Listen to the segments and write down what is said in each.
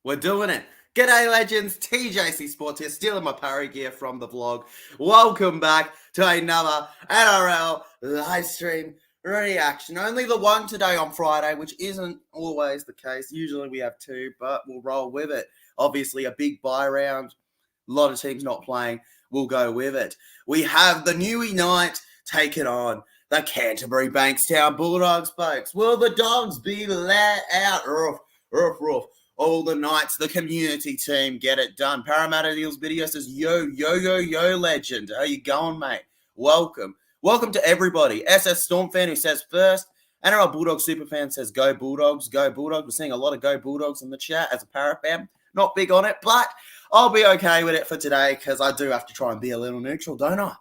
We're doing it. G'day, legends. TJC Sports here, stealing my parry gear from the vlog. Welcome back to another NRL live stream reaction. Only the one today on Friday, which isn't always the case. Usually we have two, but we'll roll with it. Obviously, a big bye round. A lot of teams not playing. We'll go with it. We have the Newey Knight taking on the Canterbury Bankstown Bulldogs, folks. Will the Dogs be let out? Roof. All the Knights, the community team, get it done. Parramatta Eels video says, yo, legend. How you going, mate? Welcome to everybody. SS Storm fan who says first. NRL Bulldogs superfan says, go Bulldogs, go Bulldogs. We're seeing a lot of go Bulldogs in the chat as a Parra fan. Not big on it, but I'll be okay with it for today because I do have to try and be a little neutral, don't I?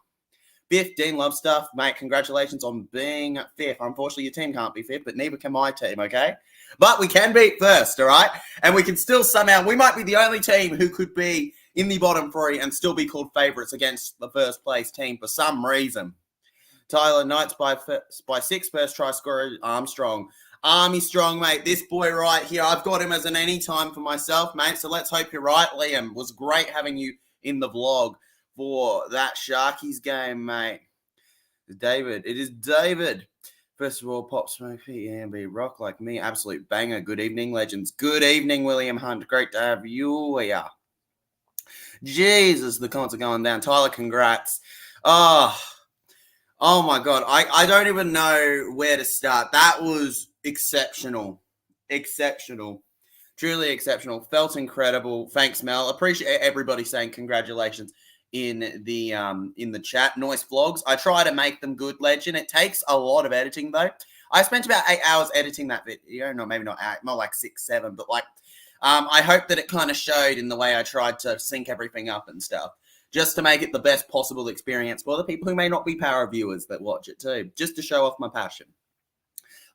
Biff, Dean, love stuff. Mate, congratulations on being fifth. Unfortunately, your team can't be fifth, but neither can my team, okay? But we can beat first, all right? And we can still somehow, we might be the only team who could be in the bottom three and still be called favourites against the first place team for some reason. Tyler Knights by 6, first try scorer, Armstrong. Army strong, mate. This boy right here, I've got him as an anytime for myself, mate. So let's hope you're right, Liam. It was great having you in the vlog for that Sharkies game, mate. It is David. First of all, Pop Smoke, EMB, rock like me, absolute banger. Good evening, legends. Good evening, William Hunt. Great to have you here. Jesus, the comments are going down. Tyler, congrats. Oh my God. I don't even know where to start. That was exceptional. Truly exceptional. Felt incredible. Thanks, Mel. Appreciate everybody saying congratulations in the chat. Noise vlogs. I try to make them good, legend. It takes a lot of editing though. I spent about 8 hours editing that video. No, maybe not 8, more like 6, 7. But like, I hope that it kind of showed in the way I tried to sync everything up and stuff, just to make it the best possible experience for the people who may not be Power viewers that watch it too, just to show off my passion.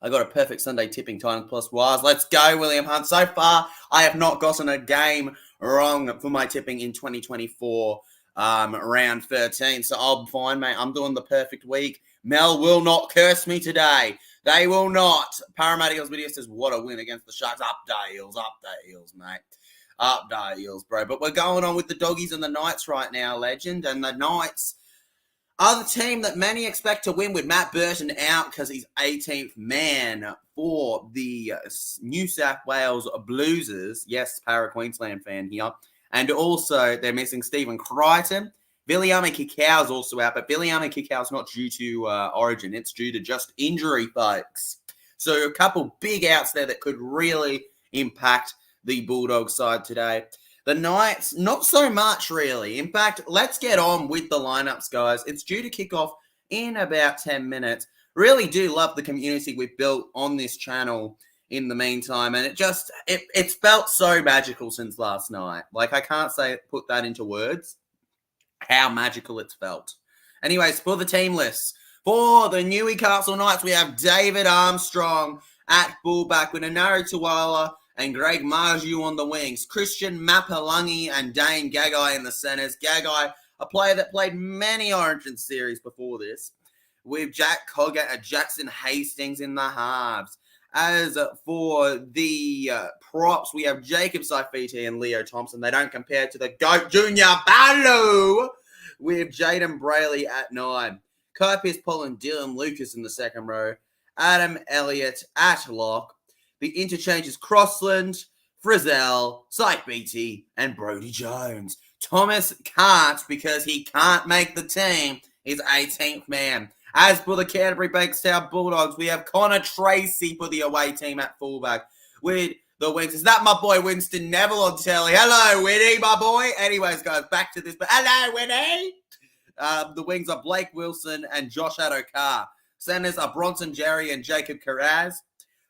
I got a perfect Sunday tipping time plus wires. Let's go, William Hunt. So far, I have not gotten a game wrong for my tipping in 2024. Round 13. So I'll be fine, mate. I'm doing the perfect week. Mel will not curse me today. They will not. Parramatta Eels video says, what a win against the Sharks. Up the Eels, mate. Up the Eels, bro. But we're going on with the Doggies and the Knights right now, legend. And the Knights are the team that many expect to win with Matt Burton out because he's 18th man for the New South Wales Bluesers. Yes, Para Queensland fan here. And also, they're missing Stephen Crichton. Viliame Kikau's also out, but Viliame Kikau's not due to origin. It's due to just injury, folks. So a couple big outs there that could really impact the Bulldogs side today. The Knights, not so much, really. In fact, let's get on with the lineups, guys. It's due to kick off in about 10 minutes. Really do love the community we've built on this channel in the meantime, and it's felt so magical since last night. Like, I can't put that into words how magical it's felt. Anyways, for the team list, for the Newcastle Knights, we have David Armstrong at fullback with Anari Tuwala and Greg Marju on the wings, Christian Mapalungi and Dane Gagai in the centers. Gagai, a player that played many Origin series before this, with Jack Coggett and Jackson Hastings in the halves. As for the props, we have Jacob Saifiti and Leo Thompson. They don't compare to the GOAT Junior Balu with Jaden Brayley at 9. Kai Pierce-Paul and Dylan Lucas in the second row. Adam Elliott at lock. The interchange is Crossland, Frizzell, Saifiti, and Brodie Jones. Thomas can't because he can't make the team. He's 18th man. As for the Canterbury Bankstown Bulldogs, we have Connor Tracy for the away team at fullback with the wings. Is that my boy Winston Neville on telly? Hello, Winnie, my boy. Anyways, guys, back to this. But hello, Winnie. The wings are Blake Wilson and Josh Adokar. Centers are Bronson Jerry and Jacob Carraz.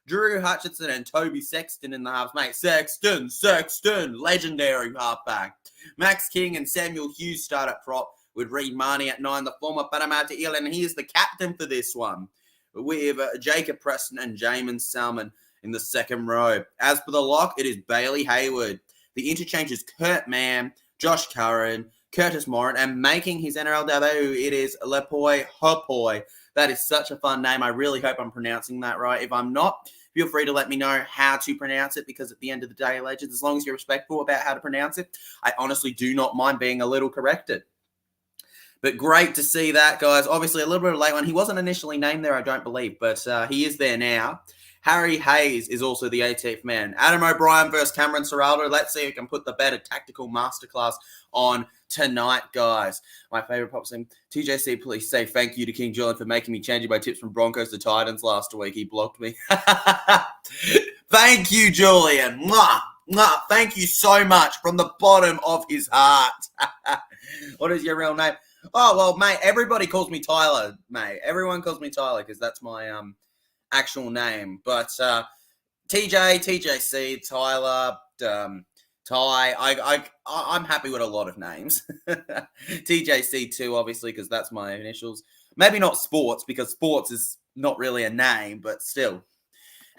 Drew Hutchinson and Toby Sexton in the halves. Mate, Sexton, legendary halfback. Max King and Samuel Hughes start at prop, with Reid Marnie at 9, the former Parramatta Eel, and he is the captain for this one. We have Jacob Preston and Jamin Salmon in the second row. As for the lock, it is Bailey Hayward. The interchange is Kurt Mann, Josh Curran, Curtis Morin, and making his NRL debut, it is Lepoi Hopoi. That is such a fun name. I really hope I'm pronouncing that right. If I'm not, feel free to let me know how to pronounce it, because at the end of the day, legends, as long as you're respectful about how to pronounce it, I honestly do not mind being a little corrected. But great to see that, guys. Obviously, a little bit of a late one. He wasn't initially named there, I don't believe, but he is there now. Harry Hayes is also the 18th man. Adam O'Brien versus Cameron Serraldo. Let's see who can put the better tactical masterclass on tonight, guys. My favorite pop scene. TJC, please say thank you to King Julian for making me change my tips from Broncos to Titans last week. He blocked me. Thank you, Julian. Mwah, mwah. Thank you so much from the bottom of his heart. What is your real name? Oh, well, mate, everybody calls me Tyler, mate. Everyone calls me Tyler because that's my actual name. But TJC, Tyler, Ty, I'm happy with a lot of names. TJC too, obviously, because that's my initials. Maybe not sports, because sports is not really a name, but still.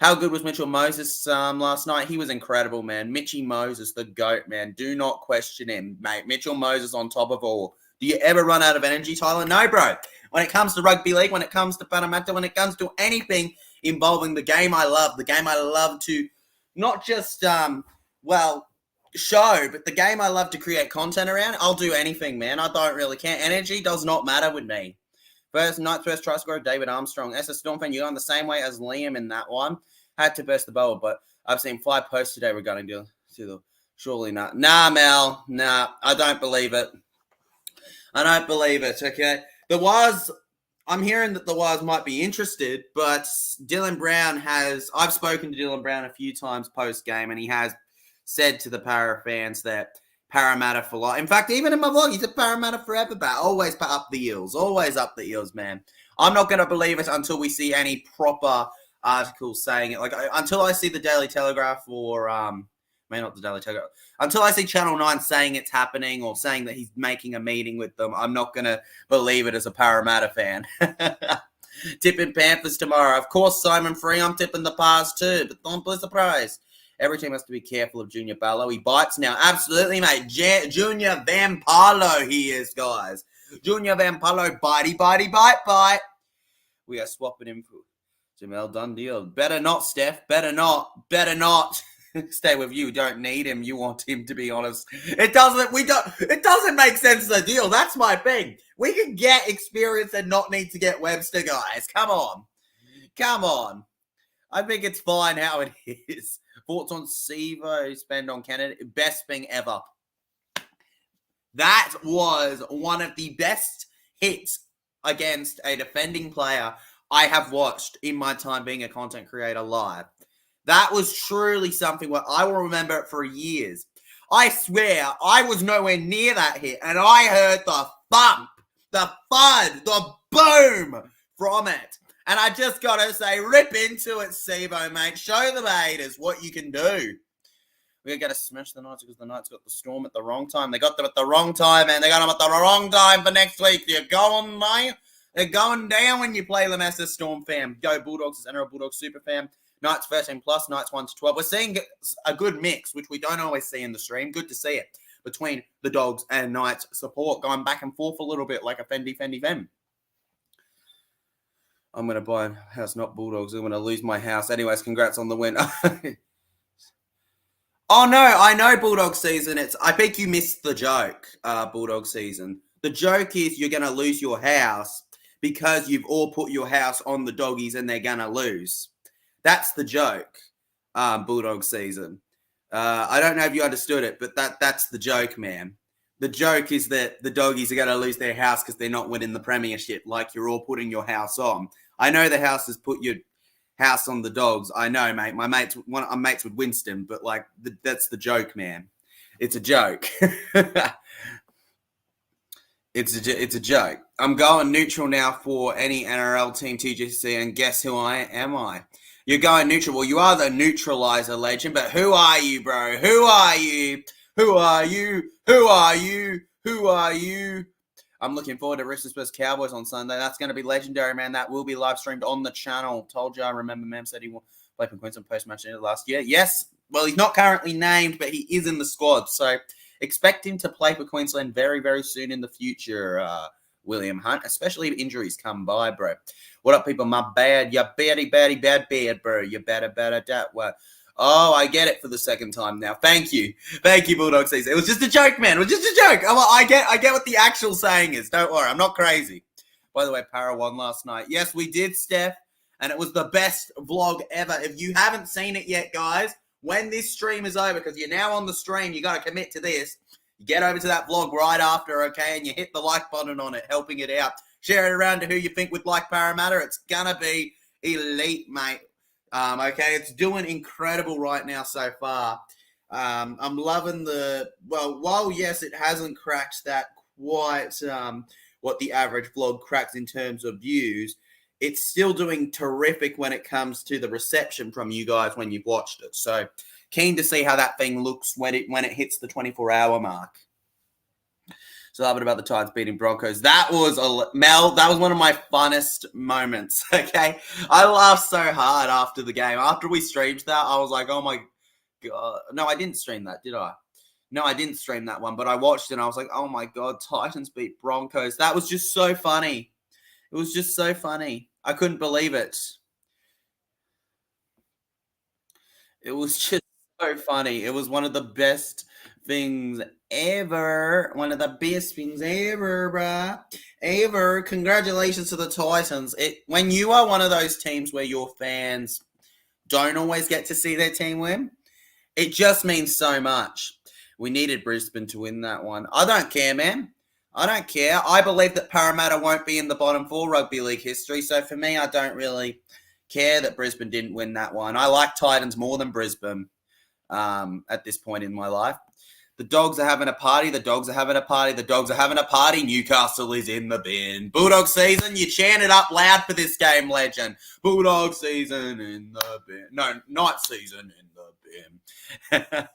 How good was Mitchell Moses last night? He was incredible, man. Mitchy Moses, the GOAT, man. Do not question him, mate. Mitchell Moses on top of all. Do you ever run out of energy, Tyler? No, bro. When it comes to rugby league, when it comes to Parramatta, when it comes to anything involving the game I love to not just, show, but the game I love to create content around, I'll do anything, man. I don't really care. Energy does not matter with me. First try scorer, David Armstrong. SS Storm fan, you're going the same way as Liam in that one. Had to burst the bubble, but I've seen 5 posts today regarding to the surely not. Nah, Mel. Nah, I don't believe it. I don't believe it, okay? I'm hearing that the Wires might be interested, but Dylan Brown I've spoken to Dylan Brown a few times post-game, and he has said to the Para fans that Parramatta for life. In fact, even in my vlog, he said Parramatta forever, but always up the Eels. Always up the Eels, man. I'm not going to believe it until we see any proper articles saying it. Like, until I see the Daily Telegraph or... not the Daily Telegraph. Until I see Channel 9 saying it's happening or saying that he's making a meeting with them, I'm not going to believe it as a Parramatta fan. Tipping Panthers tomorrow. Of course, Simon Free, I'm tipping the Pars too, but don't be surprised. Every team has to be careful of Junior Barlow. He bites now. Absolutely, mate. Junior Vampalo he is, guys. Junior Vampalo, bite. We are swapping him for Jamel Dundeal. Better not, Steph. Better not. Stay with you. Don't need him. You want him, to be honest. It doesn't make sense as a deal. That's my thing. We can get experience and not need to get Webster, guys. Come on. I think it's fine how it is. Thoughts on Sevo spend on Canada? Best thing ever. That was one of the best hits against a defending player I have watched in my time being a content creator live. That was truly something where I will remember it for years. I swear, I was nowhere near that hit, and I heard the thump, the thud, the boom from it. And I just got to say, rip into it, Sevo, mate. Show the haters what you can do. We're going to smash the Knights because the Knights got the Storm at the wrong time. They got them at the wrong time, man. They got them at the wrong time for next week. You're going, mate. They're going down when you play them as a Storm fan. Go Bulldogs as NRL Bulldogs super fan. Knights 13+, Knights 1-12. We're seeing a good mix, which we don't always see in the stream. Good to see it between the Dogs and Knights support, going back and forth a little bit like a Fendi Fem. I'm going to buy a house, not Bulldogs. I'm going to lose my house. Anyways, congrats on the win. Oh, no, I know Bulldog season. I think you missed the joke, Bulldog season. The joke is you're going to lose your house because you've all put your house on the Doggies and they're going to lose. That's the joke, Bulldog season. I don't know if you understood it, but that's the joke, man. The joke is that the Doggies are going to lose their house because they're not winning the premiership like you're all putting your house on. I know the house has put your house on the Dogs. I know, mate. I'm mates with Winston, but that's the joke, man. It's a joke. It's a joke. I'm going neutral now for any NRL team TGC, and guess who am I? You're going neutral. Well, you are the neutralizer legend, but who are you, bro? Who are you? I'm looking forward to Roosters vs Cowboys on Sunday. That's going to be legendary, man. That will be live streamed on the channel. Told you, I remember Mem said he will play for Queensland post-match last year. Yes, well, he's not currently named, but he is in the squad. So expect him to play for Queensland very, very soon in the future, William Hunt, especially if injuries come by, bro. What up, people? My bad. You bad, bro. You better that way. Oh, I get it for the second time now. Thank you, Bulldogs season. It was just a joke, man. It was just a joke. I get what the actual saying is. Don't worry, I'm not crazy. By the way, Para won last night. Yes, we did, Steph, and it was the best vlog ever. If you haven't seen it yet, guys, when this stream is over, because you're now on the stream, you got to commit to this. You get over to that vlog right after, okay, and you hit the like button on it, helping it out. Share it around to who you think would like Parramatta. It's gonna be elite, mate. Okay, it's doing incredible right now so far. I'm loving while yes, it hasn't cracked that quite what the average vlog cracks in terms of views, it's still doing terrific when it comes to the reception from you guys when you've watched it. So keen to see how that thing looks when it hits the 24-hour mark. So love it about the Titans beating Broncos. That was one of my funnest moments. Okay, I laughed so hard after the game. After we streamed that, I was like, "Oh my god!" No, I didn't stream that, did I? No, I didn't stream that one, but I watched it and I was like, "Oh my god, Titans beat Broncos!" That was just so funny. It was just so funny. I couldn't believe it. It was just so funny. It was one of the best things ever. One of the best things ever, bruh. Ever. Congratulations to the Titans. When you are one of those teams where your fans don't always get to see their team win, it just means so much. We needed Brisbane to win that one. I don't care, man. I don't care. I believe that Parramatta won't be in the bottom 4 rugby league history. So for me, I don't really care that Brisbane didn't win that one. I like Titans more than Brisbane at this point in my life. The Dogs are having a party. The Dogs are having a party. The Dogs are having a party. Newcastle is in the bin. Bulldog season, you chant it up loud for this game, legend. Bulldog season in the bin. No, night season in the bin.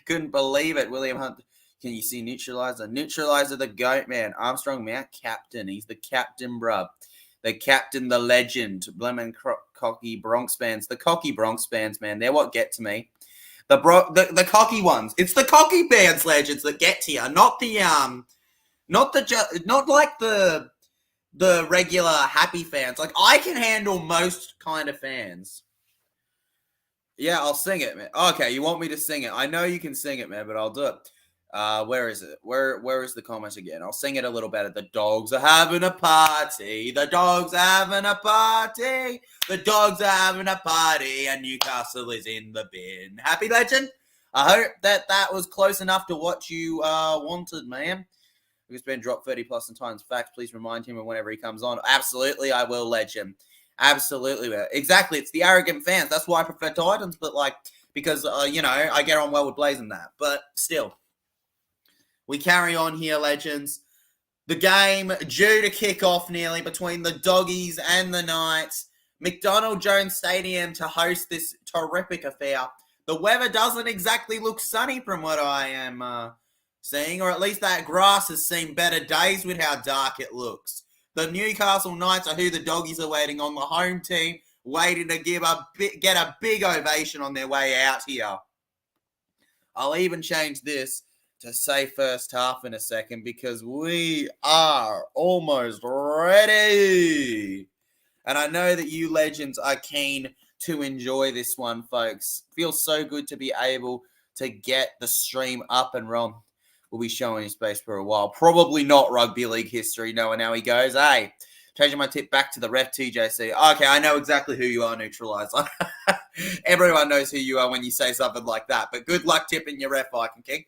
Couldn't believe it. William Hunt. Can you see Neutralizer? Neutralizer, the GOAT, man. Armstrong, man, captain. He's the captain, bruv. The captain, the legend. Blemon cocky Bronx fans. The cocky Bronx fans, man. They're what get to me. The cocky ones. It's the cocky fans, legends, that get to you. Not like the regular happy fans. Like, I can handle most kind of fans. Yeah, I'll sing it, man. Okay, you want me to sing it? I know you can sing it, man, but I'll do it. Where is it? Where is the comment again? I'll sing it a little better. The Dogs are having a party. The Dogs are having a party. The Dogs are having a party, and Newcastle is in the bin. Happy, legend? I hope that was close enough to what you wanted, man. He's been dropped 30 plus in times. Facts, please remind him of whenever he comes on. Absolutely, I will, legend. Absolutely. Exactly. It's the arrogant fans. That's why I prefer Titans, but because I get on well with Blaze and that. But still. We carry on here, legends. The game due to kick off nearly between the Doggies and the Knights. McDonald Jones Stadium to host this terrific affair. The weather doesn't exactly look sunny from what I am seeing, or at least that grass has seen better days with how dark it looks. The Newcastle Knights are who the Doggies are waiting on. The home team waiting to get a big ovation on their way out here. I'll even change this to say first half in a second because we are almost ready. And I know that you legends are keen to enjoy this one, folks. Feels so good to be able to get the stream up and running. We'll be showing his space for a while. Probably not rugby league history, knowing how he goes. Hey, changing my tip back to the ref, TJC. Okay, I know exactly who you are, Neutralizer. Everyone knows who you are when you say something like that. But good luck tipping your ref, Viking King.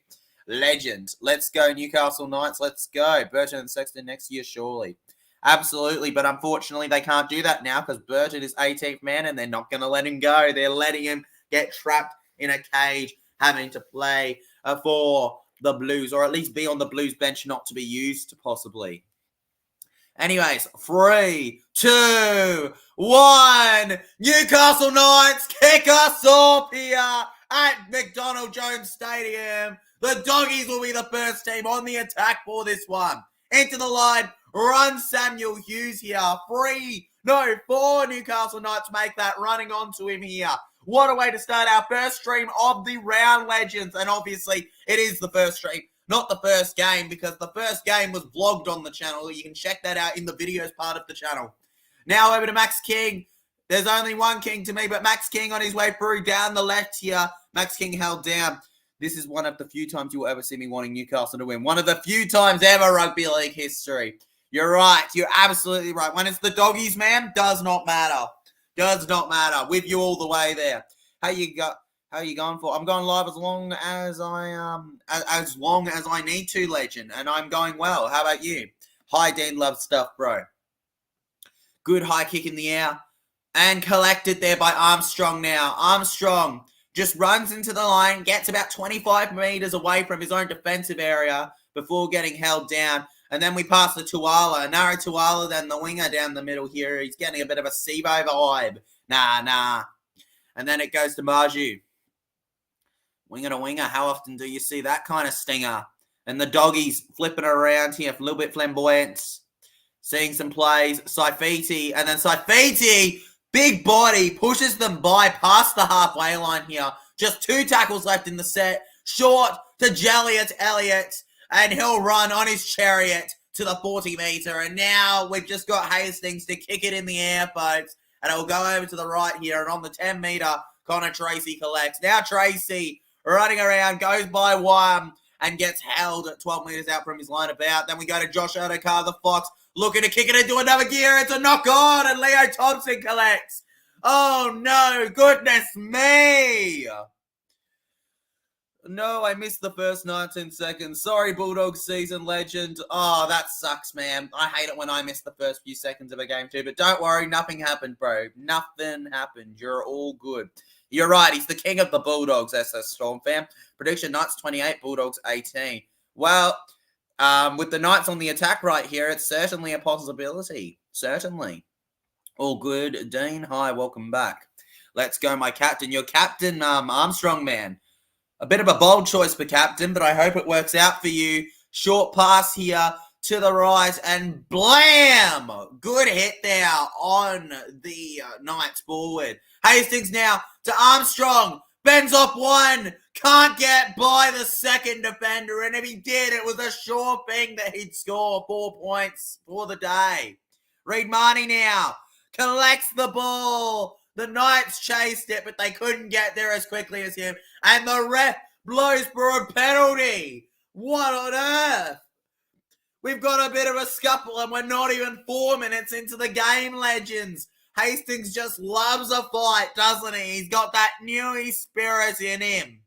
Legend. Let's go, Newcastle Knights. Let's go. Burton and Sexton next year, surely. Absolutely, but unfortunately they can't do that now because Burton is 18th man and they're not going to let him go. They're letting him get trapped in a cage, having to play for the Blues, or at least be on the Blues bench, not to be used, possibly. Anyways, 3, 2, 1. Newcastle Knights kick us off here at McDonald Jones Stadium. The Doggies will be the first team on the attack for this one. Into the line, run Samuel Hughes here. 4 Newcastle Knights make that running onto him here. What a way to start our first stream of the round, legends. And obviously, it is the first stream, not the first game, because the first game was vlogged on the channel. You can check that out in the videos part of the channel. Now over to Max King. There's only one King to me, but Max King on his way through down the left here. Max King held down. This is one of the few times you will ever see me wanting Newcastle to win. One of the few times ever rugby league history. You're right. You're absolutely right. When it's the doggies, man, does not matter. Does not matter. With you all the way there. How you going for? I'm going live as long as I need to, legend, and I'm going well. How about you? Hi, Dean, love stuff, bro. Good high kick in the air. And collected there by Armstrong now. Armstrong just runs into the line, gets about 25 metres away from his own defensive area before getting held down. And then we pass to Tuala. Nara Tuala, then the winger down the middle here. He's getting a bit of a Sivo vibe. Nah. And then it goes to Marju. Winger to winger. How often do you see that kind of stinger? And the doggies flipping around here, a little bit flamboyant. Seeing some plays. Saifiti. And then Saifiti, big body, pushes them by past the halfway line here. Just 2 tackles left in the set. Short to Elliott. And he'll run on his chariot to the 40-metre. And now we've just got Hastings to kick it in the air, folks. And it'll go over to the right here. And on the 10-metre, Connor Tracy collects. Now Tracy running around, goes by one and gets held at 12 metres out from his line about. Then we go to Josh Adokar, the Fox, looking to kick it into another gear. It's a knock on, and Leo Thompson collects. Oh, no. Goodness me. No, I missed the first 19 seconds. Sorry, Bulldogs season legend. Oh, that sucks, man. I hate it when I miss the first few seconds of a game too. But don't worry, nothing happened, bro. Nothing happened. You're all good. You're right. He's the king of the Bulldogs, SS Storm fam. Prediction, Knights 28, Bulldogs 18. Well, with the Knights on the attack right here, it's certainly a possibility. Certainly. All good. Dean, hi, welcome back. Let's go, my captain. Your captain, Armstrong, man. A bit of a bold choice for captain, but I hope it works out for you. Short pass here to the right, and blam! Good hit there on the Knights forward. Hastings now to Armstrong. Bends off one. Can't get by the second defender, and if he did, it was a sure thing that he'd score 4 points for the day. Reid Marnie now collects the ball. The Knights chased it, but they couldn't get there as quickly as him. And the ref blows for a penalty. What on earth? We've got a bit of a scuffle, and we're not even 4 minutes into the game, legends. Hastings just loves a fight, doesn't he? He's got that newy spirit in him.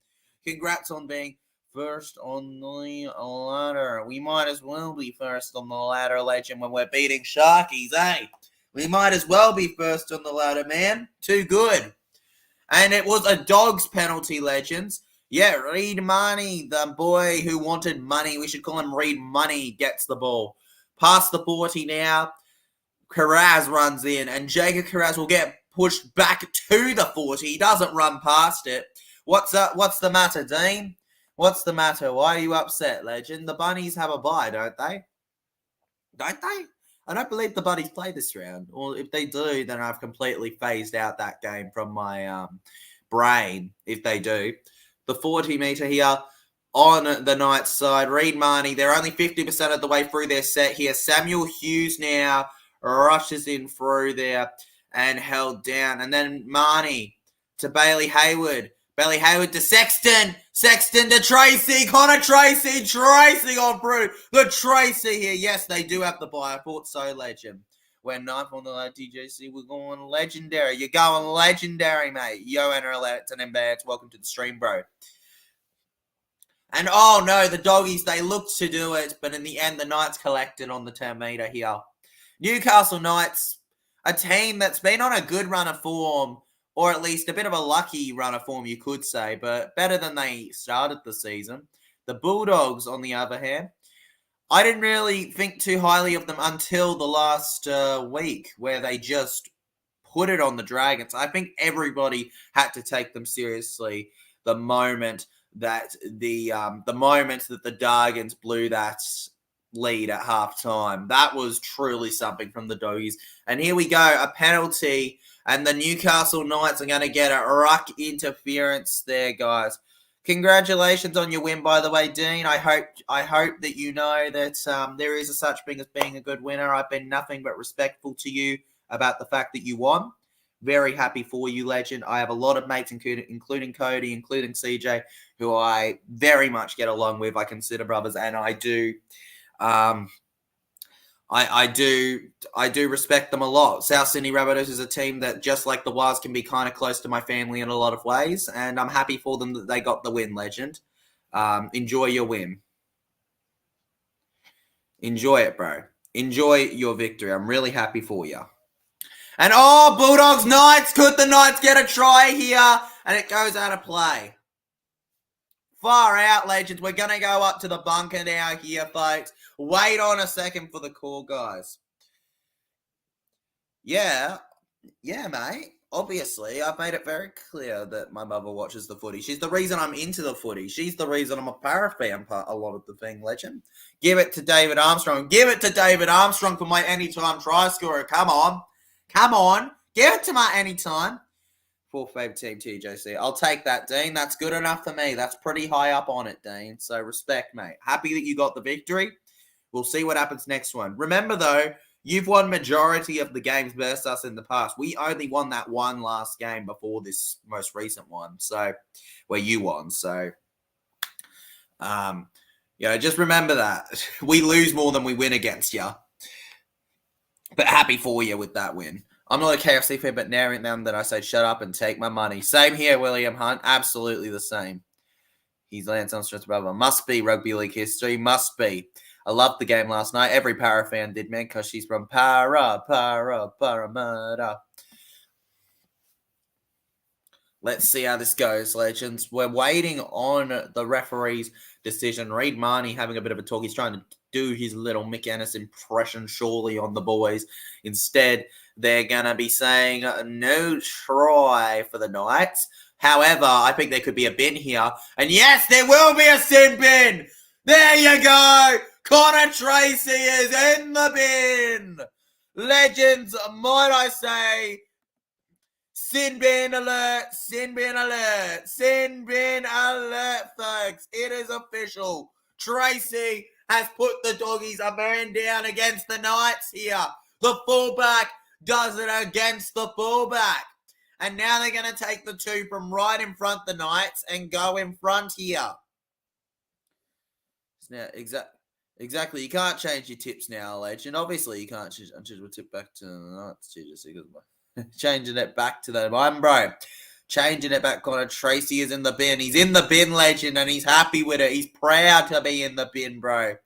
Congrats on being first on the ladder. We might as well be first on the ladder, legend, when we're beating Sharkies, eh? We might as well be first on the ladder, man. Too good. And it was a Dogs penalty, legends. Yeah, Reid Marnie, the boy who wanted money. We should call him Reid Money, gets the ball. Past the 40 now. Carraz runs in, and Jacob Carraz will get pushed back to the 40. He doesn't run past it. What's the matter, Dean? What's the matter? Why are you upset, legend? The Bunnies have a bye, don't they? Don't they? I don't believe the Bunnies play this round. Or if they do, then I've completely phased out that game from my brain, if they do. The 40-metre here on the Knights side. Reid Marnie, they're only 50% of the way through their set here. Samuel Hughes now rushes in through there and held down. And then Marnie to Bailey Hayward. Bailey Hayward to Sexton. Sexton to Tracy. Connor Tracy. Tracy on through. The Tracy here. Yes, they do have the bye. I thought so, legend. We're ninth on the TJC. We're going legendary. You're going legendary, mate. Yo, NRL, it's an embeds. Welcome to the stream, bro. And oh no, the Doggies, they looked to do it, but in the end, the Knights collected on the 10-metre here. Newcastle Knights, a team that's been on a good run of form, or at least a bit of a lucky run of form, you could say, but better than they started the season. The Bulldogs, on the other hand, I didn't really think too highly of them until the last week, where they just put it on the Dragons. I think everybody had to take them seriously the moment that the Dragons blew that lead at halftime. That was truly something from the Doggies. And here we go, a penalty. And the Newcastle Knights are going to get a ruck interference there, guys. Congratulations on your win, by the way, Dean. I hope that you know that there is a such thing as being a good winner. I've been nothing but respectful to you about the fact that you won. Very happy for you, legend. I have a lot of mates, including Cody, including CJ, who I very much get along with. I consider brothers, and I do. I do respect them a lot. South Sydney Rabbitohs is a team that, just like the Wars, can be kind of close to my family in a lot of ways, and I'm happy for them that they got the win, legend. Enjoy your win. Enjoy it, bro. Enjoy your victory. I'm really happy for you. And Bulldogs Knights. Could the Knights get a try here? And it goes out of play. Far out, legends. We're going to go up to the bunker now here, folks. Wait on a second for the call, guys. Yeah, mate. Obviously, I've made it very clear that my mother watches the footy. She's the reason I'm into the footy. She's the reason I'm a para fan part a lot of the thing, legend. Give it to David Armstrong. Give it to David Armstrong for my anytime try scorer. Come on. Give it to my anytime. 4th favourite team, TJC. I'll take that, Dean. That's good enough for me. That's pretty high up on it, Dean. So respect, mate. Happy that you got the victory. We'll see what happens next one. Remember, though, you've won majority of the games versus us in the past. We only won that one last game before this most recent one, so where you won. So, just remember that. We lose more than we win against you. But happy for you with that win. I'm not a KFC fan, but now that I say shut up and take my money. Same here, William Hunt. Absolutely the same. He's Lance Armstrong's brother. Must be rugby league history. Must be. I loved the game last night. Every Para fan did, man, because she's from Parramatta. Let's see how this goes, legends. We're waiting on the referee's decision. Reid Marnie having a bit of a talk. He's trying to do his little Mick Ennis impression, surely, on the boys. Instead, they're going to be saying no try for the Knights. However, I think there could be a bin here. And yes, there will be a sin bin. There you go. Connor Tracy is in the bin. Legends, might I say, sin bin alert, sin bin alert, sin bin alert, folks. It is official. Tracy has put the doggies a man down against the Knights here. The fullback does it against the fullback. And now they're going to take the two from right in front of the Knights and go in front here. Now, exactly. You can't change your tips now, legend. Obviously, you can't change a tip back to the Knights. Changing it back to the one, bro. Changing it back. Connor Tracy is in the bin. He's in the bin, legend, and he's happy with it. He's proud to be in the bin, bro.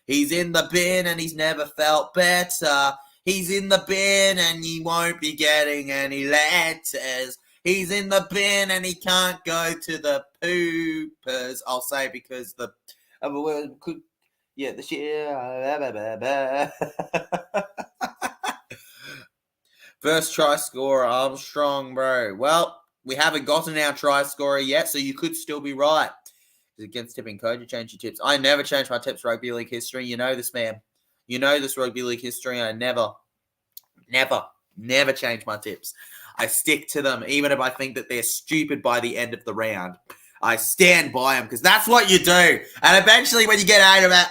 He's in the bin, and he's never felt better. He's in the bin, and he won't be getting any letters. He's in the bin, and he can't go to the poopers. I'll say because the first try scorer, Armstrong, bro. Well, we haven't gotten our try scorer yet, so you could still be right. Against tipping code, you change your tips. I never change my tips rugby league history. You know this, man. You know this rugby league history. I never change my tips. I stick to them, even if I think that they're stupid by the end of the round. I stand by them because that's what you do. And eventually, when you get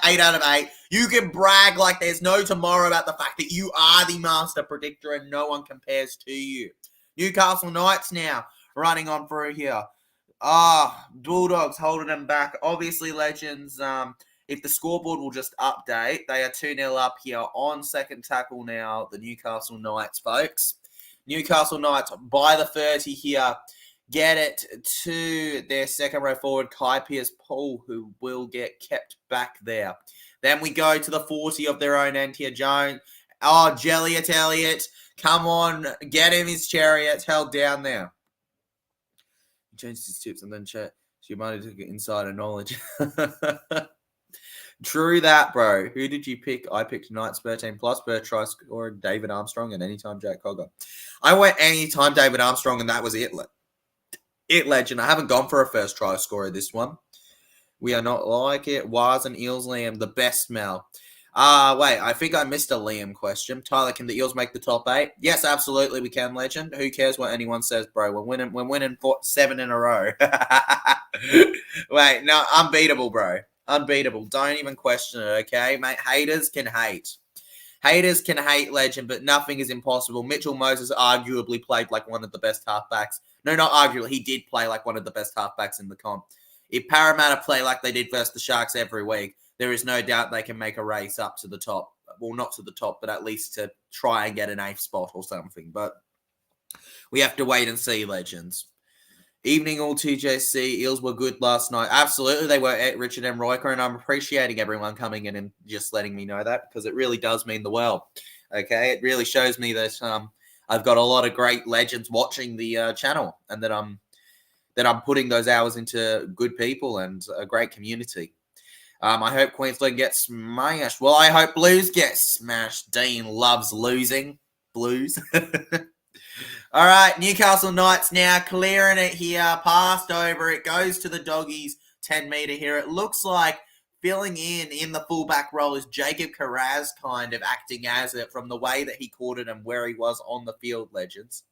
8 out of 8, you can brag like there's no tomorrow about the fact that you are the master predictor and no one compares to you. Newcastle Knights now running on through here. Bulldogs holding them back. Obviously, legends, if the scoreboard will just update, they are 2-0 up here on second tackle now, the Newcastle Knights, folks. Newcastle Knights by the 30 here. Get it to their second row forward, Kai Pierce-Paul, who will get kept back there. Then we go to the 40 of their own end here, Jones. Jelliot Elliott. Come on, get him his chariot held down there. He changed his tips and then checked. She might have took insider knowledge. True that, bro. Who did you pick? I picked Knights 13 plus per try scorer, David Armstrong, and anytime Jack Cogger. I went anytime David Armstrong, and that was it. Legend. I haven't gone for a first try scorer this one. We are not like it. Waz and Eels Liam, the best smell. Wait, I think I missed a Liam question. Tyler, can the Eels make the top 8? Yes, absolutely we can, legend. Who cares what anyone says, bro? We're winning 7 in a row. Wait, no, unbeatable, bro. Unbeatable. Don't even question it, okay? Mate, haters can hate. Haters can hate Legend, but nothing is impossible. Mitchell Moses arguably played like one of the best halfbacks. No, not arguably. He did play like one of the best halfbacks in the comp. If Parramatta play like they did versus the Sharks every week, there is no doubt they can make a race up to the top. Well, not to the top, but at least to try and get an 8th spot or something. But we have to wait and see, Legends. Evening all TJC. Eels were good last night. Absolutely, they were at Richard M. Riker, and I'm appreciating everyone coming in and just letting me know that because it really does mean the world. Okay, it really shows me that I've got a lot of great legends watching the channel, and that I'm putting those hours into good people and a great community. I hope Queensland gets smashed. Well, I hope Blues get smashed. Dean loves losing. Blues. All right, Newcastle Knights now clearing it here. Passed over. It goes to the Doggies. 10-metre here. It looks like filling in the fullback role is Jacob Carraz kind of acting as it from the way that he caught it and where he was on the field, Legends.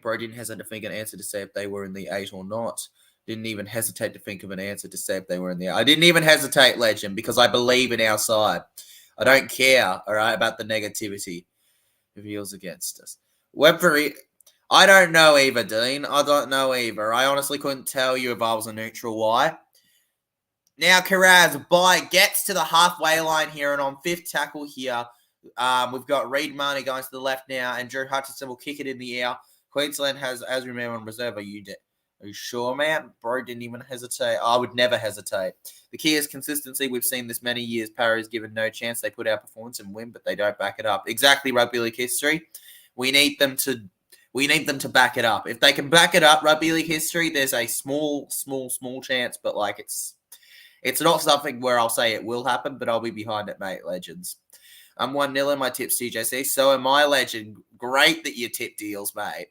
Bro didn't hesitate to think an answer to say if they were in the 8 or not. Didn't even hesitate to think of an answer to say if they were in the 8. I didn't even hesitate, Legend, because I believe in our side. I don't care, all right, about the negativity of Eels against us. I don't know either, Dean. I don't know either. I honestly couldn't tell you if I was a neutral why. Now, Carraz gets to the halfway line here, and on 5th tackle here, we've got Reid Marnie going to the left now, and Drew Hutchinson will kick it in the air. Queensland has, as we remember, on reserve. Are you sure, man? Bro didn't even hesitate. I would never hesitate. The key is consistency. We've seen this many years. Parra is given no chance. They put out performance and win, but they don't back it up. Exactly, rugby league history. We need them to back it up. If they can back it up, rugby league history, there's a small chance, but like it's not something where I'll say it will happen, but I'll be behind it, mate, Legends. I'm 1-0 in my tips, TJC. So am I, Legend. Great that you tipped Eels, mate.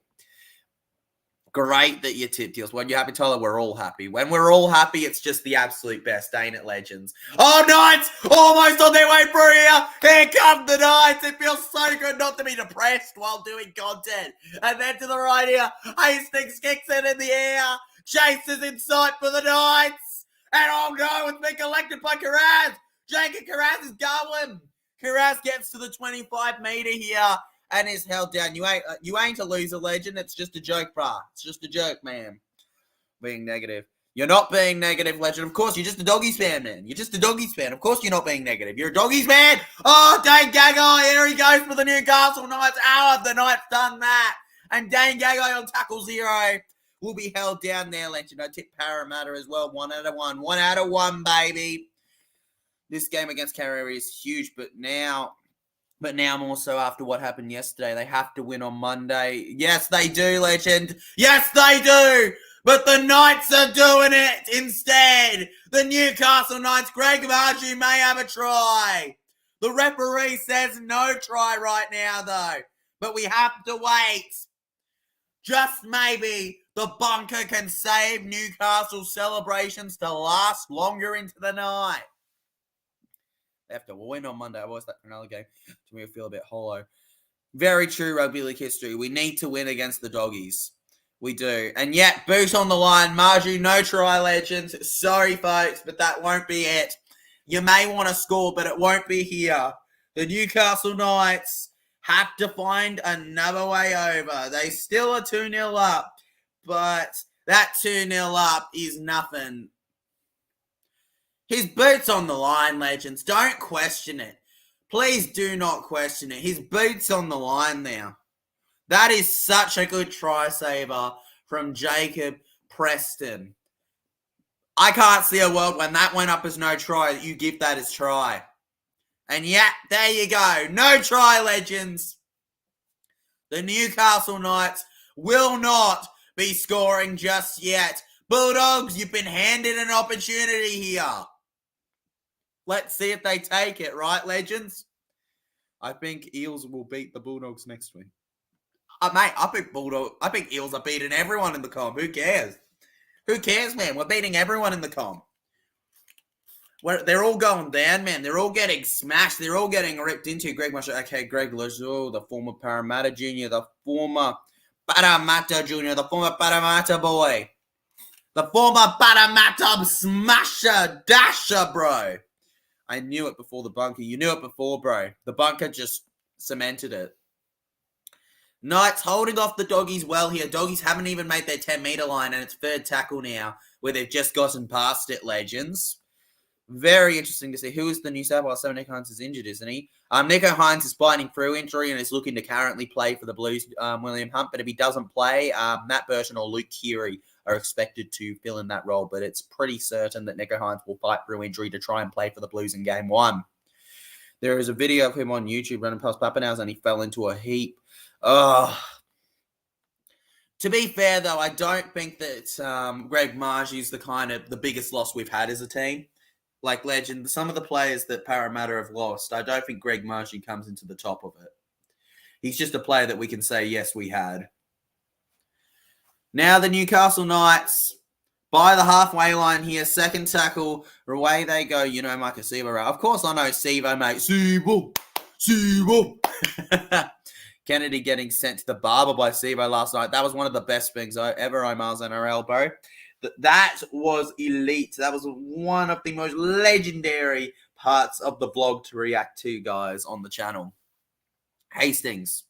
Great that you tipped Eels. When you're happy, Tyler, we're all happy. When we're all happy, it's just the absolute best, ain't it, Legends? Oh, Knights! Almost on their way through here! Here come the Knights! It feels so good not to be depressed while doing content. And then to the right here, Hastings kicks it in the air. Chase is in sight for the Knights. And oh no, it's been collected by Carraz. Jacob Carraz is going. Carraz gets to the 25-metre here. And is held down. You ain't a loser, Legend. It's just a joke, brah. It's just a joke, man. Being negative. You're not being negative, Legend. Of course, you're just a Doggies fan, man. You're just a Doggies fan. Of course you're not being negative. You're a Doggies fan. Oh, Dane Gagai. Here he goes for the Newcastle Knights. How have the Knights done that? And Dane Gagai on tackle 0 will be held down there, Legend. I tip Parramatta as well. 1 out of 1. 1 out of 1, baby. This game against Canterbury is huge, but now more so after what happened yesterday. They have to win on Monday. Yes, they do, Legend. Yes, they do. But the Knights are doing it instead. The Newcastle Knights, Greg Marju may have a try. The referee says no try right now, though. But we have to wait. Just maybe the bunker can save Newcastle celebrations to last longer into the night. They have to win on Monday. I watched that for another game to make me feel a bit hollow. Very true rugby league history. We need to win against the Doggies. We do. And yet, boot on the line. Marju, no try, Legends. Sorry, folks, but that won't be it. You may want to score, but it won't be here. The Newcastle Knights have to find another way over. They still are 2-0 up, but that 2-0 up is nothing. His boot's on the line, Legends. Don't question it. Please do not question it. His boot's on the line now. That is such a good try saver from Jacob Preston. I can't see a world when that went up as no try that you give that as try. And yeah, there you go. No try, Legends. The Newcastle Knights will not be scoring just yet. Bulldogs, you've been handed an opportunity here. Let's see if they take it, right, Legends? I think Eels will beat the Bulldogs next week. Mate, I think Eels are beating everyone in the comp. Who cares? Who cares, man? We're beating everyone in the comp. They're all going down, man. They're all getting smashed. They're all getting ripped into. Greg Marshall, okay, Greg Lazo, the former Parramatta Junior, the former Parramatta Junior, the former Parramatta boy. The former Parramatta smasher, dasher, bro. I knew it before the bunker. You knew it before, bro. The bunker just cemented it. Knights holding off the doggies well here. Doggies haven't even made their 10-meter line, and it's third tackle now, where they've just gotten past it, legends. Very interesting to see. Who is the New South Wales? Nico Hines is injured, isn't he? Nico Hines is fighting through injury and is looking to currently play for the Blues, William Hunt. But if he doesn't play, Matt Burton or Luke Keary are expected to fill in that role. But it's pretty certain that Nico Hines will fight through injury to try and play for the Blues in game 1. There is a video of him on YouTube running past Pappenhausen and he fell into a heap. To be fair, though, I don't think that Greg Marsh is the biggest loss we've had as a team. Like, legend, some of the players that Parramatta have lost, I don't think Greg Marshy comes into the top of it. He's just a player that we can say, yes, we had. Now the Newcastle Knights, by the halfway line here, second tackle, away they go. You know Micah Sivo. Of course I know Sivo, mate. Sivo. Kennedy getting sent to the barber by Sivo last night. That was one of the best things ever on Miles NRL, bro. That was elite. That was one of the most legendary parts of the vlog to react to, guys, on the channel. Hastings.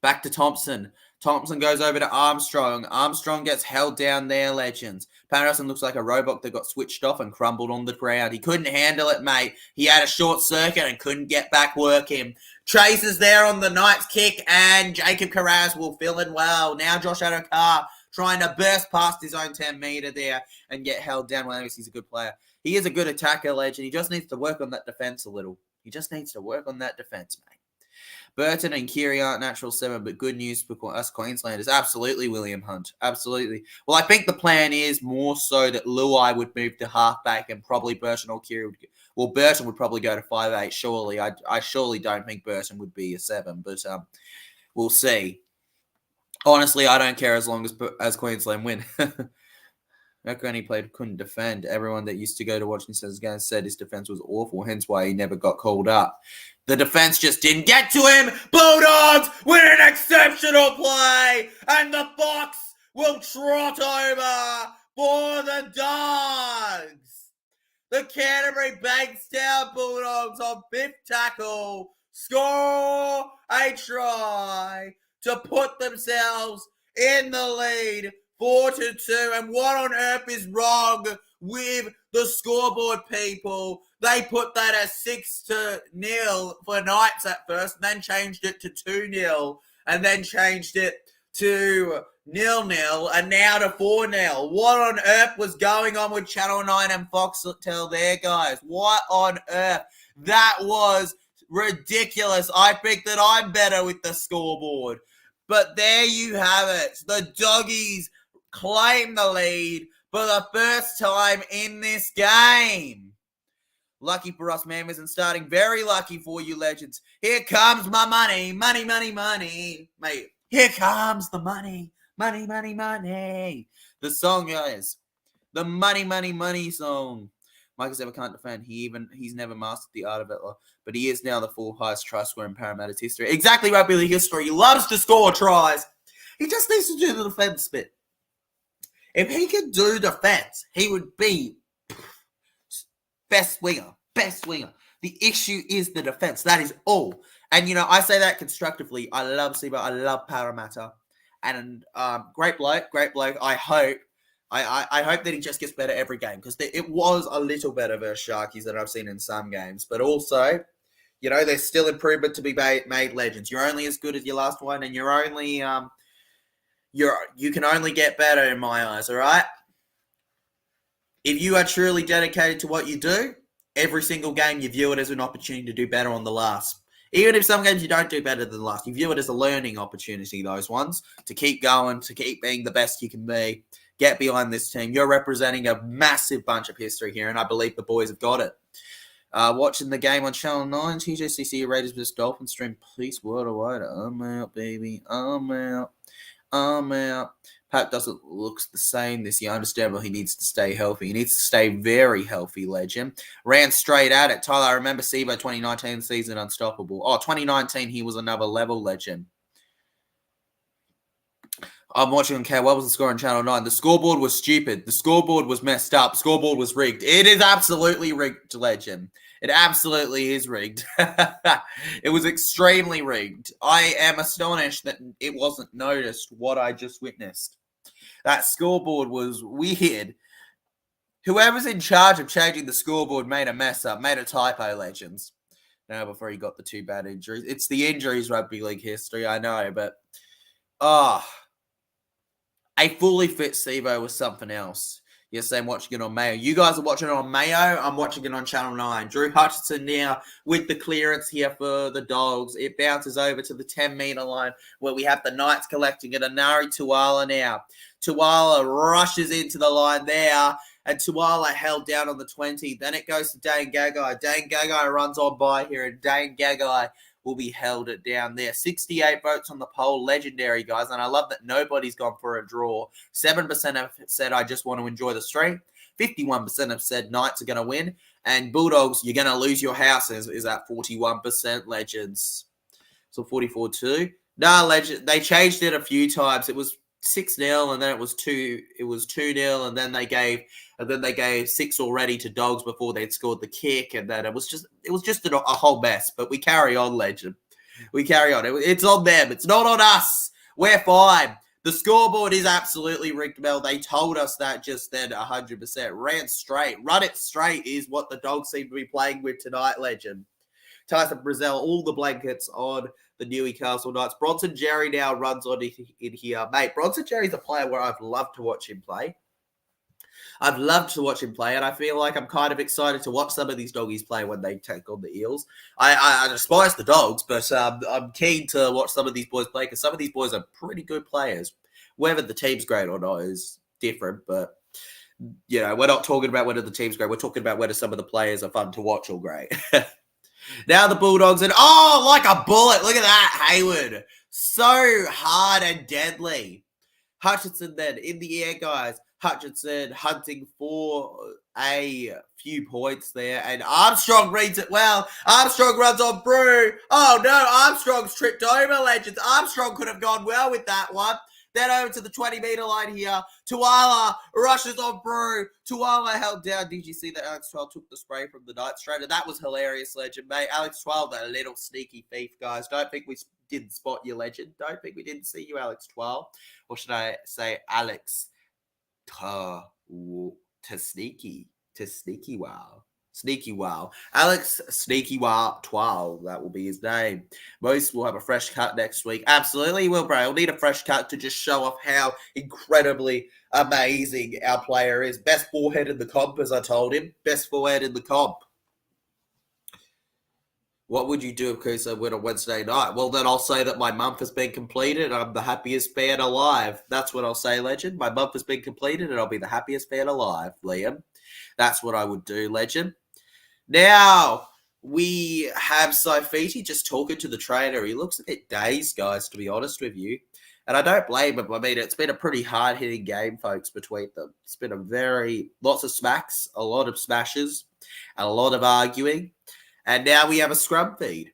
Back to Thompson. Thompson goes over to Armstrong. Armstrong gets held down there, legends. Patterson looks like a robot that got switched off and crumbled on the ground. He couldn't handle it, mate. He had a short circuit and couldn't get back working. Trace is there on the Knights kick, and Jacob Carras will fill in well. Now Josh Adokar trying to burst past his own 10-meter there and get held down. Well, he's a good player. He is a good attacker, legend. He just needs to work on that defense a little. He just needs to work on that defense, mate. Burton and Keary aren't natural 7, but good news for us Queenslanders. Absolutely, William Hunt. Absolutely. Well, I think the plan is more so that Luai would move to halfback and probably Burton or Keary would go. Well, Burton would probably go to 5'8", surely. I surely don't think Burton would be a 7, but we'll see. Honestly, I don't care as long as Queensland win. When he played, couldn't defend. Everyone that used to go to watch his games said his defense was awful, hence why he never got called up. The defense just didn't get to him. Bulldogs win an exceptional play, and the Fox will trot over for the Dogs. The Canterbury Bankstown Bulldogs on 5th tackle score a try to put themselves in the lead 4-2. And what on earth is wrong with the scoreboard, people? They put that as 6-0 for Knights at first, then changed it to 2-0, and then changed it to 0-0, and now to 4-0. What on earth was going on with Channel 9 and Foxtel there, guys? What on earth? That was ridiculous. I think that I'm better with the scoreboard. But there you have it. The Doggies claim the lead for the first time in this game. Lucky for us, man, isn't starting. Very lucky for you, legends. Here comes my money. Money, money, money. Mate, here comes the money. Money, money, money. The song, guys. The money, money, money song. Micah's ever can't defend. He's never mastered the art of it, but he is now the 4th highest try scorer in Parramatta's history. Exactly right, Billy history. He loves to score tries. He just needs to do the defense bit. If he could do defense, he would be best winger. The issue is the defense. That is all. And, I say that constructively. I love Sibo. I love Parramatta. And great bloke. I hope that he just gets better every game, because it was a little better versus Sharkies than I've seen in some games. But also, there's still improvement to be made, legends. You're only as good as your last one, and you're only you can only get better in my eyes, all right? If you are truly dedicated to what you do, every single game you view it as an opportunity to do better on the last. Even if some games you don't do better than the last, you view it as a learning opportunity, those ones, to keep going, to keep being the best you can be. Get behind this team. You're representing a massive bunch of history here, and I believe the boys have got it. Watching the game on Channel 9, TJCC Raiders vs Dolphins stream, please worldwide. I'm out, baby. I'm out. Pat doesn't look the same this year. Understandable, he needs to stay healthy. He needs to stay very healthy, legend. Ran straight at it. Tyler, I remember Sivo 2019 season unstoppable. 2019, he was another level, legend. I'm watching on Kayo. What was the score on Channel 9? The scoreboard was stupid. The scoreboard was messed up. The scoreboard was rigged. It is absolutely rigged, legend. It absolutely is rigged. It was extremely rigged. I am astonished that it wasn't noticed what I just witnessed. That scoreboard was weird. Whoever's in charge of changing the scoreboard made a mess up, made a typo, legends. Now, before he got the 2 bad injuries. It's the injuries rugby league history, I know, but a fully fit Sivo was something else. Yes, I'm watching it on Mayo. You guys are watching it on Mayo. I'm watching it on Channel 9. Drew Hutchinson now with the clearance here for the Dogs. It bounces over to the 10-metre line where we have the Knights collecting it. Anari Tuala now. Tuala rushes into the line there. And Tuala held down on the 20. Then it goes to Dane Gagai. Dane Gagai runs on by here. And Dane Gagai will be held it down there. 68 votes on the poll. Legendary, guys. And I love that nobody's gone for a draw. 7% have said, I just want to enjoy the stream. 51% have said Knights are going to win. And Bulldogs, you're going to lose your house is at 41%, legends. So 44-2. No, legend. They changed it a few times. It was 6-0 and then it was 2-0 and then they gave 6 already to Dogs before they'd scored the kick, and then it was just a whole mess. But we carry on, legend. We carry on. It's on them. It's not on us. We're fine. The scoreboard is absolutely rigged, Mel. They told us that just then 100%. Ran straight. Run it straight is what the Dogs seem to be playing with tonight, legend. Tyson Brazil, all the blankets on the Newcastle Knights. Bronson Jerry now runs on in here. Mate, Bronson Jerry's a player where I've loved to watch him play. I've loved to watch him play, and I feel like I'm kind of excited to watch some of these doggies play when they take on the Eels. I despise the Dogs, but I'm keen to watch some of these boys play because some of these boys are pretty good players. Whether the team's great or not is different, but you know, we're not talking about whether the team's great. We're talking about whether some of the players are fun to watch or great. Now the Bulldogs, and like a bullet. Look at that, Hayward. So hard and deadly. Hutchinson then in the air, guys. Hutchinson hunting for a few points there. And Armstrong reads it well. Armstrong runs on Brew. Oh, no. Armstrong's tripped over, legends. Armstrong could have gone well with that one. Then over to the 20-metre line here. Tuala rushes on Brew. Tuala held down. Did you see that Alex 12 took the spray from the Knights straight? And that was hilarious, legend, mate. Alex 12, that little sneaky thief, guys. Don't think we didn't spot you, legend. Don't think we didn't see you, Alex 12. Or should I say Alex to sneaky wow. Sneaky wow. Alex Sneaky wow 12. That will be his name. Most will have a fresh cut next week. Absolutely will, bro. We'll need a fresh cut to just show off how incredibly amazing our player is. Best forehead in the comp, as I told him. Best forehead in the comp. What would you do if Kusa win on Wednesday night? Well, then I'll say that my month has been completed and I'm the happiest fan alive. That's what I'll say, legend. My month has been completed and I'll be the happiest fan alive, Liam. That's what I would do, legend. Now, we have Saifiti just talking to the trainer. He looks a bit dazed, guys, to be honest with you. And I don't blame him. I mean, it's been a pretty hard-hitting game, folks, between them. It's been lots of smacks, a lot of smashes, and a lot of arguing. And now we have a scrum feed.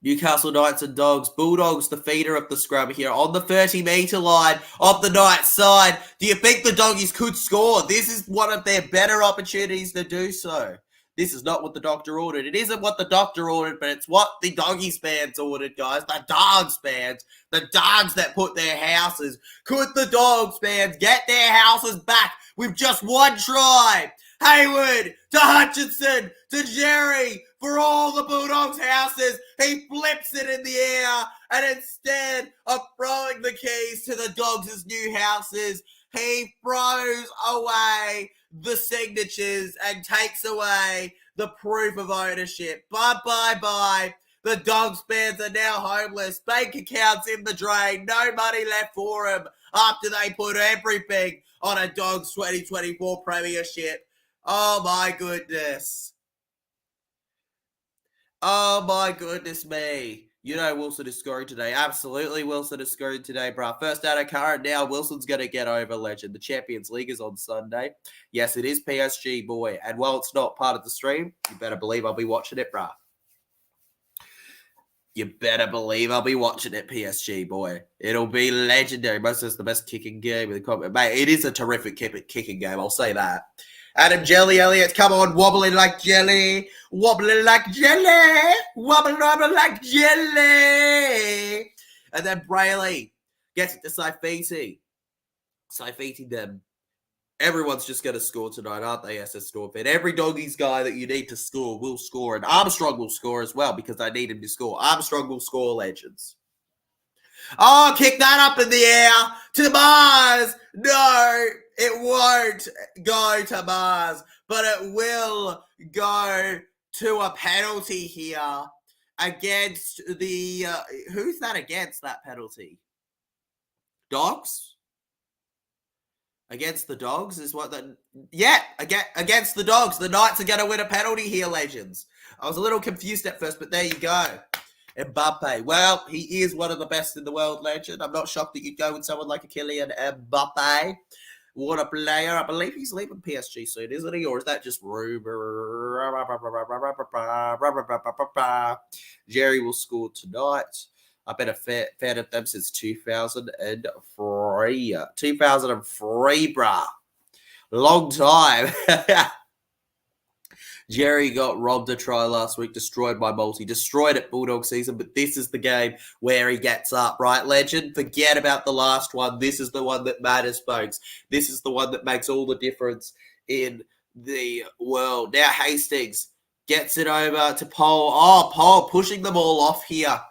Newcastle Knights and Dogs. Bulldogs, the feeder of the scrum here on the 30-metre line of the Knights side. Do you think the Doggies could score? This is one of their better opportunities to do so. This is not what the doctor ordered. It isn't what the doctor ordered, but it's what the Doggies fans ordered, guys. The Dogs fans. The Dogs that put their houses. Could the Dogs fans get their houses back with just one try? Hayward to Hutchinson to Jerry for all the Bulldogs' houses. He flips it in the air, and instead of throwing the keys to the Dogs' new houses, he throws away the signatures and takes away the proof of ownership. Bye. The Dogs fans are now homeless. Bank accounts in the drain. No money left for them after they put everything on a Dogs 2024 premiership. Oh, my goodness. Oh, my goodness me. You know Wilson is scoring today. Absolutely, Wilson is scoring today, bruh. First out of current now, Wilson's going to get over, legend. The Champions League is on Sunday. Yes, it is PSG, boy. And while it's not part of the stream, you better believe I'll be watching it, bruh. You better believe I'll be watching it, PSG, boy. It'll be legendary. Most of it's the best kicking game in the company. Mate, it is a terrific kicking game. I'll say that. Adam Jelly Elliott, come on, wobbling like jelly, wobbling like jelly, wobbling like jelly. And then Brayley gets it to Saifiti. Saifiti them. Everyone's just going to score tonight, aren't they, SS Stormfed? Every doggies guy that you need to score will score. And Armstrong will score as well because I need him to score. Armstrong will score, legends. Oh, kick that up in the air to Mars. No, it won't go to Mars, but it will go to a penalty here against the... who's that against, that penalty? Dogs? Against the Dogs is what the... Yeah, against the Dogs. The Knights are going to win a penalty here, legends. I was a little confused at first, but there you go. Mbappe. Well, he is one of the best in the world, legend. I'm not shocked that you'd go with someone like a Kylian Mbappe. What a player. I believe he's leaving PSG soon, isn't he? Or is that just rumor? Jerry will score tonight. I've been a fan of them since 2003. 2003, brah. Long time. Jerry got robbed a try last week, destroyed by multi, destroyed at Bulldog season, but this is the game where he gets up, right, legend? Forget about the last one. This is the one that matters, folks. This is the one that makes all the difference in the world. Now Hastings gets it over to Pole. Oh, Pole pushing them all off here.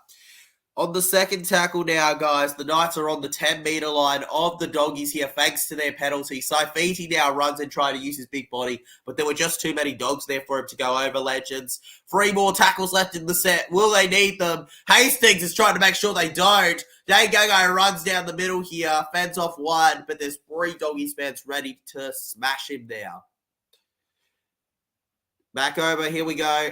On the second tackle now, guys, the Knights are on the 10-metre line of the Doggies here, thanks to their penalty. Saifiti now runs and tries to use his big body, but there were just too many dogs there for him to go over, legends. 3 more tackles left in the set. Will they need them? Hastings is trying to make sure they don't. Dangago runs down the middle here, fends off 1, but there's 3 Doggies fans ready to smash him now. Back over, here we go.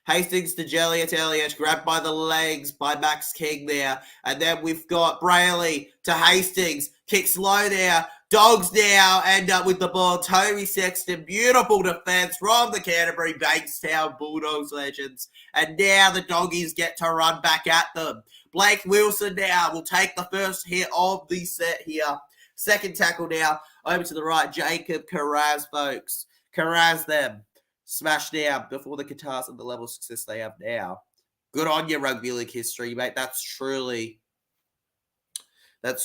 Hastings to Elliott, grabbed by the legs by Max King there. And then we've got Brayley to Hastings, kicks low there. Dogs now end up with the ball. Toby Sexton, beautiful defense from the Canterbury Bankstown Bulldogs, legends. And now the Doggies get to run back at them. Blake Wilson now will take the first hit of the set here. Second tackle now, over to the right, Jacob Carraz, folks. Carraz them. Smash down before the Qatars and the level of success they have now. Good on your rugby league history, mate. That's truly a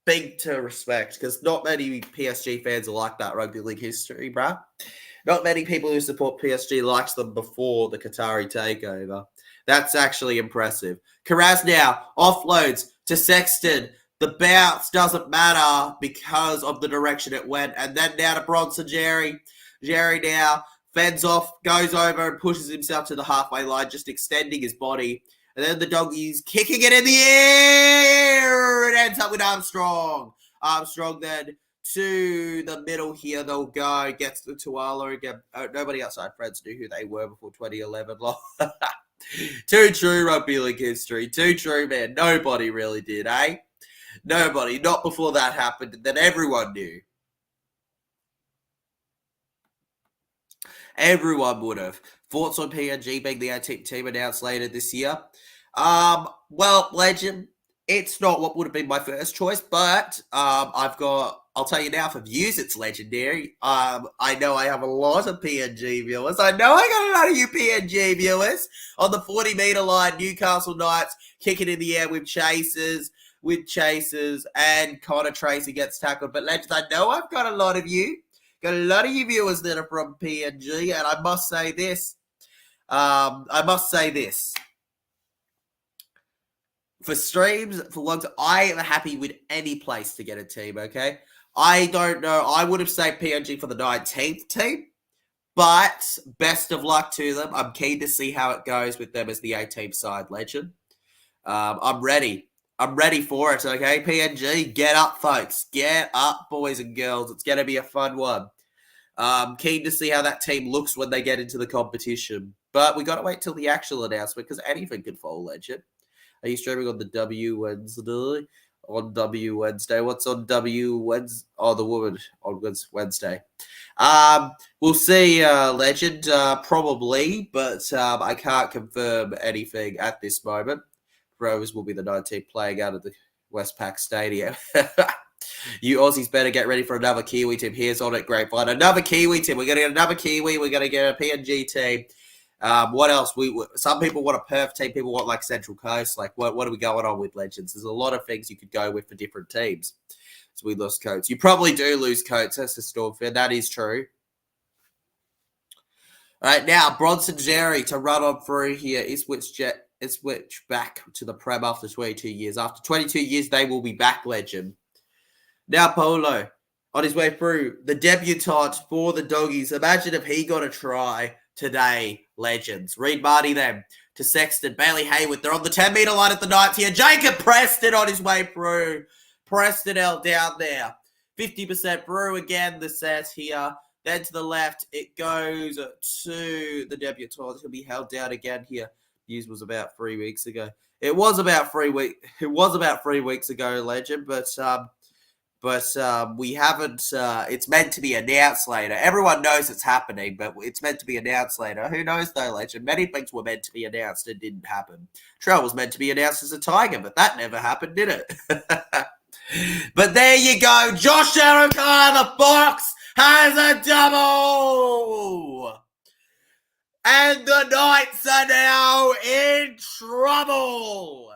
thing to respect, because not many PSG fans are like that rugby league history, bruh. Not many people who support PSG liked them before the Qatari takeover. That's actually impressive. Carraz now offloads to Sexton. The bounce doesn't matter because of the direction it went. And then now to Bronson Jerry. Jerry now fends off, goes over and pushes himself to the halfway line, just extending his body. And then the Doggies kicking it in the air. It ends up with Armstrong. Armstrong then to the middle here. They'll go. Gets the Tuala again. Nobody outside friends knew who they were before 2011. Too true rugby league history. Too true, man. Nobody really did, eh? Nobody, not before that happened, and then everyone knew. Everyone would have. Thoughts on PNG being the team announced later this year? Well, legend, it's not what would have been my first choice, but I'll tell you now, for views, it's legendary. I know I have a lot of PNG viewers. I know I got a lot of you PNG viewers. On the 40-metre line, Newcastle Knights kicking in the air with chasers, and Connor Tracy gets tackled. But legends, I know I've got a lot of you viewers that are from PNG, and I must say this. For streams, for logs, I am happy with any place to get a team, okay? I don't know. I would have said PNG for the 19th team, but best of luck to them. I'm keen to see how it goes with them as the 18th side, legend. I'm ready. I'm ready for it, okay? PNG, get up, folks. Get up, boys and girls. It's going to be a fun one. Keen to see how that team looks when they get into the competition. But we got to wait till the actual announcement, because anything could fall, legend. Are you streaming on the W Wednesday? On W Wednesday. What's on W Wednesday? Oh, the woman on Wednesday. We'll see, legend, probably, but I can't confirm anything at this moment. Rovers will be the 19th playing out of the Westpac Stadium. You Aussies better get ready for another Kiwi team. Here's on it, Grapevine. Another Kiwi team. We're going to get another Kiwi. We're going to get a PNG team. What else? Some people want a Perth team. People want like Central Coast. Like, what are we going on with Legends? There's a lot of things you could go with for different teams. So we lost Coates. You probably do lose Coates. That's a storm fan. That is true. All right, now Bronson Jerry to run on through here. Ipswich back to the Prem after 22 years. After 22 years, they will be back, Legend. Now Polo on his way through. The debutant for the Doggies. Imagine if he got a try today, Legends. Reed Marty then to Sexton. Bailey Hayward. They're on the 10-metre line at the 9th here. Jacob Preston on his way through. Preston L down there. 50% through again, the set here. Then to the left, it goes to the debutant. He'll be held down again here. News was about 3 weeks ago. It was about 3 weeks ago, Legend, but we haven't. It's meant to be announced later. Everyone knows it's happening, but it's meant to be announced later. Who knows though, Legend? Many things were meant to be announced and didn't happen. Trell was meant to be announced as a Tiger, but that never happened, did it? But there you go. Josh Arrow-Khan, the Fox, has a double! And the Knights are now in trouble!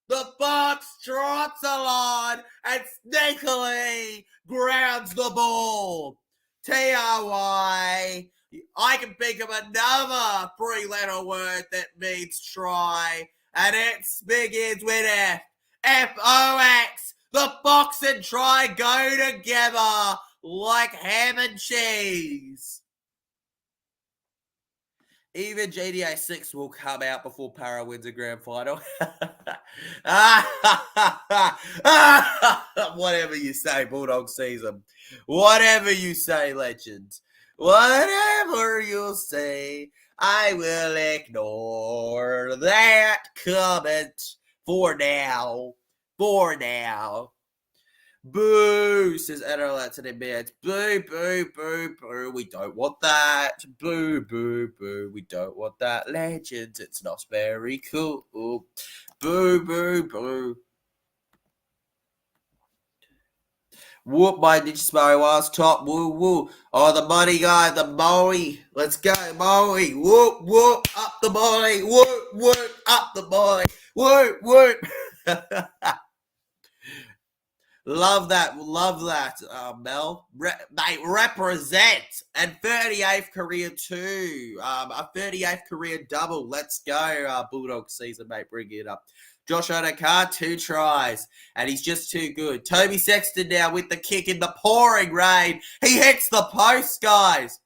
The Fox drops a line and sneakily grounds the ball. TRY. I can think of another three-letter word that means try, and it begins with F. F-O-X. The Fox and try go together like ham and cheese. Even GTA 6 will come out before Para wins a grand final. Whatever you say, Bulldog season. Whatever you say, Legends. Whatever you say, I will ignore that comment for now. Boo, says NRL to their beds. Boo, boo, boo, boo. We don't want that. Boo, boo, boo. We don't want that. Legends, it's not very cool. Boo, boo, boo. Whoop, my Ninja Sparrow was top. Woo, woo. Oh, the money guy, the Moe. Let's go, Moe. Whoop, whoop. Up the Moe. Whoop, whoop. Up the Moe. Whoop, whoop. Love that, Mel. Mate, represent. And 38th career too. A 38th career double. Let's go, Bulldog season, mate. Bring it up. Josh Adokar, 2 tries. And he's just too good. Toby Sexton now with the kick in the pouring rain. He hits the post, guys.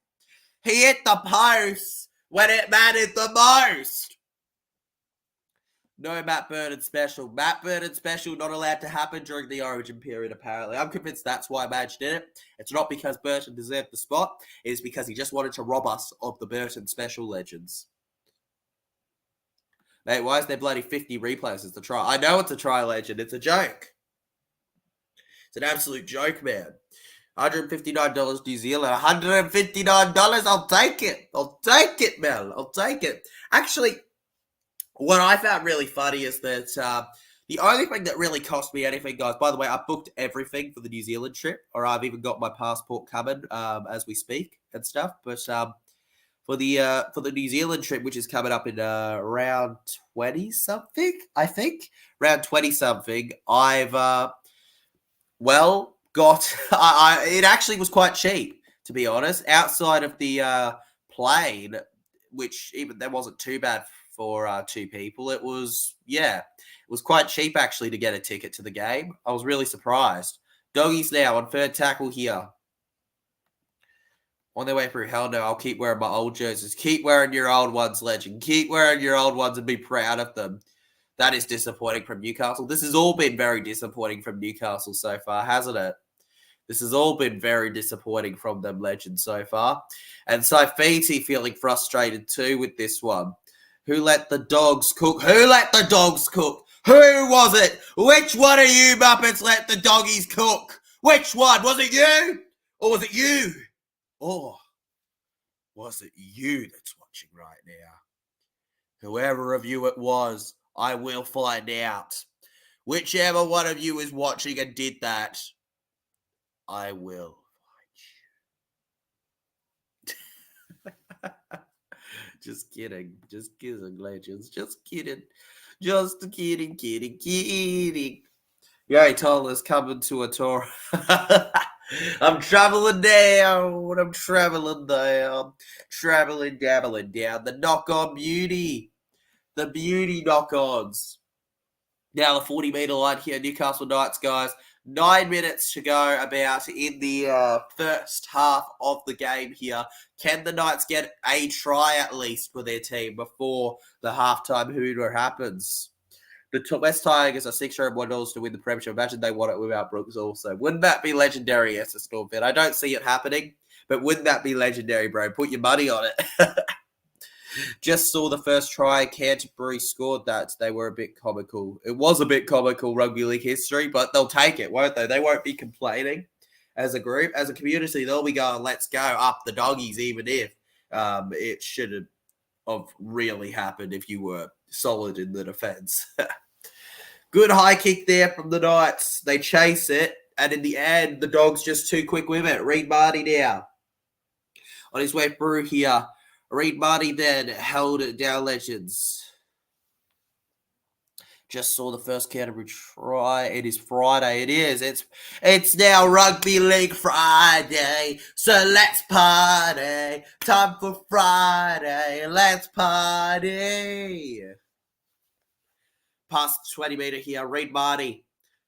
He hit the post when it mattered the most. No Matt Burton special. Matt Burton special not allowed to happen during the Origin period, apparently. I'm convinced that's why Madge did it. It's not because Burton deserved the spot. It's because he just wanted to rob us of the Burton special, Legends. Mate, why is there bloody 50 replays as the try? I know it's a try, Legend. It's a joke. It's an absolute joke, man. $159 New Zealand. $159. I'll take it. I'll take it, Mel. I'll take it. Actually, what I found really funny is that the only thing that really cost me anything, guys, by the way, I booked everything for the New Zealand trip, or I've even got my passport coming as we speak and stuff. But for the New Zealand trip, which is coming up in around 20-something, I think, around 20-something, I've, got, it actually was quite cheap, to be honest, outside of the plane, which even that wasn't too bad for 2 people. It was quite cheap actually to get a ticket to the game. I was really surprised. Doggies now on 3rd tackle here. On their way through. Hell no, I'll keep wearing my old jerseys. Keep wearing your old ones, Legend. Keep wearing your old ones and be proud of them. That is disappointing from Newcastle. This has all been very disappointing from Newcastle so far, hasn't it? This has all been very disappointing from them, Legend, so far. And Saifiti feeling frustrated too with this one. Who let the dogs cook? Who let the dogs cook? Who was it? Which one of you Muppets let the doggies cook? Which one? Was it you? Or was it you? Or was it you that's watching right now? Whoever of you it was, I will find out. Whichever one of you is watching and did that, I will fight you. Just kidding. Just kidding, legends. Just kidding. Just kidding. Gary Toller's coming to a tour. I'm traveling down. Traveling dabbling down. The knock-on beauty. The beauty knock-ons. Now the 40-metre line here, Newcastle Knights, guys. 9 minutes to go about in the first half of the game here. Can the Knights get a try at least for their team before the halftime hooter happens? The West Tigers are $601 to win the premiership. Imagine they won it without Brooks also. Wouldn't that be legendary as a score bet? I don't see it happening, but wouldn't that be legendary, bro? Put your money on it. Just saw the first try. Canterbury scored that. They were a bit comical. It was a bit comical, rugby league history, but they'll take it, won't they? They won't be complaining as a group. As a community, they'll be going, let's go up the doggies, even if it shouldn't have really happened if you were solid in the defense. Good high kick there from the Knights. They chase it, and in the end, the Dogs just too quick with it. Reed Marty now on his way through here. Reed Marty then held it down, legends. Just saw the first Canterbury try. It is Friday. It is. It's now Rugby League Friday. So let's party. Time for Friday. Let's party. Past 20-metre here. Reed Marty.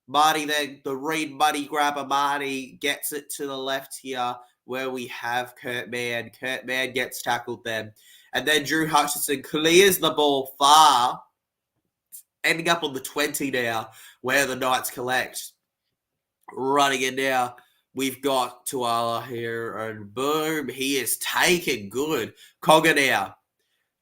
Marty then, the Reed Marty grabber. Marty gets it to the left here where we have Kurt Mann. Kurt Mann gets tackled then. And then Drew Hutchinson clears the ball far. Ending up on the 20 now, where the Knights collect. Running it now. We've got Tuala here, and boom, he is taken good. Cogger now.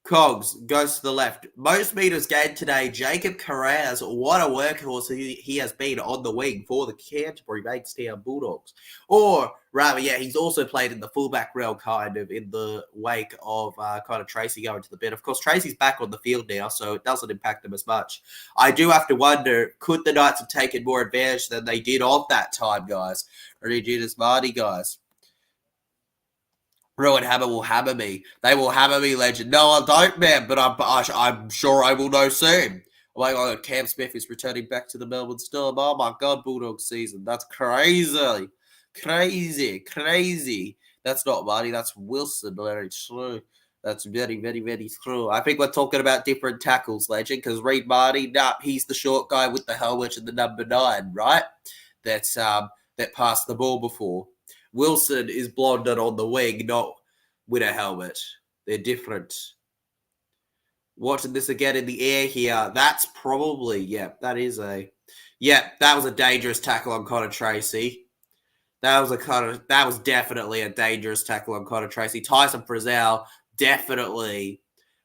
Cogs goes to the left. Most meters gained today. Jacob Carraz, what a workhorse he has been on the wing for the Canterbury Bankstown Bulldogs. Or rather, yeah, he's also played in the fullback role kind of in the wake of kind of Tracy going to the bench. Of course, Tracy's back on the field now, so it doesn't impact them as much. I do have to wonder, could the Knights have taken more advantage than they did of that time, guys? Or did you just Marty, guys? Rowan Hammer will hammer me. They will hammer me, legend. No, I don't, man, but I'm sure I will know soon. Oh my God, Cam Smith is returning back to the Melbourne Storm. Oh my God, Bulldog season. That's crazy. Crazy. That's not Marty, that's Wilson. Very true. That's very, very, very true. I think we're talking about different tackles, legend, because Reed Marty, he's the short guy with the helmet and the number 9, right? That passed the ball before. Wilson is blonded on the wing, not with a helmet. They're different. Watching this again in the air here. That's probably, that was a dangerous tackle on Connor Tracy. That was definitely a dangerous tackle on Connor Tracy. Tyson Frizzell definitely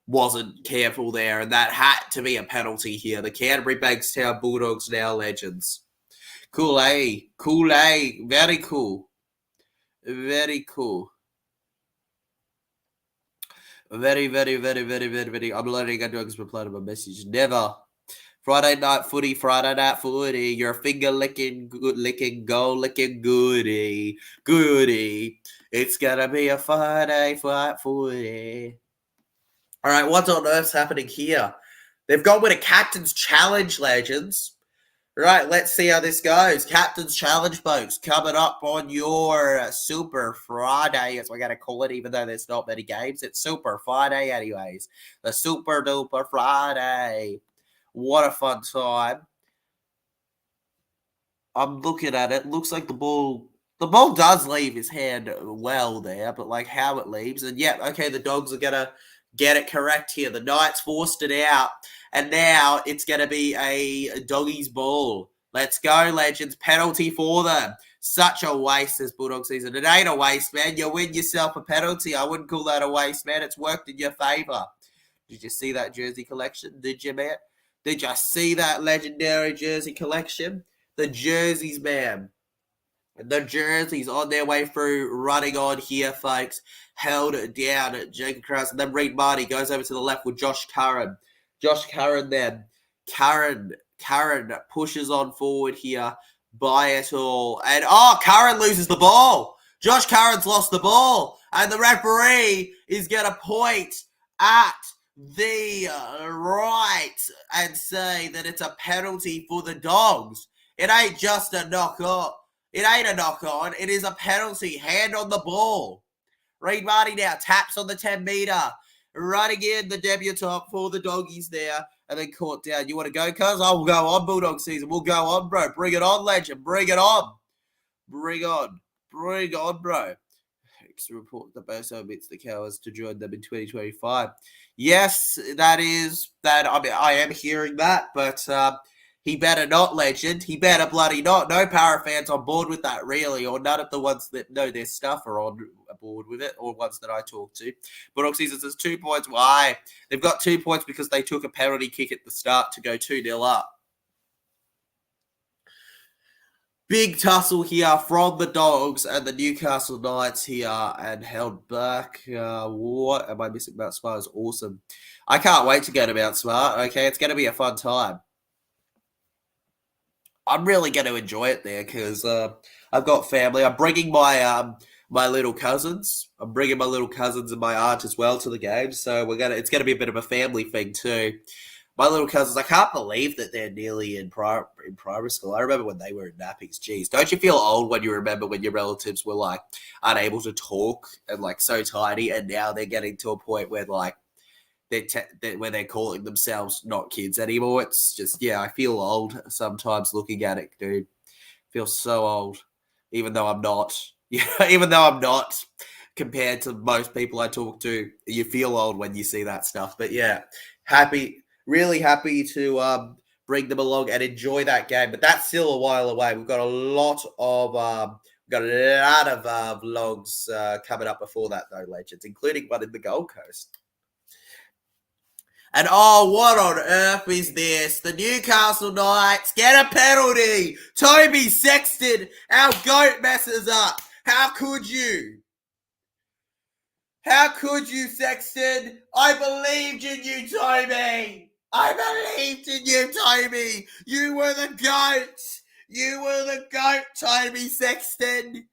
wasn't careful there, and that had to be a penalty here. The Canterbury Bankstown Bulldogs now legends. Cool, eh? Very cool. Very cool. Very, very, very, very, very, very. I'm learning. I do reply to my message. Never. Friday night footy. Your finger licking, goal licking goodie. It's gonna be a Friday fight footy. All right, what on earth's happening here? They've gone with a captain's challenge, legends. Right, let's see how this goes. Captain's Challenge, folks, coming up on your Super Friday, as we're going to call it, even though there's not many games. It's Super Friday anyways. The Super Duper Friday. What a fun time. I'm looking at it. Looks like the ball does leave his hand well there, but like how it leaves. And okay, the Dogs are going to get it correct here. The Knights forced it out. And now it's going to be a doggies ball. Let's go, legends. Penalty for them. Such a waste this Bulldog season. It ain't a waste, man. You win yourself a penalty. I wouldn't call that a waste, man. It's worked in your favor. Did you see that jersey collection? Did you, man? Did you see that legendary jersey collection? The jerseys, man. The jerseys on their way through, running on here, folks. Held it down at Jacob Krause. And then Reed Marty goes over to the left with Josh Curran. Josh Curran then. Curran pushes on forward here. buy it all. And, Curran loses the ball. Josh Curran's lost the ball. And the referee is going to point at the right and say that it's a penalty for the Dogs. It ain't just a knock on. It ain't a knock on. It is a penalty. Hand on the ball. Reed Marty now taps on the 10-meter. Running in the debutant for the Doggies there. And then caught down. You want to go, cuz? I will go on, Bulldog season. We'll go on, bro. Bring it on, legend. Bring it on. Bring on. Bring on, bro. To report that Boso admits the Cowards to join them in 2025. Yes, that is that. I mean, I am hearing that, but he better not, legend. He better bloody not. No Para fans on board with that, really, or none of the ones that know their stuff are on board with it, or ones that I talk to. Bulldog season says 2 points. Why? They've got 2 points because they took a penalty kick at the start to go 2-0 up. Big tussle here from the Dogs and the Newcastle Knights here and held back. What am I missing? Mount Smart is awesome. I can't wait to go to Mount Smart. Okay, it's going to be a fun time. I'm really going to enjoy it there because I've got family. I'm bringing my my little cousins. I'm bringing my little cousins and my aunt as well to the game. So it's going to be a bit of a family thing too. My little cousins, I can't believe that they're nearly in primary school. I remember when they were in nappies. Jeez, don't you feel old when you remember when your relatives were like unable to talk and like so tiny, and now they're getting to a point where like where they're calling themselves not kids anymore? It's just, yeah, I feel old sometimes looking at it, dude. I feel so old, even though I'm not. Yeah, even though I'm not. Compared to most people I talk to, you feel old when you see that stuff. But yeah, really happy to bring them along and enjoy that game. But that's still a while away. We've got a lot of vlogs coming up before that, though, legends, including one in the Gold Coast. And what on earth is this? The Newcastle Knights get a penalty. Toby Sexton, our GOAT, messes up. How could you? How could you, Sexton? I believed in you, Toby. I believed in you, Toby. You were the GOAT. You were the GOAT, Toby Sexton.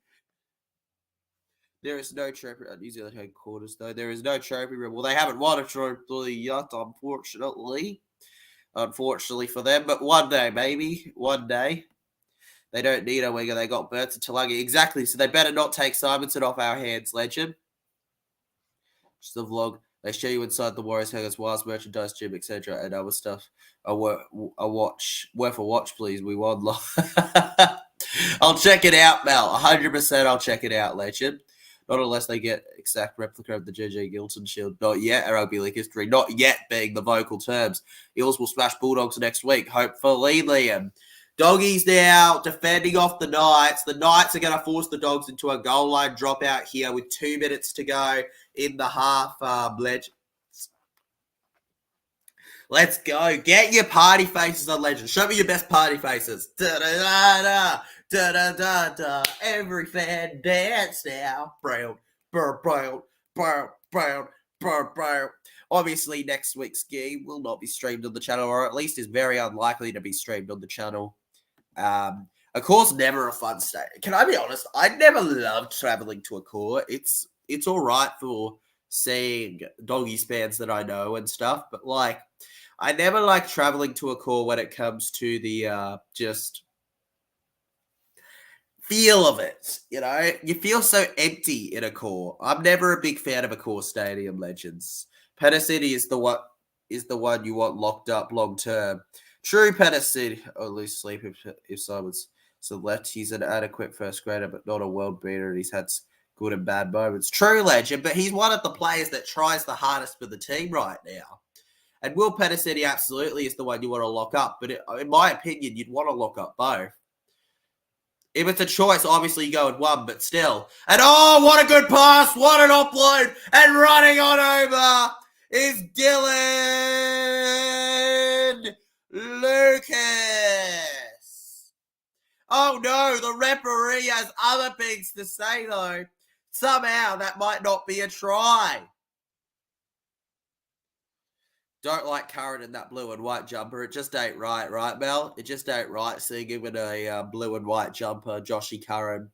There is no trophy at New Zealand headquarters, though. There is no trophy room. Well, they haven't won a trophy yet, unfortunately. Unfortunately for them. But one day, maybe. One day. They don't need a winger. They got Burts and Talangi. Exactly. So they better not take Simonson off our hands, legend. Just the vlog. They show you inside the Warriors Hangers, Wild merchandise, gym, etc., and other stuff. Worth a watch, please. We won. I'll check it out, Mel. 100% I'll check it out, legend. Not unless they get exact replica of the JJ Gilton shield. Not yet, rugby league history. Not yet being the vocal terms. Eels will smash Bulldogs next week. Hopefully, Liam. Doggies now defending off the Knights. The Knights are going to force the Dogs into a goal line dropout here with 2 minutes to go in the half. Legends. Let's go. Get your party faces on, Legends. Show me your best party faces. Da-da-da-da. Da-da-da-da. Every fan dance now. Brown. Obviously, next week's game will not be streamed on the channel, or at least is very unlikely to be streamed on the channel. Of course, never a fun stay. Can I be honest? I never loved traveling to a core. It's all right for seeing Doggies fans that I know and stuff, but like, I never like traveling to a core when it comes to the just feel of it. You know, you feel so empty in a core. I'm never a big fan of a core stadium, legends. Penna City is the one you want locked up long term. True, Penna City. Or at least sleep if Simon's select. He's an adequate first grader, but not a world beater. And he's had good and bad moments. True, legend, but he's one of the players that tries the hardest for the team right now. And Will Petticini absolutely is the one you want to lock up. But in my opinion, you'd want to lock up both. If it's a choice, obviously you go with one, but still. And what a good pass. What an offload. And running on over is Dylan Lucas. Oh no, the referee has other things to say though. Somehow that might not be a try. Don't like Curran in that blue and white jumper. It just ain't right, Mel? It just ain't right seeing him in a blue and white jumper, Joshy Curran.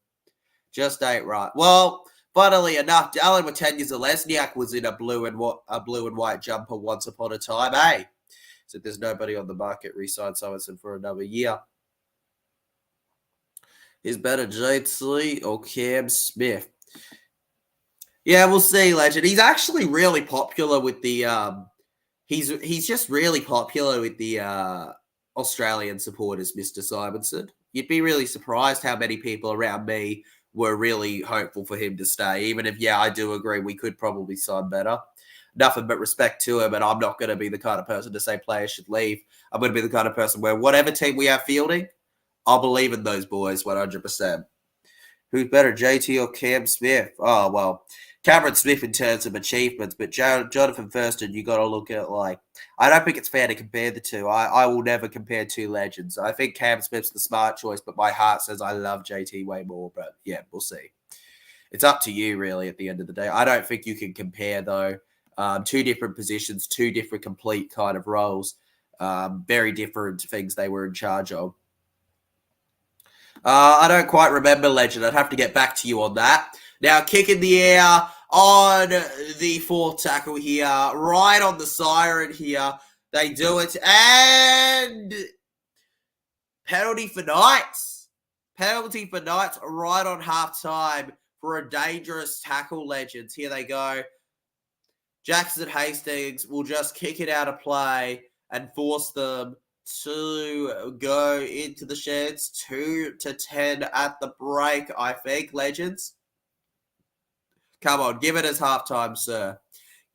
Just ain't right. Well, funnily enough, Alan Watenya-Zalesniak was in a blue and white jumper once upon a time, eh? So there's nobody on the market re-sign Sorensen for another year. Is better JT or Cam Smith? Yeah, we'll see, legend. He's actually really popular with the he's just really popular with the Australian supporters, Mr. Simonson. You'd be really surprised how many people around me were really hopeful for him to stay, even if, yeah, I do agree we could probably sign better. Nothing but respect to him, and I'm not going to be the kind of person to say players should leave. I'm going to be the kind of person where whatever team we have fielding, I'll believe in those boys 100%. Who's better, JT or Cam Smith? Oh, well, Cameron Smith in terms of achievements, but Jonathan Thurston, you got to look at, like, I don't think it's fair to compare the two. I will never compare two legends. I think Cam Smith's the smart choice, but my heart says I love JT way more. But, yeah, we'll see. It's up to you, really, at the end of the day. I don't think you can compare, though. Two different positions, two different complete kind of roles. Very different things they were in charge of. I don't quite remember, legend. I'd have to get back to you on that. Now, kick in the air on the fourth tackle here, right on the siren here. They do it, and penalty for Knights. Penalty for Knights right on halftime for a dangerous tackle, legends. Here they go. Jackson Hastings will just kick it out of play and force them to go into the sheds. 2-10 at the break, I think, legends. Come on, give it as halftime, sir.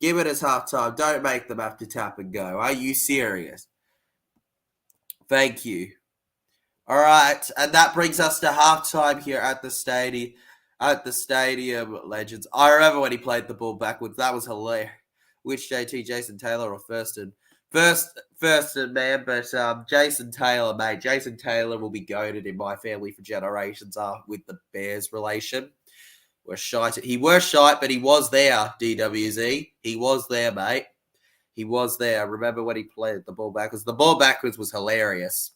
Give it as halftime. Don't make them have to tap and go. Are you serious? Thank you. All right, and that brings us to halftime here at the stadium. Legends. I remember when he played the ball backwards. That was hilarious. Which JT, Jason Taylor or Thurston? Thurston, man, but Jason Taylor, mate. Jason Taylor will be goated in my family for generations with the Bears relation. He was shite, but he was there, DWZ. He was there, mate. He was there. Remember when he played the ball backwards? The ball backwards was hilarious.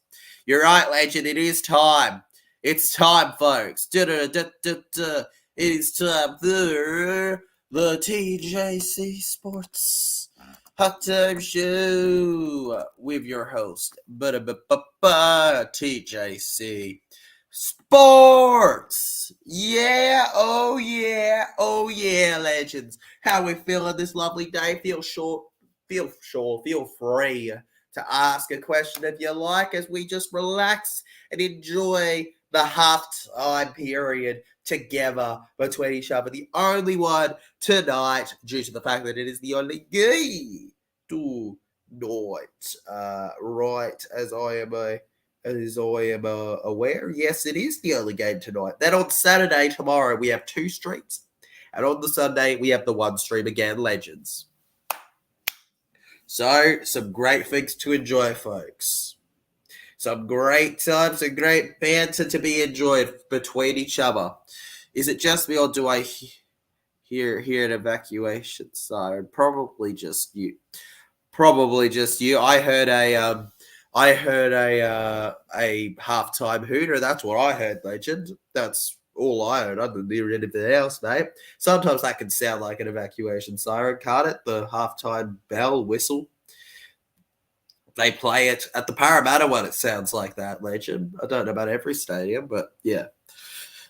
You're right, legend. It is time. It's time, folks. It is time for the TJC Sports Hot Time Show with your host, TJC Sports. Yeah, oh yeah, legends. How we feeling this lovely day? Feel free to ask a question if you like, as we just relax and enjoy the halftime period together between each other. The only one tonight, due to the fact that it is the only game tonight, right, as I am aware. Yes, it is the only game tonight. Then on Saturday, tomorrow, we have 2 streams. And on the Sunday, we have the 1 stream again, legends. So, some great things to enjoy, folks. Some great times and great banter to be enjoyed between each other. Is it just me, or do I hear an evacuation siren? Probably just you. I heard a halftime hooter. That's what I heard, legend. That's all I heard. I didn't hear anything else, mate. Sometimes that can sound like an evacuation siren, can't it? The halftime bell whistle. They play it at the Parramatta one. It sounds like that, legend. I don't know about every stadium, but yeah.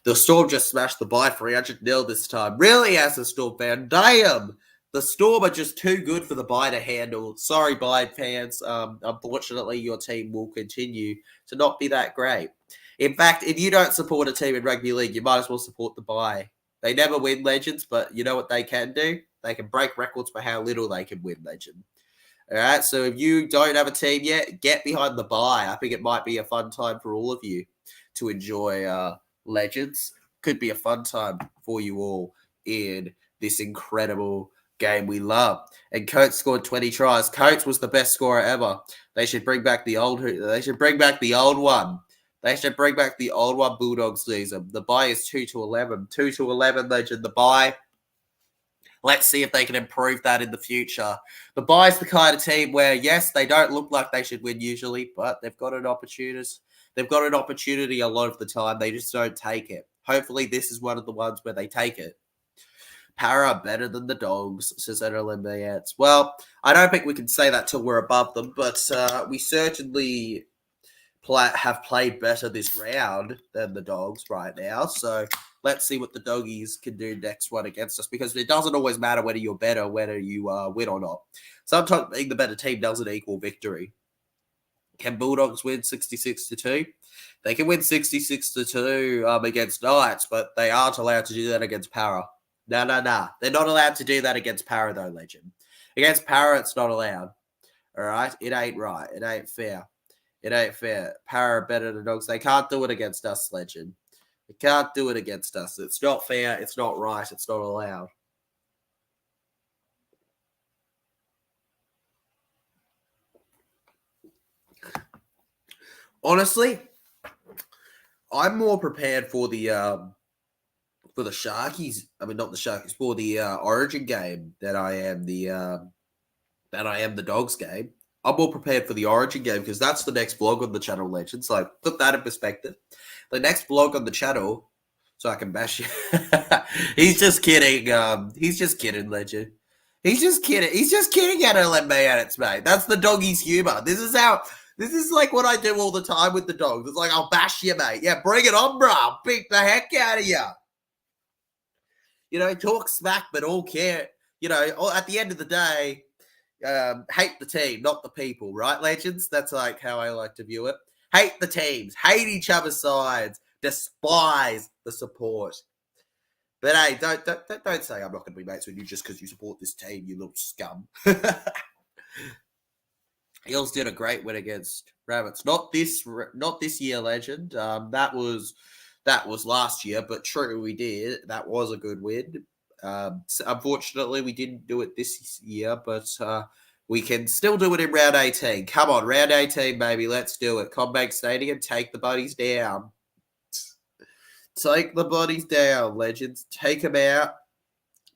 The Storm just smashed the bye 300-0 this time. Really, as a Storm fan, damn. The Storm are just too good for the bye to handle. Sorry, bye fans. Unfortunately, your team will continue to not be that great. In fact, if you don't support a team in rugby league, you might as well support the bye. They never win, legends, but you know what they can do? They can break records for how little they can win, legend. All right, so if you don't have a team yet, get behind the bye. I think it might be a fun time for all of you to enjoy legends. Could be a fun time for you all in this incredible game we love. And Coates scored 20 tries. Coates was the best scorer ever. They should bring back the old one. They should bring back the old one, Bulldogs season. The bye is 2-11. 2-11, legend. The bye. Let's see if they can improve that in the future. The Buy's the kind of team where, yes, they don't look like they should win usually, but they've got an opportunity. They've got an opportunity a lot of the time. They just don't take it. Hopefully, this is one of the ones where they take it. Para better than the Dogs, says NRL. Well, I don't think we can say that till we're above them, but we certainly have played better this round than the Dogs right now. So let's see what the Doggies can do next one against us, because it doesn't always matter whether you're better, whether you win or not. Sometimes being the better team doesn't equal victory. Can Bulldogs win 66-2? They can win 66-2 against Knights, but they aren't allowed to do that against Para. No. They're not allowed to do that against Para, though, Legend. Against Para, it's not allowed. All right? It ain't right. It ain't fair. It ain't fair. Para are better than Dogs. They can't do it against us, Legend. They can't do it against us. It's not fair. It's not right. It's not allowed. Honestly, I'm more prepared for the Sharkies. I mean, not the Sharkies, for the Origin game than I am the Dogs game. I'm more prepared for the Origin game because that's the next vlog on the channel, Legend. So put that in perspective. The next vlog on the channel, so I can bash you. He's just kidding. He's just kidding, Legend. He's just kidding. He's just kidding at LMA Edits, mate. That's the Doggies' humor. This is like what I do all the time with the Dogs. It's like, I'll bash you, mate. Yeah, bring it on, bro. I'll beat the heck out of you. You know, talk smack, but all care. You know, at the end of the day, hate the team, not the people, right, Legends? That's like how I like to view it. Hate the teams, hate each other's sides, despise the support. But hey, don't say I'm not going to be mates with you just because you support this team, you little scum. Eels did a great win against Rabbits. Not this year, Legend. That was last year, but true, we did. That was a good win. Unfortunately, we didn't do it this year, but we can still do it in round 18. Come on, round 18, baby. Let's do it. CommBank Stadium, take the buddies down. Take the buddies down, Legends. Take them out.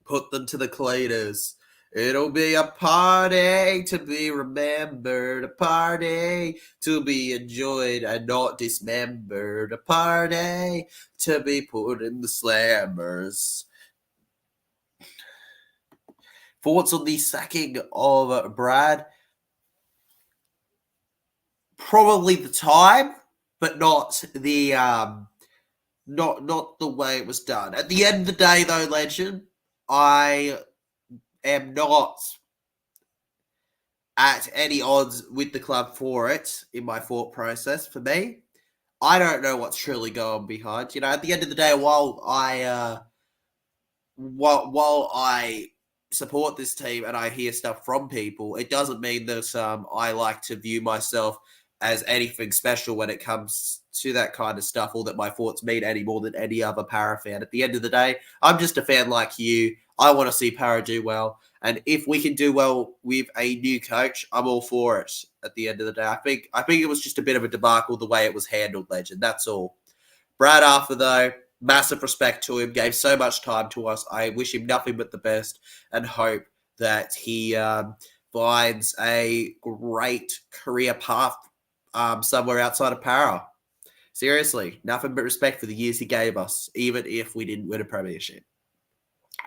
Put them to the cleaners. It'll be a party to be remembered, a party to be enjoyed and not dismembered, a party to be put in the slammers. Thoughts on the sacking of Brad? Probably the time, but not the not the way it was done. At the end of the day, though, Legend, I am not at any odds with the club for it in my thought process. For me, I don't know what's truly going behind. You know, at the end of the day, while I support this team and I hear stuff from people, it doesn't mean that I like to view myself as anything special when it comes to that kind of stuff, or that my thoughts mean any more than any other Para fan. At the end of the day, I'm just a fan like you. I want to see Para do well. And if we can do well with a new coach, I'm all for it at the end of the day. I think it was just a bit of a debacle the way it was handled, Legend. That's all. Brad Arthur, though, massive respect to him, gave so much time to us. I wish him nothing but the best and hope that he finds a great career path somewhere outside of Para. Seriously, nothing but respect for the years he gave us, even if we didn't win a premiership.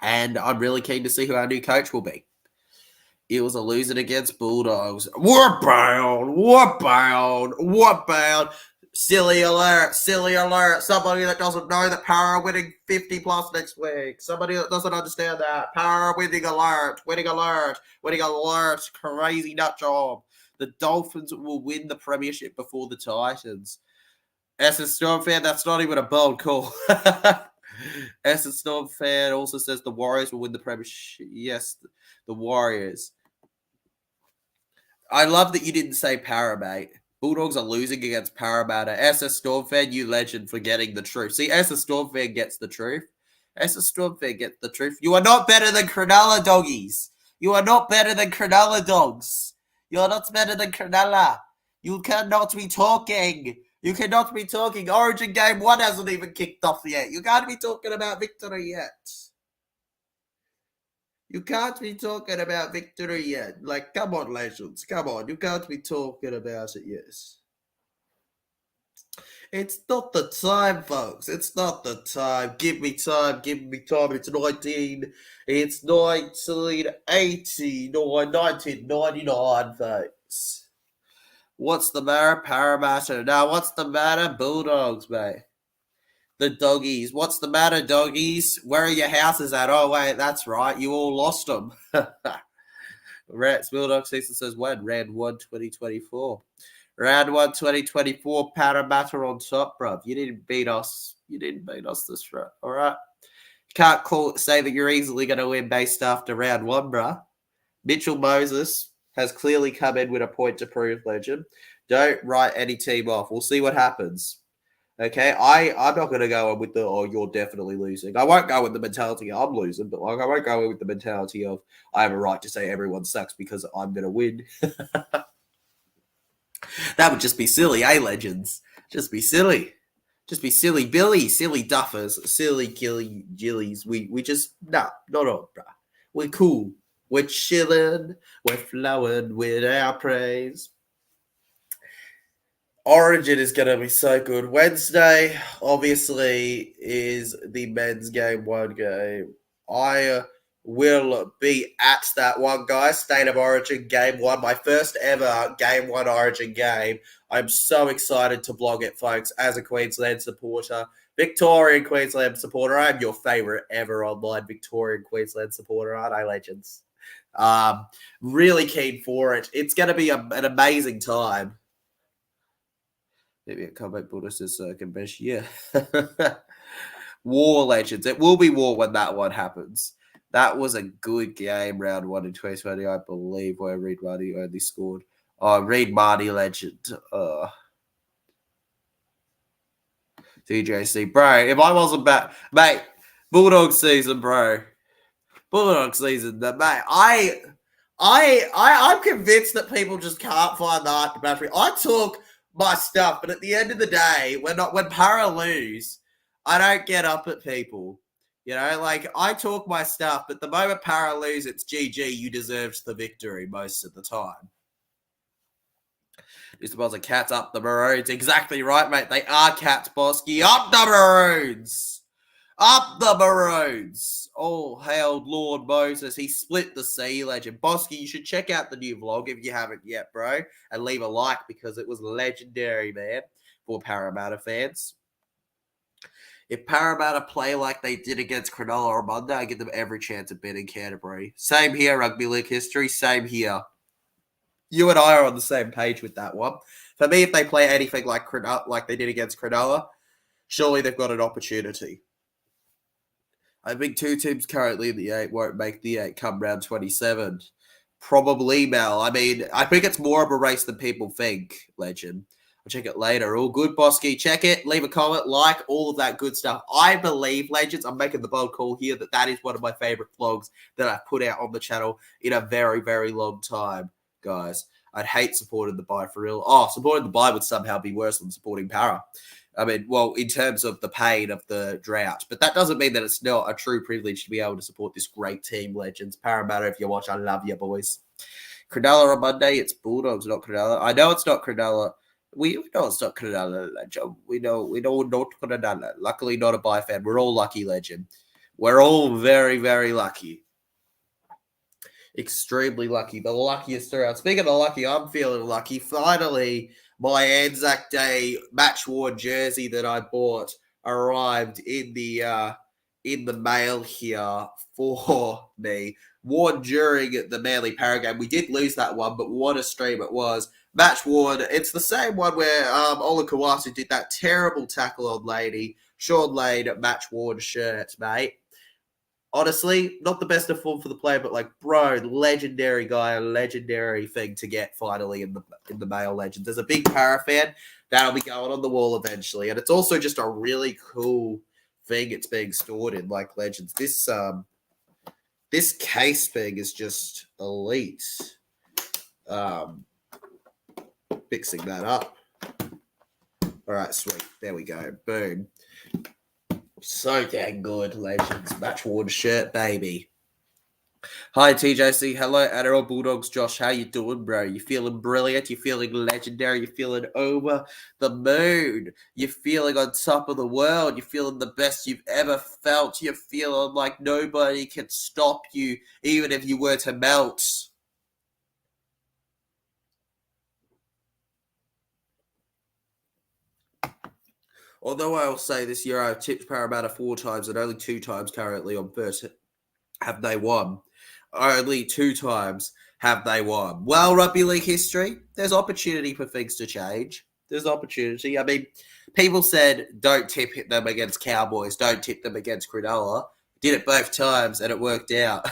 And I'm really keen to see who our new coach will be. It was a losing against Bulldogs. We're bound. Silly alert. Somebody that doesn't know that Para are winning 50 plus next week. Somebody that doesn't understand that. Para winning alert. Crazy nut job. The Dolphins will win the premiership before the Titans. Essence Storm fan, that's not even a bold call. Essence Storm fan also says the Warriors will win the premiership. Yes, the Warriors. I love that you didn't say Para, mate. Bulldogs are losing against Parramatta. SS Storm fan, you legend for getting the truth. See, SS Storm fan gets the truth. SS Storm fan gets the truth. You are not better than Cronulla, doggies. You are not better than Cronulla, dogs. You are not better than Cronulla. You cannot be talking. You cannot be talking. Origin Game 1 hasn't even kicked off yet. You can't be talking about victory yet. You can't be talking about victory yet. Like, come on, legends. Come on. You can't be talking about it, yes. It's not the time, folks. It's not the time. Give me time. Give me time. It's 1989, folks. What's the matter, Parramatta? Now, what's the matter, Bulldogs, mate? The doggies. What's the matter, doggies? Where are your houses at? Oh, wait, that's right. You all lost them. Rats Bulldogs season says when? Round 1, 2024. Round 1, 2024, Parramatta on top, bruv. You didn't beat us. You didn't beat us this round, all right? Can't say that you're easily going to win based after round 1, bruh. Mitchell Moses has clearly come in with a point to prove, legend. Don't write any team off. We'll see what happens. Okay, I'm not going to go in with the, oh, you're definitely losing. I won't go with the mentality I'm losing, but like I won't go in with the mentality of I have a right to say everyone sucks because I'm going to win. That would just be silly, eh, legends? Just be silly. Just be silly Billy, silly duffers, silly killy jillies. We just, nah, not all, bruh. We're cool. We're chilling. We're flowing with our praise. Origin is going to be so good. Wednesday, obviously, is the men's game 1 game. I will be at that one, guys. State of Origin game 1, my first ever game 1 Origin game. I'm so excited to blog it, folks, as a Queensland supporter. Victorian Queensland supporter. I'm your favourite ever online Victorian Queensland supporter, aren't I, legends? Really keen for it. It's going to be an amazing time. Maybe a comeback bonus is convention. Yeah. War legends. It will be war when that one happens. That was a good game, round 1 in 2020, I believe, where Reed Marty only scored. Oh, Reed Marty legend. DJC. Bro, if I wasn't back, mate, Bulldog season, bro. Bulldog season, mate. I'm convinced that people just can't find the heart capacity. I took my stuff, but at the end of the day, when Para lose, I don't get up at people. You know, like I talk my stuff, but the moment Para lose, it's GG. You deserved the victory most of the time. You're supposed to cats up the Maroons. Exactly right, mate. They are cats, Bosky. Up the Maroons. Up the Maroons. Oh, hail Lord Moses. He split the sea, legend. Bosky, you should check out the new vlog if you haven't yet, bro. And leave a like because it was legendary, man, for Parramatta fans. If Parramatta play like they did against Cronulla on Monday, I give them every chance of beating Canterbury. Same here, rugby league history. Same here. You and I are on the same page with that one. For me, if they play anything like they did against Cronulla, surely they've got an opportunity. I think 2 teams currently in the 8 won't make the 8 come round 27. Probably, Mel. I mean, I think it's more of a race than people think, legend. I'll check it later. All good, Bosky. Check it. Leave a comment, like, all of that good stuff. I believe, legends, I'm making the bold call here that is one of my favorite vlogs that I've put out on the channel in a very, very long time, guys. I'd hate supporting the buy for real. Oh, supporting the buy would somehow be worse than supporting Para. I mean, well, in terms of the pain of the drought. But that doesn't mean that it's not a true privilege to be able to support this great team, legends. Parramatta, if you watch, I love you, boys. Cronulla on Monday, it's Bulldogs, not Cronulla. I know it's not Cronulla. We know it's not Cronulla, legend. We know not Cronulla. Luckily, not a buy fan. We're all lucky, legend. We're all very, very lucky. Extremely lucky. The luckiest around. Speaking of lucky, I'm feeling lucky. Finally, my Anzac Day match worn jersey that I bought arrived in the mail here for me. Worn during the Manly Para game. We did lose that one, but what a stream it was. Match worn. It's the same one where Ola Kawatu did that terrible tackle on Lady. Sean Lane match worn shirt, mate. Honestly, not the best of form for the player, but like, bro, legendary guy, a legendary thing to get finally in the male legends. There's a big Para fan that'll be going on the wall eventually, and it's also just a really cool thing. It's being stored in like legends. This case thing is just elite. Fixing that up. All right, sweet. There we go. Boom. So dang good, legends. Match worn shirt, baby. Hi TJC, hello NRL Bulldogs. Josh, how you doing, bro? You feeling brilliant? You feeling legendary? You feeling over the moon? You feeling on top of the world? You feeling the best you've ever felt? You're feeling like nobody can stop you, even if you were to melt. Although I will say this year I've tipped Parramatta 4 times and only 2 times currently on first have they won. Only 2 times have they won. Well, rugby league history, there's opportunity for things to change. There's opportunity. I mean, people said don't tip them against Cowboys, don't tip them against Cronulla. Did it both times and it worked out.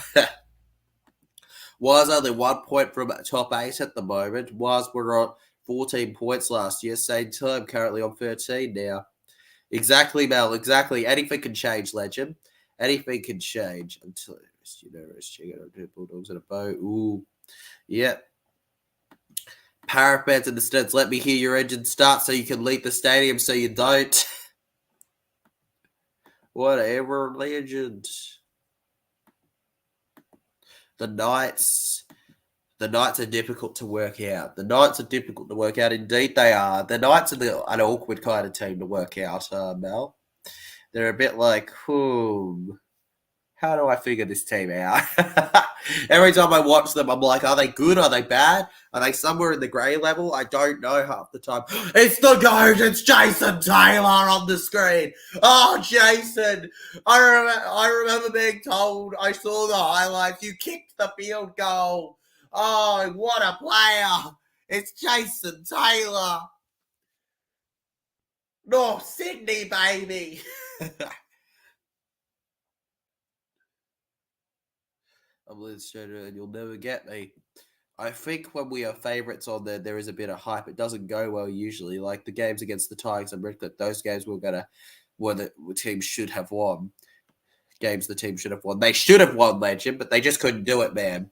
Was only 1 point from top 8 at the moment. Was we're on 14 points last year. Same time, currently on 13 now. Exactly, Mel. Exactly. Anything can change, legend. Anything can change until Bulldogs in a boat. Ooh, yep. Parapets in the stands. Let me hear your engine start so you can leave the stadium. So you don't. Whatever, legend. The Knights. The Knights are difficult to work out. The Knights are difficult to work out. Indeed, they are. The Knights are an awkward kind of team to work out, Mel. They're a bit like, how do I figure this team out? Every time I watch them, I'm like, are they good? Are they bad? Are they somewhere in the grey level? I don't know half the time. It's the GOAT. It's Jason Taylor on the screen. Oh, Jason. I remember being told, I saw the highlights. You kicked the field goal. Oh, what a player. It's Jason Taylor. North Sydney, baby. I'm Liz Strader and you'll never get me. I think when we are favourites on there is a bit of hype. It doesn't go well usually. Like the games against the Tigers and Rick, those games were the team should have won. Games the team should have won. They should have won, legend, but they just couldn't do it, man.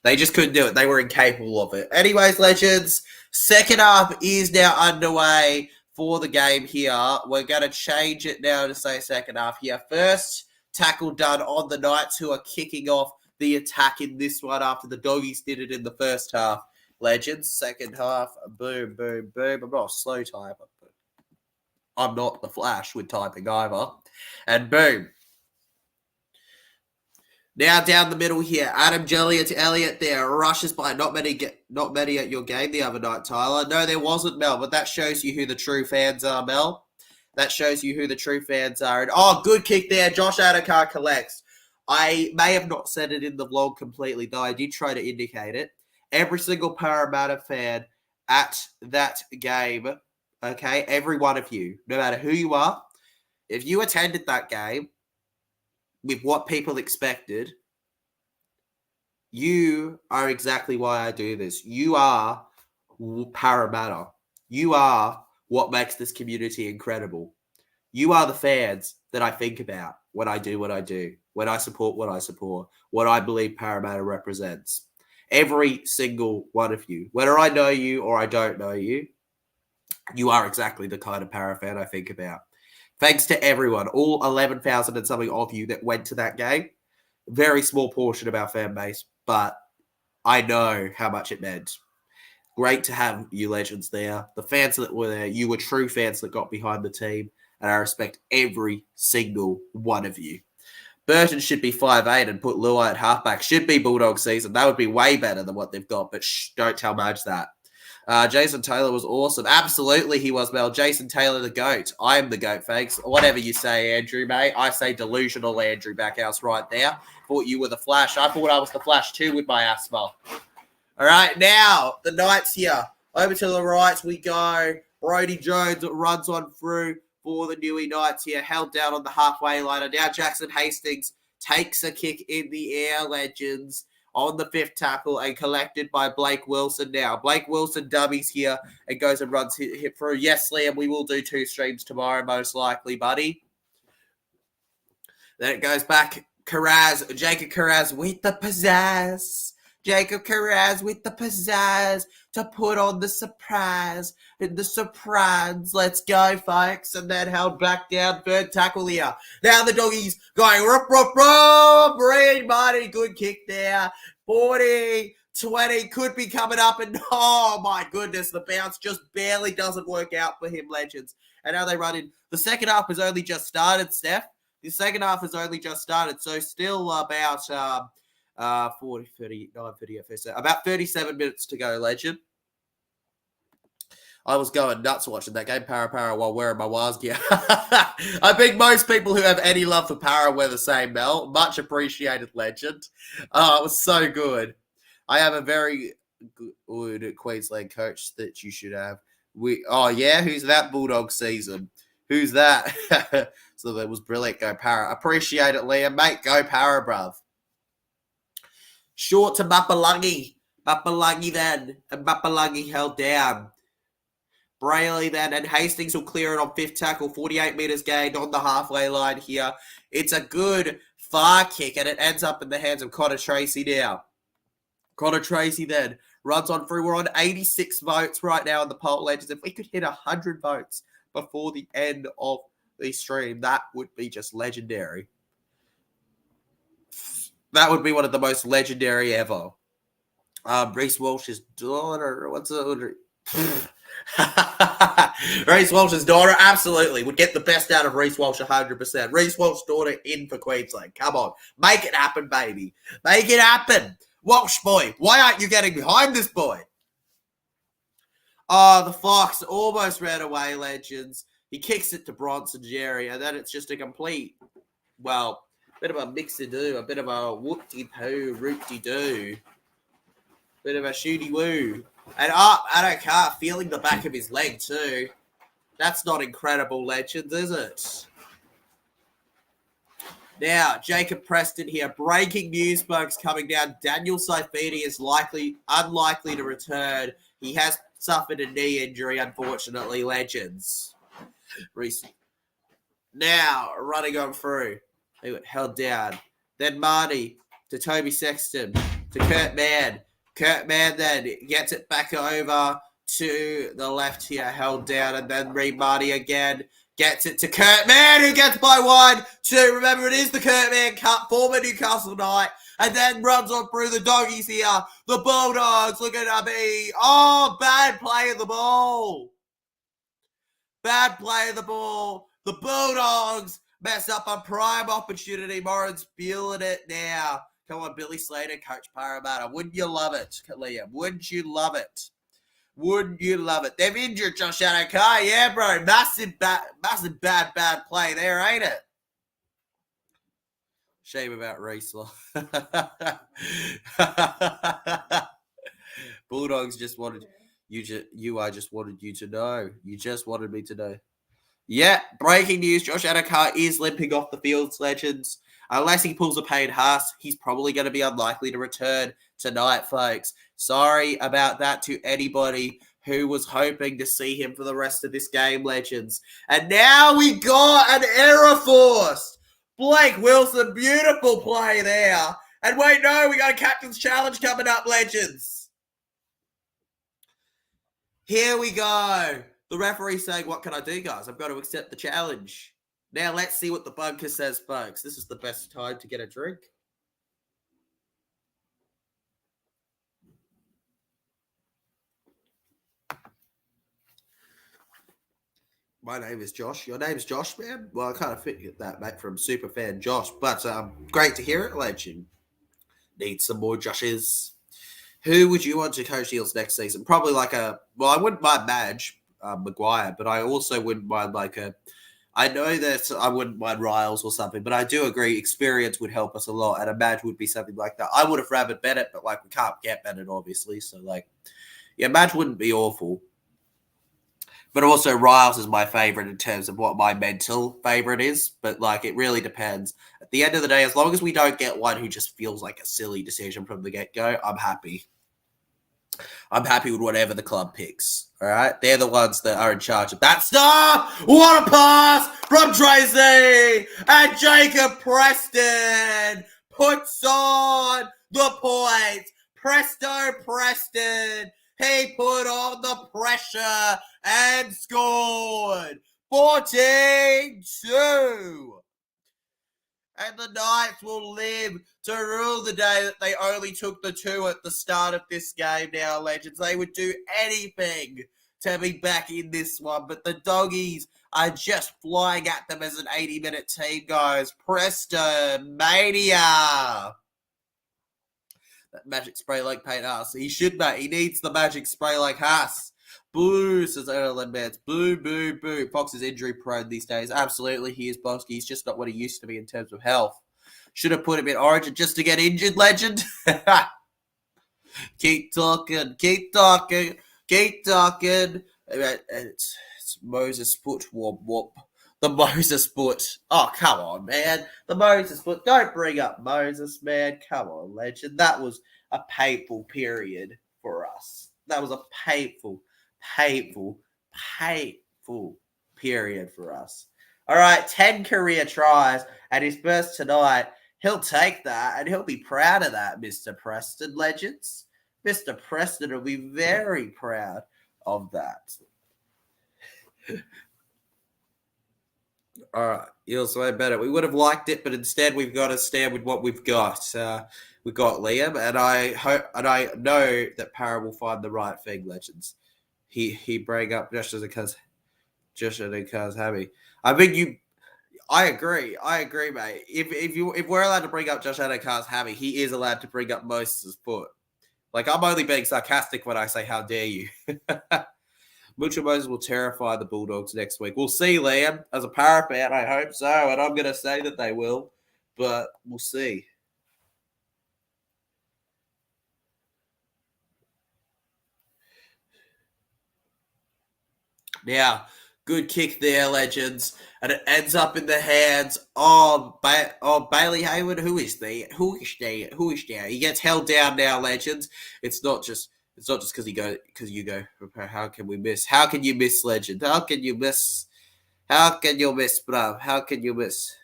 They just couldn't do it. They were incapable of it. Anyways, legends, second half is now underway for the game here. We're going to change it now to say second half here. First tackle done on the Knights, who are kicking off the attack in this one after the Doggies did it in the first half. Legends, second half, boom, boom, boom. I'm not a slow typer. I'm not the Flash with typing either. And boom. Now down the middle here, Adam Jelliot to Elliott there, rushes by. Not many at your game the other night, Tyler. No, there wasn't, Mel, but that shows you who the true fans are, Mel. That shows you who the true fans are. And good kick there. Josh Adokar collects. I may have not said it in the vlog completely, though I did try to indicate it. Every single Parramatta fan at that game, okay, every one of you, no matter who you are, if you attended that game with what people expected, you are exactly why I do this. You are Parramatta. You are what makes this community incredible. You are the fans that I think about when I do what I do, when I support what I support, what I believe Parramatta represents. Every single one of you, whether I know you or I don't know you, you are exactly the kind of Para fan I think about. Thanks to everyone, all 11,000 and something of you that went to that game. Very small portion of our fan base, but I know how much it meant. Great to have you legends there. The fans that were there, you were true fans that got behind the team, and I respect every single one of you. Burton should be 5'8" and put Luai at halfback. Should be Bulldog season. That would be way better than what they've got, but don't tell Madge that. Jason Taylor was awesome. Absolutely, he was, Mel. Jason Taylor, the GOAT. I am the GOAT, thanks. Whatever you say, Andrew, mate. I say delusional Andrew Backhouse right there. Thought you were the Flash. I thought I was the Flash too with my asthma. All right, now, the Knights here. Over to the right we go. Brodie Jones runs on through for the Newey Knights here. Held down on the halfway line. Now Jackson Hastings takes a kick in the air, legends, on the fifth tackle and collected by Blake Wilson now. Blake Wilson dummies here and goes and runs hit through. Yes, Liam, we will do 2 streams tomorrow, most likely, buddy. Then it goes back. Jacob Carraz with the pizzazz. Jacob Carraz with the pizzazz to put on the surprise. And the surprise. Let's go, folks. And then held back down. Third tackle here. Now the Doggies going rup, rup, rup. 15, Marty, good kick there. 40, 20, could be coming up, and oh my goodness, the bounce just barely doesn't work out for him, legends. And now they run in. The second half has only just started, Steph. The second half has only just started, so still about 40, 39, 30, about 37 minutes to go, legend. I was going nuts watching that game, Para while wearing my Waz gear. I think most people who have any love for Para wear the same, Mel. Much appreciated, legend. It was so good. I have a very good Queensland coach that you should have. Who's that? Bulldog season. Who's that? So that was brilliant. Go Para. Appreciate it, Liam. Mate, go Para, bruv. Short to Mapalungi. Mapalungi then. And Mapalungi held down. Brayley then, and Hastings will clear it on fifth tackle, 48 metres gained on the halfway line here. It's a good far kick, and it ends up in the hands of Connor Tracy now. Connor Tracy then runs on through. We're on 86 votes right now on the poll, legends. If we could hit 100 votes before the end of the stream, that would be just legendary. That would be one of the most legendary ever. Reece Walsh's daughter, what's the Reece Walsh's daughter, absolutely. Would get the best out of Reece Walsh 100%. Reece Walsh's daughter in for Queensland. Come on. Make it happen, baby. Make it happen. Walsh boy, why aren't you getting behind this boy? Oh, the Fox almost ran away, legends. He kicks it to Bronson Jerry, and then it's just a complete, well, bit of a mix-a-do, a bit of a whoop-de-poo, roop-de-doo. Bit of a shooty-woo. And up, Adokar feeling the back of his leg too. That's not incredible, legends, is it? Now, Jacob Preston here. Breaking news, folks, coming down. Daniel Saifidi is unlikely to return. He has suffered a knee injury, unfortunately, legends. Recently. Now, running on through. They got held down. Then Marty to Toby Sexton to Kurt Mann. Kurt Mann then gets it back over to the left here, held down, and then Reed Marty again gets it to Kurt Mann, who gets by 1-2. Remember, it is the Kurt Mann Cup, former Newcastle Knight, and then runs on through the doggies here. The Bulldogs looking to be, bad play of the ball. Bad play of the ball. The Bulldogs mess up a prime opportunity. Moran's feeling it now. Come on, Billy Slater, Coach Parramatta. Wouldn't you love it, Liam? Wouldn't you love it? Wouldn't you love it? They've injured Josh Adokar. Yeah, bro. Massive bad play there, ain't it? Shame about Reece. Bulldogs just wanted I just wanted you to know. You just wanted me to know. Yeah, breaking news. Josh Adokar is limping off the field, legends. Unless he pulls a Payne Haas, he's probably going to be unlikely to return tonight, folks. Sorry about that to anybody who was hoping to see him for the rest of this game, legends. And now we got an error forced. Blake Wilson, beautiful play there. And wait, no, we got a captain's challenge coming up, legends. Here we go. The referee saying, what can I do, guys? I've got to accept the challenge. Now, let's see what the bunker says, folks. This is the best time to get a drink. My name is Josh. Your name's Josh, man? Well, I kind of fit that, mate, from Superfan Josh. But great to hear it, legend. Need some more Joshes. Who would you want to coach the Eels next season? Probably I wouldn't mind Madge Maguire, but I also wouldn't mind I know that I wouldn't mind Riles or something, but I do agree experience would help us a lot, and a Madge would be something like that. I would have rabbited Bennett, but we can't get Bennett, obviously. So Madge wouldn't be awful. But also Riles is my favorite in terms of what my mental favorite is. But it really depends. At the end of the day, as long as we don't get one who just feels like a silly decision from the get-go, I'm happy. I'm happy with whatever the club picks. All right? They're the ones that are in charge of that stuff. What a pass from Tracy. And Jacob Preston puts on the points. Presto Preston. He put on the pressure and scored. 14-2. And the Knights will live to rule the day that they only took the 2 at the start of this game now, legends. They would do anything to be back in this one, but the Doggies are just flying at them as an 80-minute team, guys. Preston Mania. That magic spray like Payne Haas. He should, mate. He needs the magic spray like Haas. Boo, says NRL Beds. Boo, boo, boo. Fox is injury prone these days. Absolutely, he is Bosky. He's just not what he used to be in terms of health. Should have put him in Origin just to get injured, legend. Keep talking, keep talking, keep talking. It's Moses foot, whoop, whoop. The Moses foot. Oh, come on, man. The Moses foot. Don't bring up Moses, man. Come on, legend. That was a painful period for us. That was a painful period for us. All right, 10 career tries and his first tonight. He'll take that and he'll be proud of that, Mr. Preston, legends. Mr. Preston will be very proud of that. All right, Eels way better. We would have liked it, but instead we've got to stand with what we've got. We've got Liam, and I know that Parra will find the right thing, legends. He bring up just as a cuz happy. I think I agree, mate. If we're allowed to bring up Josh Adokars Hammy, he is allowed to bring up Moses' foot. Like, I'm only being sarcastic when I say, how dare you? Mucho Moses will terrify the Bulldogs next week. We'll see, Liam. As a Parra fan, I hope so. And I'm going to say that they will. But we'll see. Now, good kick there, legends. And it ends up in the hands of Bailey Hayward. Who is there? He gets held down now, legends. It's not just because you go. How can we miss? How can you miss, legend? How can you miss? How can you miss, bruv? How can you miss?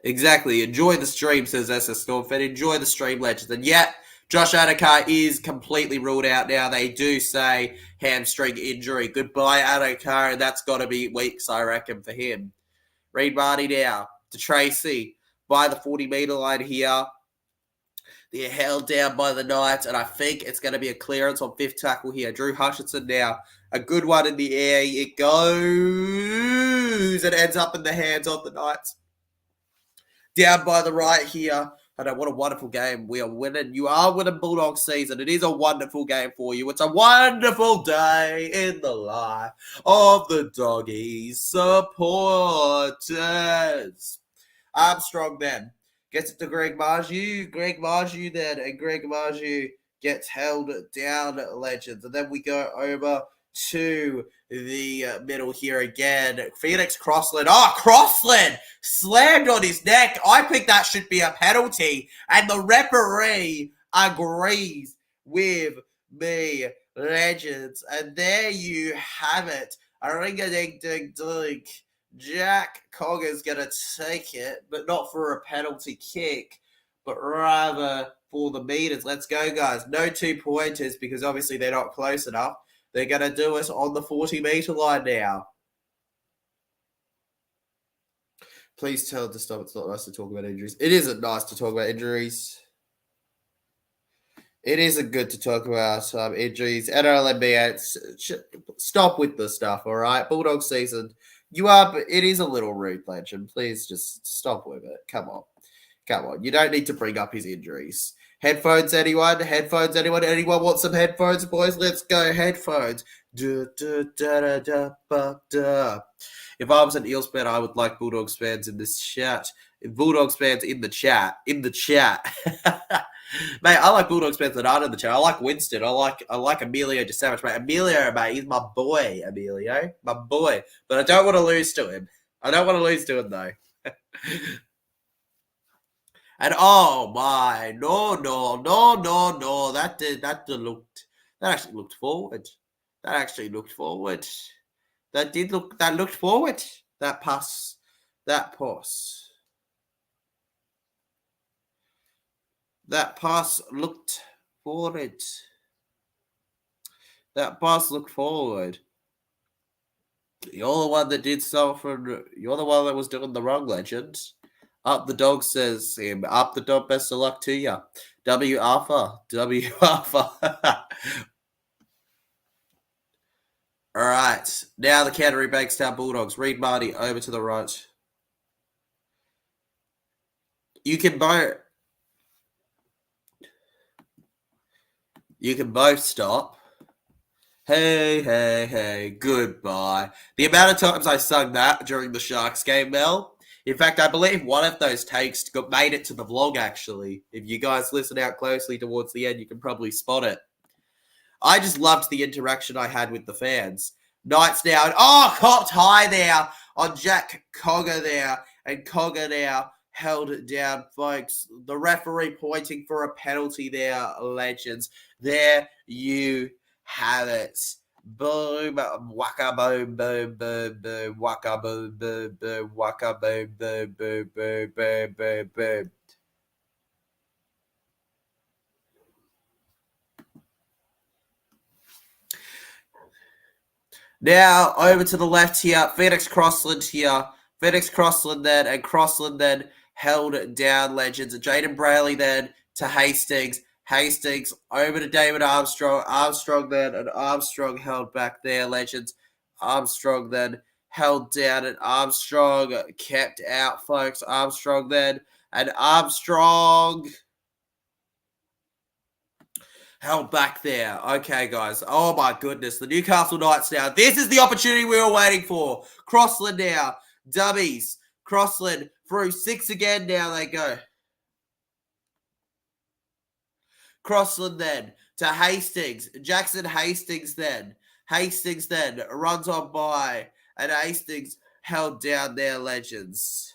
Exactly. Enjoy the stream, says SS Stormfed. Enjoy the stream, legends. And yet, Josh Adokar is completely ruled out now. They do say hamstring injury. Goodbye, Adokar, and that's got to be weeks, I reckon, for him. Reed Marty now to Tracy by the 40-metre line here. They're held down by the Knights, and I think it's going to be a clearance on fifth tackle here. Drew Hutchinson now. A good one in the air. It goes and ends up in the hands of the Knights. Down by the right here. I know, what a wonderful game. We are winning. You are winning Bulldogs season. It is a wonderful game for you. It's a wonderful day in the life of the Doggies supporters. Armstrong then gets it to Greg Marju. Greg Marju then. And Greg Marju gets held down, legends. And then we go over to the middle here again. Phoenix Crossland. Oh, Crossland slammed on his neck. I think that should be a penalty. And the referee agrees with me, legends. And there you have it. A ring-a-ding-ding-ding. Jack Cogger's going to take it, but not for a penalty kick, but rather for the meters. Let's go, guys. No 2-pointers because obviously they're not close enough. They're going to do us on the 40-metre line now. Please tell them to stop. It's not nice to talk about injuries. It isn't nice to talk about injuries. It isn't good to talk about injuries. NRL NBA, stop with the stuff, all right? Bulldog season. It is a little rude, legend. Please just stop with it. Come on. You don't need to bring up his injuries. Headphones, anyone? Anyone want some headphones, boys? Let's go, headphones. If I was an Eels fan, I would like Bulldogs fans in this chat. Bulldogs fans in the chat. Mate, I like Bulldogs fans that aren't in the chat. I like Winston. I like Emilio de Savage, mate. Emilio, mate, he's my boy, Emilio. My boy. But I don't want to lose to him. Though. And oh my, no. That actually looked forward. That looked forward. That pass. That pass looked forward. You're the one that did something. You're the one that was doing the wrong, legend. Up the dog says him. Up the dog, best of luck to you. W Alpha. W Alpha. All right. Now the Canterbury Bankstown Bulldogs. Reed Marty over to the right. You can both stop. Hey, hey, hey, goodbye. The amount of times I sung that during the Sharks game, Mel. In fact, I believe one of those takes made it to the vlog, actually. If you guys listen out closely towards the end, you can probably spot it. I just loved the interaction I had with the fans. Knights down. Oh, copped high there on Jack Cogger there. And Cogger now held it down, folks. The referee pointing for a penalty there, legends. There you have it. Boom, waka, boom, boom, boom, boom, waka, boom, boom, boom, waka, boom, boom, boom, boom, boom, boom, boom. Now, over to the left here, Phoenix Crossland here. Phoenix Crossland then, and Crossland then held it down, legends. Jaden Brayley then to Hastings. Hastings over to David Armstrong. Armstrong then, and Armstrong held back there, legends. Armstrong then held down, and Armstrong kept out, folks. Armstrong then, and Armstrong held back there. Okay, guys. Oh, my goodness. The Newcastle Knights now. This is the opportunity we were waiting for. Crossland now. Dummies. Crossland through 6 again. Now they go. Crossland then to Hastings. Jackson Hastings then. Hastings then runs on by. And Hastings held down their legends.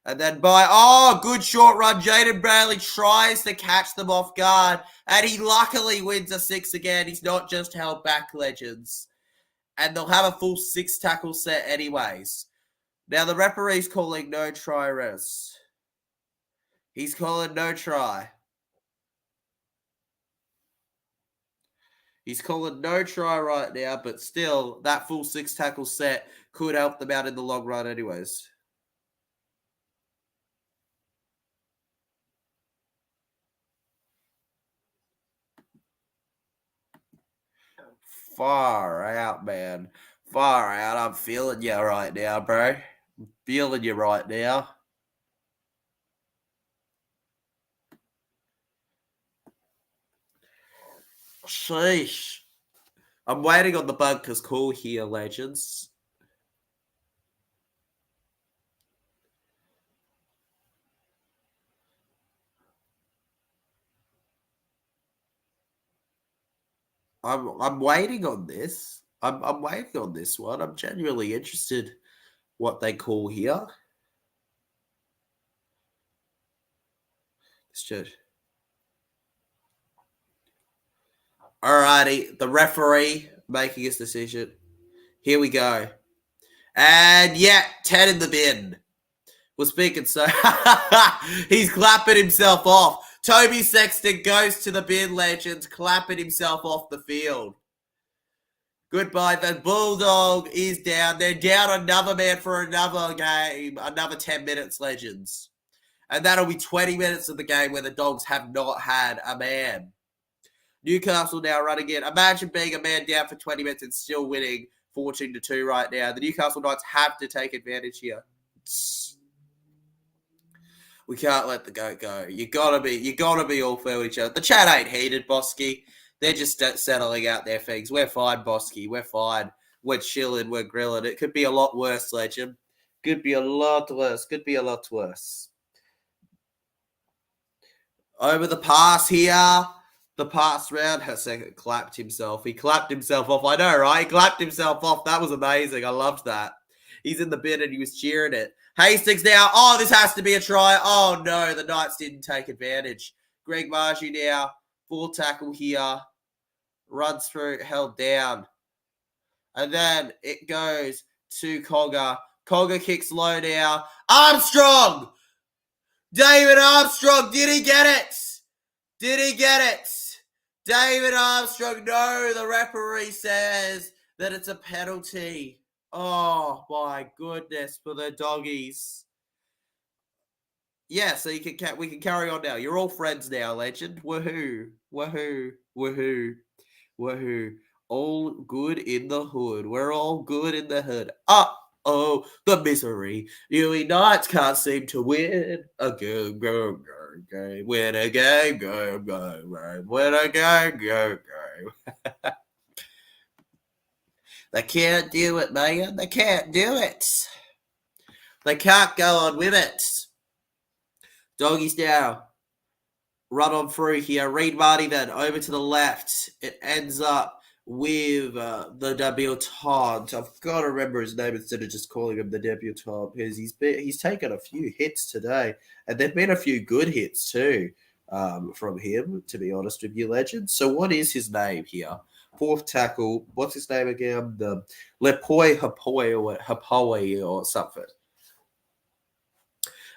And then good short run. Jaden Brayley tries to catch them off guard. And he luckily wins a 6 again. He's not just held back, legends. And they'll have a full 6 tackle set anyways. Now the referee's calling no try res. He's calling no try. He's calling no try right now, but still, that full 6 tackle set could help them out in the long run anyways. Far out, man. Far out. I'm feeling you right now, bro. I'm feeling you right now. Sheesh. I'm waiting on the bunker's call here, legends. I'm waiting on this. I'm waiting on this one. I'm genuinely interested what they call here. It's just... Alrighty, the referee making his decision. Here we go. And yeah, 10 in the bin. We're speaking so. He's clapping himself off. Toby Sexton goes to the bin, legends, clapping himself off the field. Goodbye. The Bulldog is down. They're down another man for another game. Another 10 minutes, legends. And that'll be 20 minutes of the game where the Dogs have not had a man. Newcastle now running in. Imagine being a man down for 20 minutes and still winning 14-2 right now. The Newcastle Knights have to take advantage here. We can't let the goat go. You gotta be all fair with each other. The chat ain't heated, Bosky. They're just settling out their things. We're fine, Bosky. We're fine. We're chilling. We're grilling. It could be a lot worse, legend. Could be a lot worse. Could be a lot worse. Over the pass here. The pass round. A second, clapped himself. He clapped himself off. I know, right? He clapped himself off. That was amazing. I loved that. He's in the bin and he was cheering it. Hastings now. Oh, this has to be a try. Oh, no. The Knights didn't take advantage. Greg Margie now. Full tackle here. Runs through. Held down. And then it goes to Cogger. Cogger kicks low now. Armstrong! David Armstrong. Did he get it? Did he get it? David Armstrong. No, the referee says that it's a penalty. Oh, my goodness, for the doggies. Yeah, so we can carry on now. You're all friends now, legend. Woohoo, woohoo, woohoo, woohoo. All good in the hood. We're all good in the hood. Oh, the misery. You Knights can't seem to win a game, go, go, go. Win a game, go, go, go. Win a game, go, go. They can't do it, man. They can't do it. They can't go on with it. Doggies down. Run on through here. Reed Marty then over to the left. It ends up with the debutant. I've got to remember his name instead of just calling him the debutant because he's taken a few hits today, and there've been a few good hits too from him. To be honest with you, legend. So what is his name here? Fourth tackle. What's his name again? The Lepoi Hapoi or something.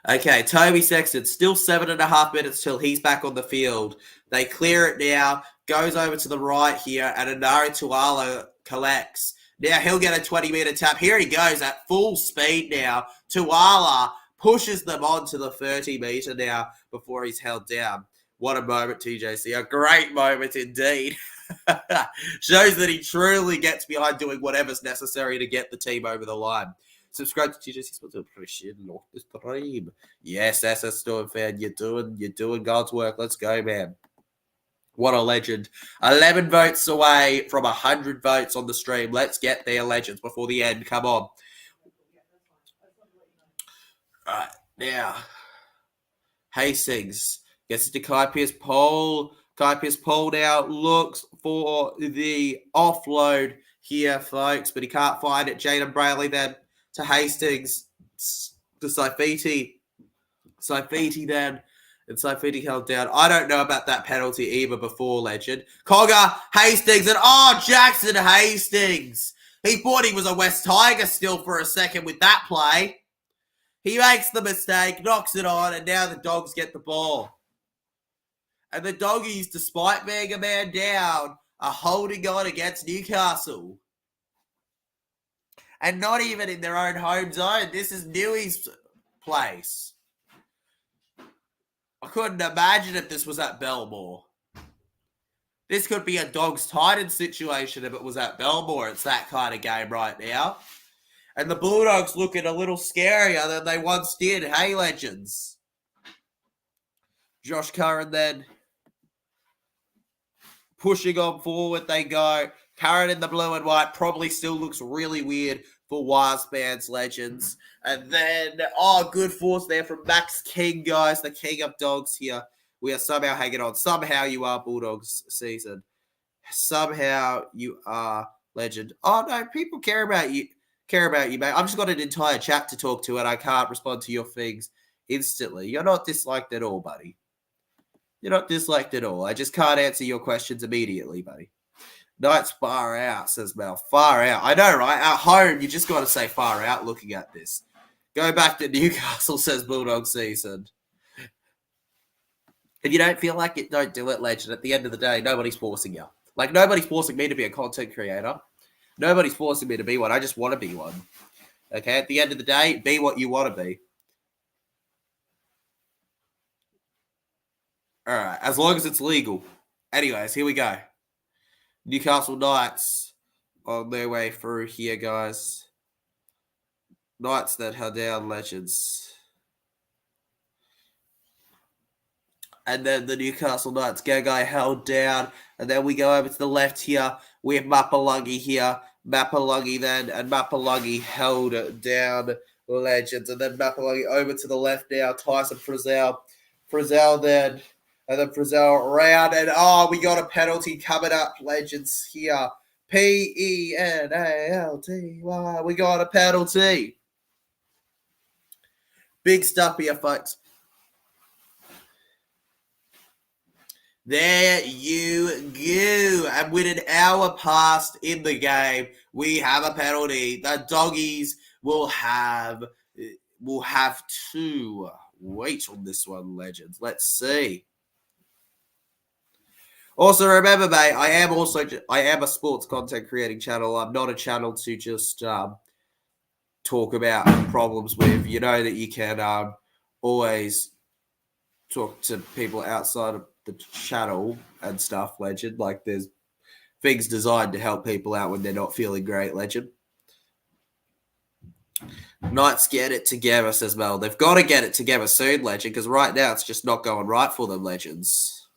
Okay, Toby Sexton, still 7.5 minutes till he's back on the field. They clear it now, goes over to the right here, and Anari Tuala collects. Now he'll get a 20-meter tap. Here he goes at full speed now. Tuala pushes them on to the 30-meter now before he's held down. What a moment, TJC. A great moment indeed. Shows that he truly gets behind doing whatever's necessary to get the team over the line. Subscribe to TJC Sports. Appreciate the stream. Yes, SS Storm fan. You're doing God's work. Let's go, man. What a legend. 11 votes away from 100 votes on the stream. Let's get there, legends, before the end. Come on. All right, now. Hastings gets it to Kai Pearce-Pole. Kai Pearce-Pole now looks for the offload here, folks, but he can't find it. Jaden Brayley then to Hastings, to Saifiti. Saifiti then, and Saifiti held down. I don't know about that penalty either before, legend. Cogger, Hastings, and Jackson Hastings. He thought he was a West Tiger still for a second with that play. He makes the mistake, knocks it on, and now the Dogs get the ball. And the Doggies, despite being a man down, are holding on against Newcastle. And not even in their own home zone. This is Newey's place. I couldn't imagine if this was at Belmore. This could be a Dogs-Titans situation if it was at Belmore. It's that kind of game right now. And the Bulldogs looking a little scarier than they once did. Hey, legends. Josh Curran then pushing on forward. They go. Curran in the blue and white probably still looks really weird for Wiseman's legends. And then, good force there from Max King, guys. The king of dogs here. We are somehow hanging on. Somehow you are Bulldogs season. Somehow you are legend. Oh, no, people care about you. Mate. I've just got an entire chat to talk to and I can't respond to your things instantly. You're not disliked at all, buddy. You're not disliked at all. I just can't answer your questions immediately, buddy. Knights far out, says Mel. Far out. I know, right? At home, you just got to say far out looking at this. Go back to Newcastle, says Bulldog season. If you don't feel like it, don't do it, legend. At the end of the day, nobody's forcing you. Like, nobody's forcing me to be a content creator. Nobody's forcing me to be one. I just want to be one. Okay? At the end of the day, be what you want to be. All right. As long as it's legal. Anyways, here we go. Newcastle Knights on their way through here, guys. Knights that held down legends. And then the Newcastle Knights Gagai held down. And then we go over to the left here. We have Mapalungi here. Mapalungi then. And Mapalungi held down legends. And then Mapalungi over to the left now. Tyson Frizzell. Frizzell then. And then Frizzell around. And we got a penalty coming up, legends here. Penalty. We got a penalty. Big stuff here, folks. There you go. And with an hour past in the game, we have a penalty. The Doggies will have to wait on this one, legends. Let's see. Also, remember, mate, I am a sports content creating channel. I'm not a channel to just talk about problems with, you know that you can always talk to people outside of the channel and stuff, Legend. Like, there's things designed to help people out when they're not feeling great, Legend. Knights get it together, says Mel. They've got to get it together soon, Legend, because right now it's just not going right for them, Legends.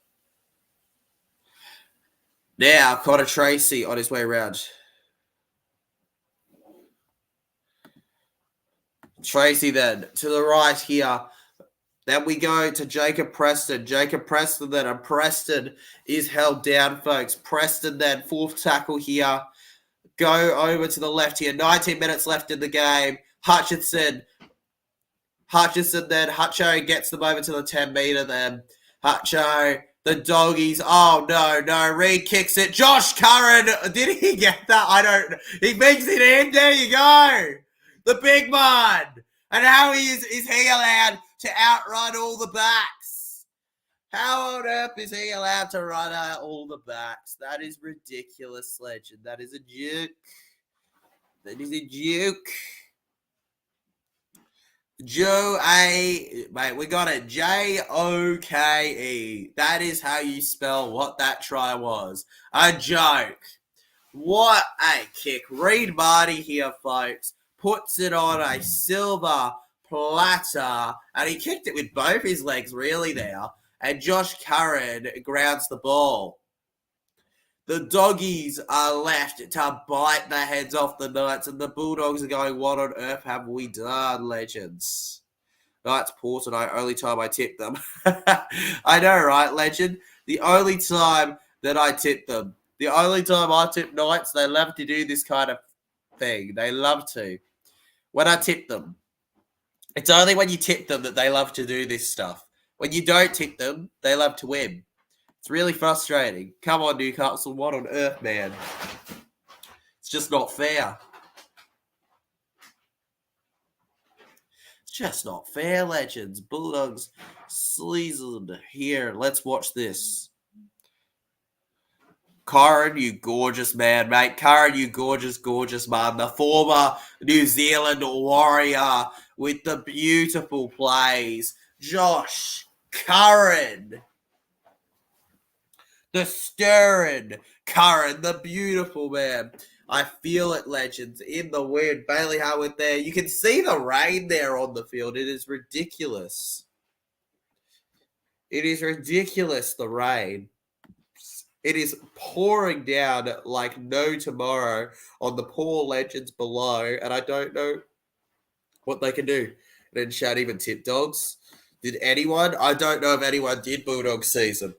Now, Connor Tracy on his way around. Tracy then to the right here. Then we go to Jacob Preston. Jacob Preston then, and Preston is held down, folks. Preston then, fourth tackle here. Go over to the left here. 19 minutes left in the game. Hutchinson then. Hutcho gets them over to the 10-meter then. Hutcho, the doggies. Oh, no. Reed kicks it. Josh Curran. Did he get that? I don't know. He makes it in. There you go. The big man. And how is he allowed to outrun all the backs? How on earth is he allowed to run out all the backs? That is ridiculous, Legend. That is a juke. That is a juke. Mate, we got it. Joke. That is how you spell what that try was. A joke. What a kick. Reed Marty here, folks. Puts it on a silver platter, and he kicked it with both his legs, really, there. And Josh Curran grounds the ball. The doggies are left to bite the heads off the Knights, and the Bulldogs are going, what on earth have we done, Legends? Knights poor tonight, only time I tipped them. I know, right, Legend? The only time that I tipped them. The only time I tip Knights, they love to do this kind of thing. They love to. When I tip them, it's only when you tip them that they love to do this stuff. When you don't tip them, they love to win. It's really frustrating. Come on, Newcastle. What on earth, man? It's just not fair. It's just not fair, Legends. Bulldogs sleazed here. Let's watch this. Karen, you gorgeous man, mate. Karen, you gorgeous man. The former New Zealand warrior with the beautiful plays. Josh Curran. The stirring Curran, the beautiful man. I feel it, Legends. In the wind. Bailey Howard there. You can see the rain there on the field. It is ridiculous. It is ridiculous, the rain. It is pouring down like no tomorrow on the poor Legends below, and I don't know what they can do. Then shout even tip dogs. Did anyone? I don't know if anyone did Bulldog season.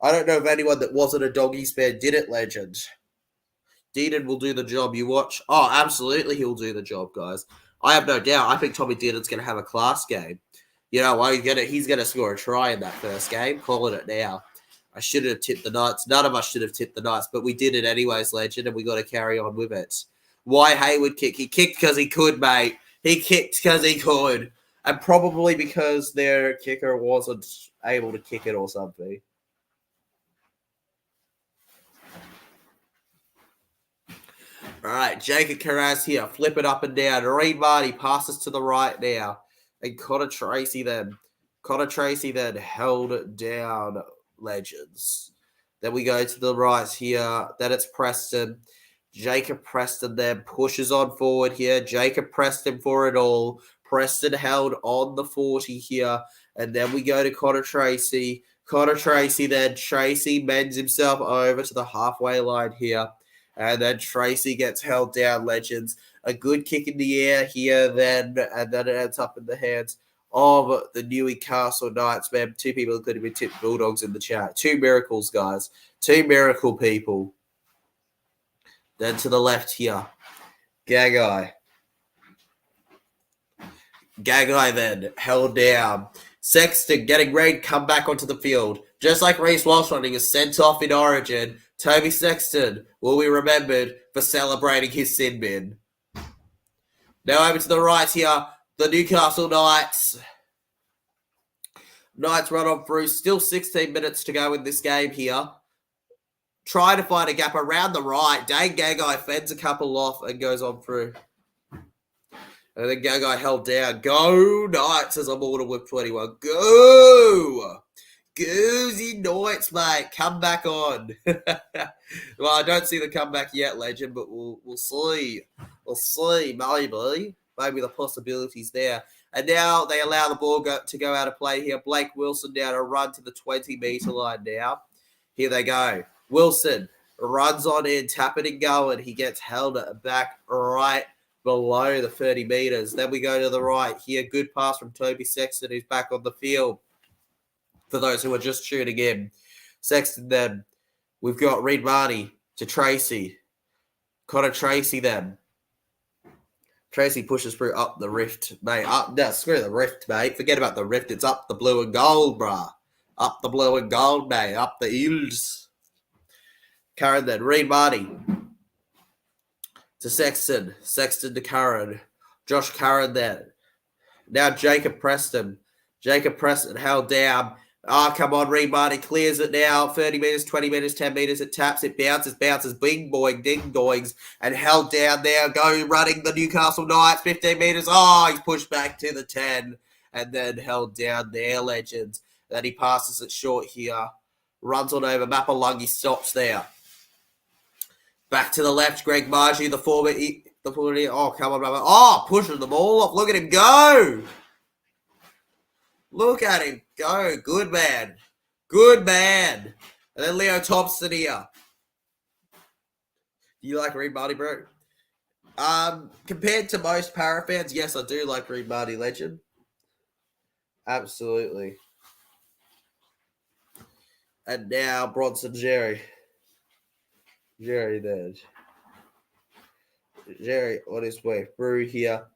I don't know if anyone that wasn't a doggies fan did it, Legend. Deedon will do the job. You watch. Oh, absolutely he'll do the job, guys. I have no doubt. I think Tommy Deedon's going to have a class game. You know, he's going to score a try in that first game. Calling it now. I should have tipped the Knights. None of us should have tipped the Knights, but we did it anyways, Legend, and we got to carry on with it. Why Hayward kick? He kicked because he could, mate. He kicked because he could. And probably because their kicker wasn't able to kick it or something. All right, Jacob Carras here. Flip it up and down. Reed Marty passes to the right now. And Connor Tracy then held down, Legends. Then we go to the right here. Then it's Preston. Jacob Preston then pushes on forward here. Jacob Preston for it all. Preston held on the 40 here. And then we go to Connor Tracy. Connor Tracy then. Tracy mends himself over to the halfway line here. And then Tracy gets held down, Legends. A good kick in the air here then. And then it ends up in the hands of the Newcastle Knights, man. Two people who could have been tipped Bulldogs in the chat. Two miracles, guys. Two miracle people. Then to the left here. Gagai then held down. Sexton getting ready to come back onto the field. Just like Reece Walsh running is sent off in Origin, Toby Sexton will be remembered for celebrating his sin bin. Now over to the right here. The Newcastle Knights. Knights run on through. Still 16 minutes to go in this game here. Trying to find a gap around the right. Dane Gagai fends a couple off and goes on through. And then Gagai held down. Go Knights as I'm ordered with 21. Go! Goozy Knights, mate. Come back on. Well, I don't see the comeback yet, Legend, but we'll see. We'll see, maybe. Maybe the possibilities there. And now they allow the ball to go out of play here. Blake Wilson now to run to the 20-metre line now. Here they go. Wilson runs on in, tap it and going. He gets held back right below the 30 metres. Then we go to the right. Here, good pass from Toby Sexton, who's back on the field. For those who are just tuning in. Sexton then. We've got Reed Marnie to Tracy. Connor Tracy then. Tracy pushes through up the rift, mate. Screw the rift, mate. Forget about the rift. It's up the blue and gold, brah. Up the blue and gold, mate. Up the hills. Curran then. Reed Marnie to Sexton. Sexton to Curran. Josh Curran then. Now Jacob Preston. Jacob Preston held down. Oh, come on, Reed Marnie clears it now. 30 metres, 20 metres, 10 metres. It taps, it bounces. Bing, boing, ding, doings. And held down there. Go running the Newcastle Knights. 15 metres. Oh, he's pushed back to the 10. And then held down there, Legends. Then he passes it short here. Runs on over. Mapalungi stops there. Back to the left. Greg Margie, the forward. Oh, come on, brother. Oh, pushing the ball off. Look at him go. Look at him go. Good man. Good man. And then Leo Thompson here. Do you like Reed Marnie, bro? Compared to most Para fans, yes, I do like Reed Marnie, Legend. Absolutely. And now Bronson Jerry. Jerry there. Jerry on his way through here.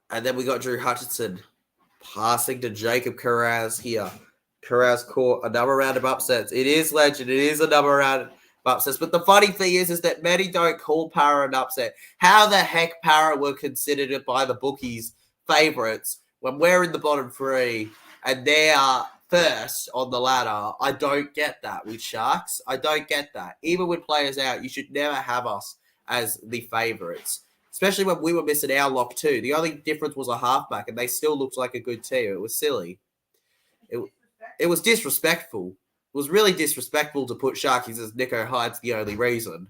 And then we got Drew Hutchinson. Passing to Jacob Carraz here. Carraz caught another round of upsets. It is Legend. It is another round of upsets. But the funny thing is that many don't call Para an upset. How the heck Para were considered it by the bookies favourites when we're in the bottom three and they are first on the ladder? I don't get that with Sharks. I don't get that. Even with players out, you should never have us as the favourites. Especially when we were missing our lock too. The only difference was a halfback, and they still looked like a good team. It was silly. It was disrespectful. It was really disrespectful to put Sharkies as Nico Hyde's the only reason.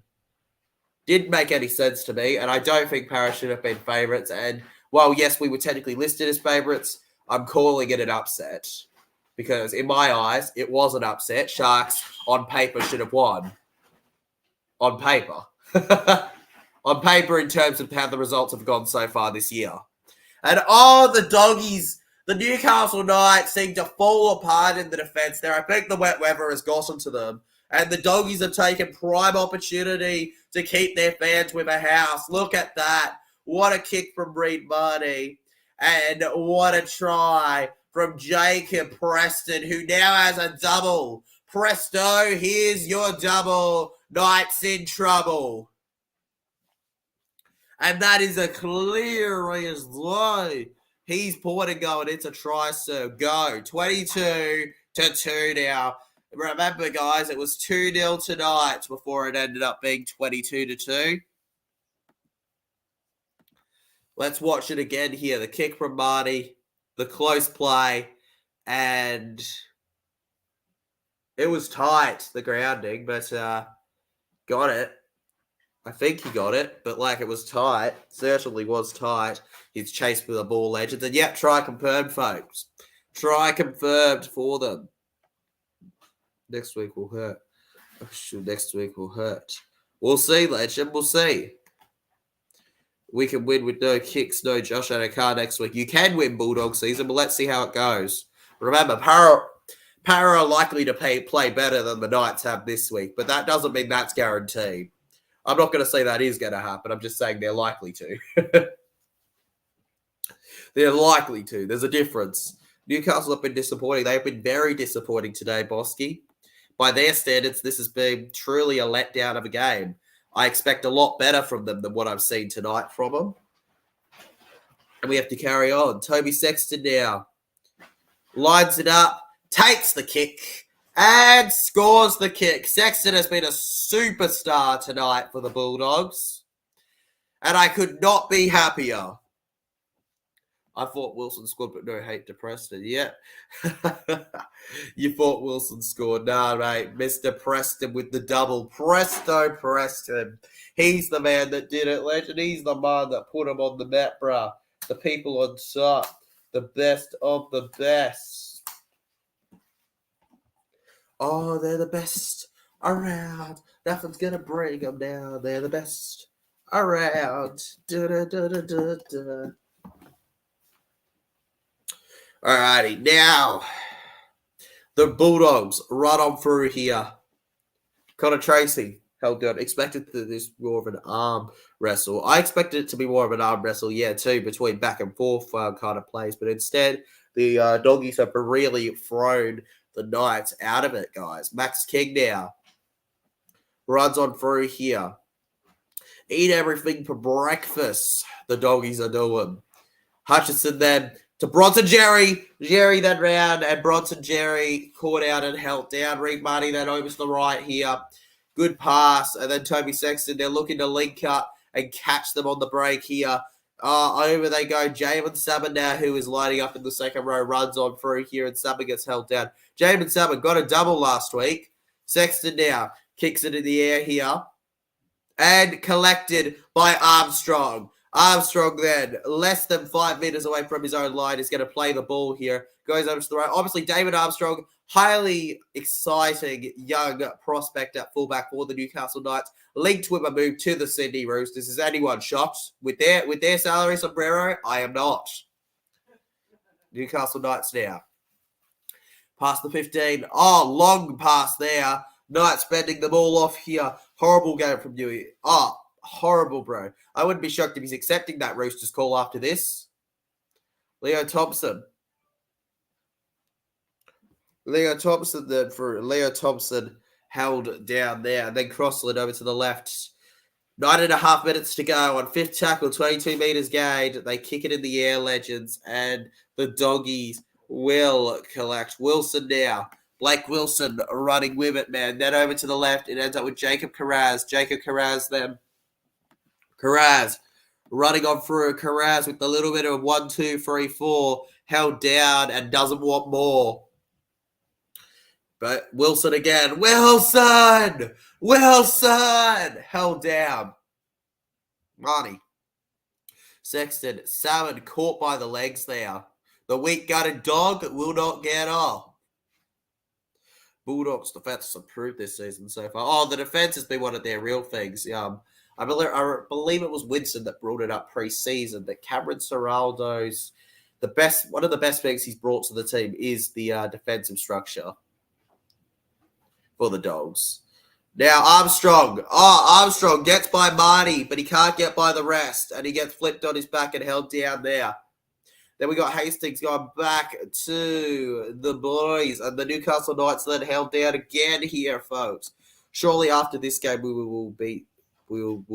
Didn't make any sense to me, and I don't think Para should have been favourites. And while, yes, we were technically listed as favourites, I'm calling it an upset. Because in my eyes, it was an upset. Sharks, on paper, should have won. On paper. On paper, in terms of how the results have gone so far this year. And the doggies, the Newcastle Knights seem to fall apart in the defence there. I think the wet weather has gotten to them. And the doggies have taken prime opportunity to keep their fans with a house. Look at that. What a kick from Reed Marnie. And what a try from Jacob Preston, who now has a double. Presto, here's your double. Knights in trouble. And that is a clear as low. He's Porter going. It's a try serve. Go. 22-2 now. Remember, guys, it was 2-0 tonight before it ended up being 22-2. Let's watch it again here. The kick from Marty. The close play. And it was tight, the grounding, but got it. I think he got it, but it was tight. Certainly was tight. He's chased with a ball, Legends. And yep, try confirmed, folks. Try confirmed for them. Next week will hurt. Next week will hurt. We'll see, Legend. We'll see. We can win with no kicks, no Josh Adokar next week. You can win Bulldog season, but let's see how it goes. Remember, Para are likely to play better than the Knights have this week, but that doesn't mean that's guaranteed. I'm not going to say that is going to happen. I'm just saying they're likely to. They're likely to. There's a difference. Newcastle have been disappointing. They've been very disappointing today, Bosky. By their standards, this has been truly a letdown of a game. I expect a lot better from them than what I've seen tonight from them. And we have to carry on. Toby Sexton now lines it up, takes the kick, and scores the kick. Sexton has been a superstar tonight for the Bulldogs. and I could not be happier. I thought Wilson scored, but no hate to Preston. Yeah. You thought Wilson scored. Nah, mate. Mr. Preston with the double. Presto Preston. He's the man that did it, legend. He's the man that put him on the net, bruh. The people on top. The best of the best. Oh, they're the best around. Nothing's going to bring them down. They're the best around. Da-da-da-da-da-da. Alrighty, now the Bulldogs run on through here. Connor Tracy held good. Expected this more of an arm wrestle. I expected it to be more of an arm wrestle, too, between back and forth kind of plays. But instead, the Doggies have really thrown the Knights out of it, guys. Max King now runs on through here. Eat everything for breakfast, the Doggies are doing. Hutchison then to Bronson Jerry. Jerry then round, and Bronson Jerry caught out and held down. Reed Marty then over to the right here. Good pass. And then Toby Sexton, they're looking to link up and catch them on the break here. Over they go. Jamin Salmon now, who is lining up in the second row, runs on through here, and Salmon gets held down. Jamin Salmon got a double last week. Sexton now kicks it in the air here. And collected by Armstrong. Armstrong then, less than 5 meters away from his own line, is going to play the ball here. Goes over to the right. Obviously, David Armstrong, highly exciting young prospect at fullback for the Newcastle Knights. Linked with a move to the Sydney Roosters. Is anyone shocked with their salary sombrero? I am not. Newcastle Knights now. Past the 15. Oh, long pass there. Knights bending the ball off here. Horrible game from Newey. Oh, horrible, bro. I wouldn't be shocked if he's accepting that Roosters call after this. Leo Thompson held down there, and then Crossland over to the left. 9.5 minutes to go on fifth tackle, 22 meters gained. They kick it in the air, legends, and the Doggies will collect. Wilson now. Blake Wilson running with it, man. Then over to the left, it ends up with Jacob Carraz. Jacob Carraz then. Carraz running on through. Carraz with a little bit of 1, 2, 3, 4. Held down and doesn't want more. But Wilson again. Wilson! Held down. Marty. Sexton. Salmon caught by the legs there. The weak-gutted dog will not get off. Bulldogs defense has improved this season so far. Oh, the defense has been one of their real things. I believe it was Winston that brought it up pre-season that Cameron Ciraldo's one of the best things he's brought to the team is the defensive structure for the Dogs. Now Armstrong. Armstrong gets by Marty, but he can't get by the rest, and he gets flipped on his back and held down there. Then we got Hastings going back to the boys, and the Newcastle Knights then held down again here, folks. Surely after this game, we will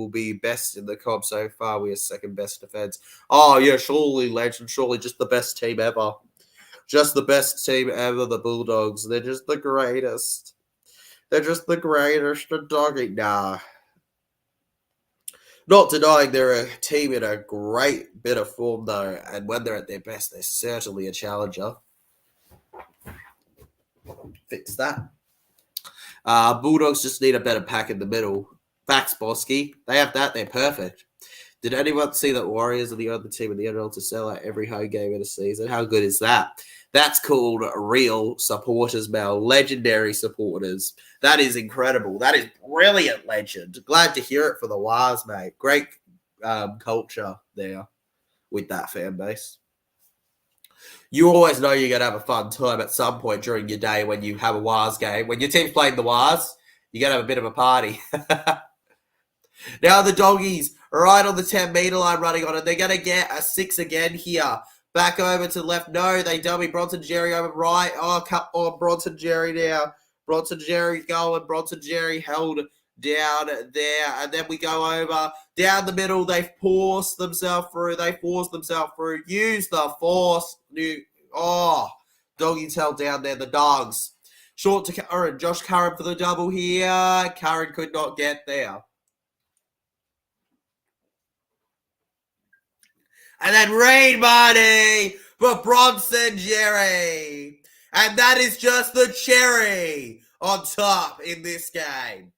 be best in the comp so far. We are second best defense. Oh yeah, surely legend, surely just the best team ever. Just the best team ever, the Bulldogs. They're just the greatest. The Doggy. Nah. Not denying they're a team in a great bit of form, though, and when they're at their best, they're certainly a challenger. Fix that. Bulldogs just need a better pack in the middle. Facts, Bosky. They have that. They're perfect. Did anyone see that Warriors are the other team in the NRL to sell out every home game in a season? How good is that? That's called real supporters, Mel. Legendary supporters. That is incredible. That is brilliant, legend. Glad to hear it for the Wars, mate. Great culture there with that fan base. You always know you're going to have a fun time at some point during your day when you have a Wars game. When your team's playing the Wars, you're going to have a bit of a party. Now the Doggies right on the 10-meter line running on it. They're going to get a 6 again here. Back over to the left. No, they dummy. Bronson Jerry over right. Oh, cut on Bronson Jerry now. Bronson Jerry going. Bronson Jerry held down there. And then we go over down the middle. They force themselves through. Use the force. Doggies held down there. The Dogs. Short to Curran. Josh Curran for the double here. Curran could not get there. And then rain money for Bronson Jerry. And that is just the cherry on top in this game.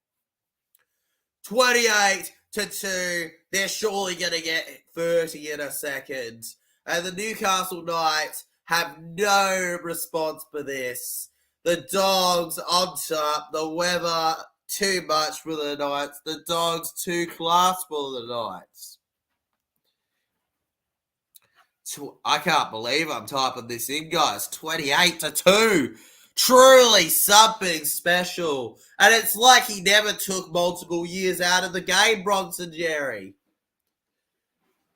28-2. They're surely going to get 30 in a second. And the Newcastle Knights have no response for this. The Dogs on top. The weather too much for the Knights. The Dogs too class for the Knights. I can't believe I'm typing this in, guys. 28-2. Truly something special. And it's like he never took multiple years out of the game, Bronson Jerry.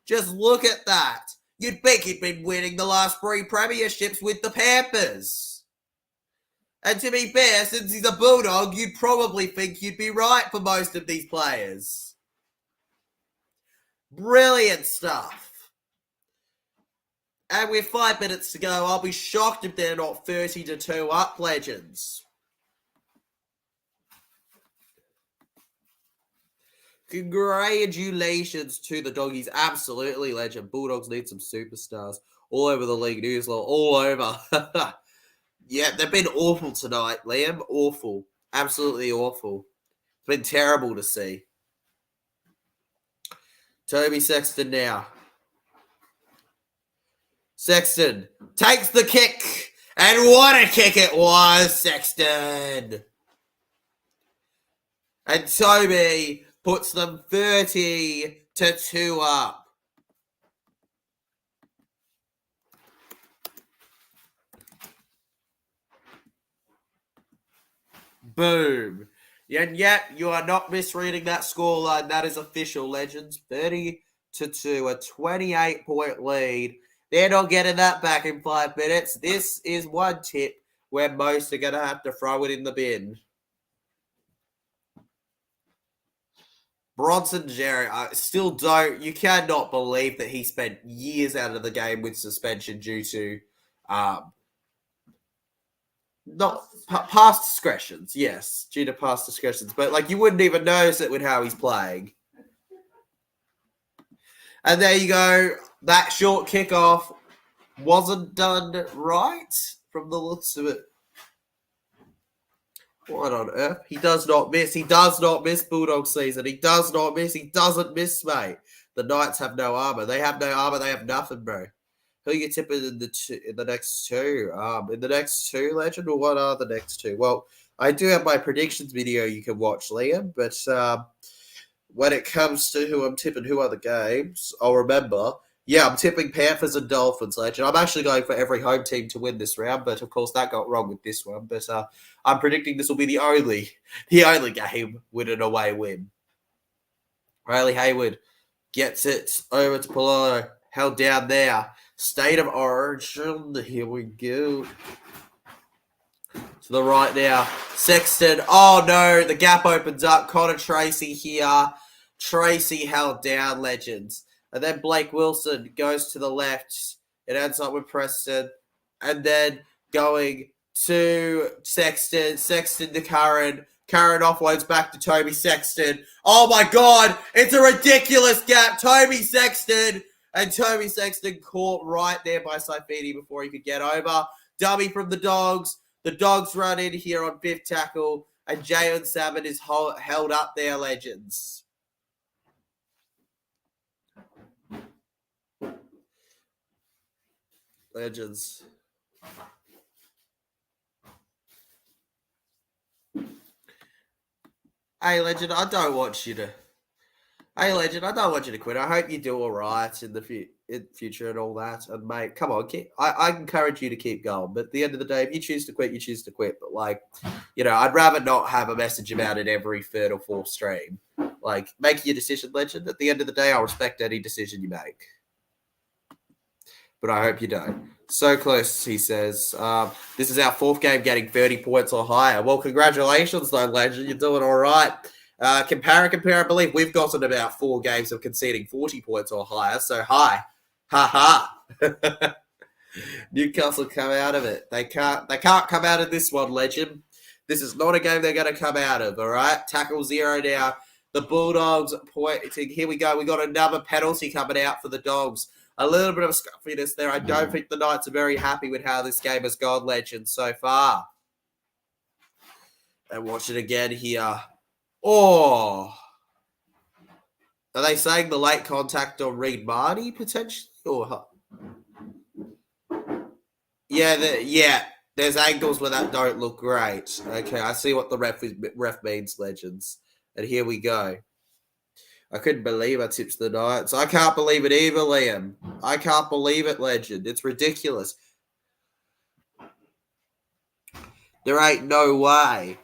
Just look at that. You'd think he'd been winning the last 3 premierships with the Panthers. And to be fair, since he's a Bulldog, you'd probably think you'd be right for most of these players. Brilliant stuff. And with 5 minutes to go, I'll be shocked if they're not 30-2 up, legends. Congratulations to the Doggies. Absolutely, legend. Bulldogs need some superstars all over the league. Newsletter, all over. Yeah, they've been awful tonight, Liam. Awful. Absolutely awful. It's been terrible to see. Toby Sexton now. Sexton takes the kick. And what a kick it was, Sexton. And Toby puts them 30-2 up. Boom. And yet, you are not misreading that scoreline. That is official, legends. 30-2, a 28-point lead. They're not getting that back in 5 minutes. This is one tip where most are going to have to throw it in the bin. Bronson Jerry, I still don't. You cannot believe that he spent years out of the game with suspension due to not past discretions. Yes, due to past discretions, but like you wouldn't even notice it with how he's playing. And there you go. That short kickoff wasn't done right from the looks of it. What on earth? He does not miss. He does not miss Bulldog season. He does not miss. He doesn't miss, mate. The Knights have no armor. They have no armor. They have nothing, bro. Who are you tipping in the next two? In the next two, legend, or what are the next two? Well, I do have my predictions video you can watch, Liam. But when it comes to who I'm tipping, who are the games, I'll remember. Yeah, I'm tipping Panthers and Dolphins, legend. I'm actually going for every home team to win this round, but of course that got wrong with this one. But I'm predicting this will be the only game with an away win. Riley Hayward gets it over to Polo, held down there. State of origin. Here we go. To the right now. Sexton. Oh no, the gap opens up. Connor Tracy here. Tracy held down, legends. And then Blake Wilson goes to the left. It ends up with Preston. And then going to Sexton. Sexton to Curran. Curran offloads back to Toby Sexton. Oh my God. It's a ridiculous gap. Toby Sexton. And Toby Sexton caught right there by Saifidi before he could get over. Dummy from the Dogs. The Dogs run in here on 5th tackle. And Jalen Salmon is held up there, legends. Legends. Hey, legend, I don't want you to quit. I hope you do all right in the future and all that. And, mate, come on. I encourage you to keep going. But at the end of the day, if you choose to quit, you choose to quit. But, like, I'd rather not have a message about it every 3rd or 4th stream. Like, make your decision, legend. At the end of the day, I'll respect any decision you make. But I hope you don't. So close, he says. This is our 4th game getting 30 points or higher. Well, congratulations, though, legend. You're doing all right. Compare. I believe we've gotten about 4 games of conceding 40 points or higher. So, hi. Ha. Newcastle come out of it. They can't come out of this one, legend. This is not a game they're going to come out of, all right? Tackle 0 now. The Bulldogs pointing. Here we go. We got another penalty coming out for the Dogs. A little bit of scuffiness there. I don't think the Knights are very happy with how this game has gone, legends, so far. And watch it again here. Oh. Are they saying the late contact on Reed Marty, potentially? Or yeah, there's angles where that don't look great. Okay, I see what the ref means, legends. And here we go. I couldn't believe I tipped the Knights. I can't believe it either, Liam. I can't believe it, legend. It's ridiculous. There ain't no way.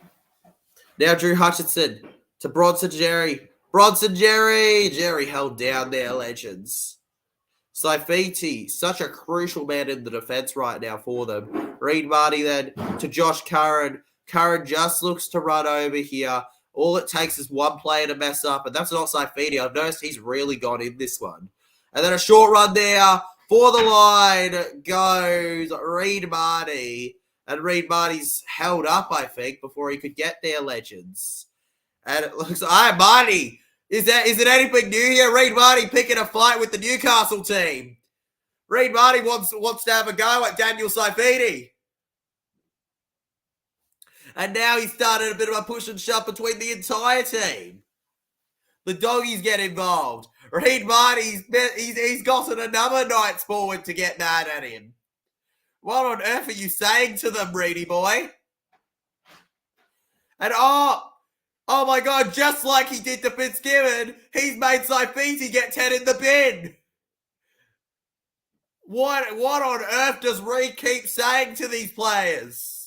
Now Drew Hutchinson to Bronson Jerry. Bronson Jerry. Jerry held down there, legends. Saifiti, such a crucial man in the defense right now for them. Reed Marty then to Josh Curran. Curran just looks to run over here. All it takes is one player to mess up, and that's not Saifiti. I've noticed he's really gone in this one. And then a short run there for the line goes Reed Marty. And Reed Marty's held up, I think, before he could get there, legends. And it looks like, Marty, is it anything new here? Reed Marty picking a fight with the Newcastle team. Reed Marty wants to have a go at Daniel Saifiti. And now he's started a bit of a push and shove between the entire team. The doggies get involved. Reed Marty, he's gotten another Knights forward to get mad at him. What on earth are you saying to them, Reedy boy? And oh my God, just like he did to Fitzgibbon, he's made Saifiti get 10 in the bin. What on earth does Reed keep saying to these players?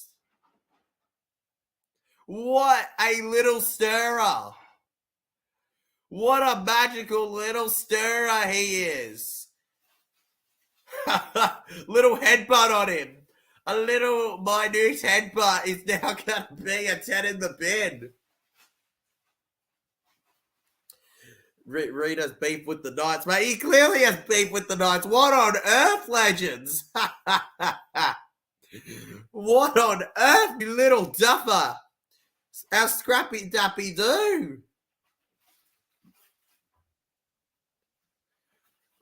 What a little stirrer. What a magical little stirrer he is. Little headbutt on him. A little minute headbutt is now going to be a 10 in the bin. Reed has beef with the Knights, mate. He clearly has beef with the Knights. What on earth, legends? What on earth, you little duffer? How scrappy dappy do?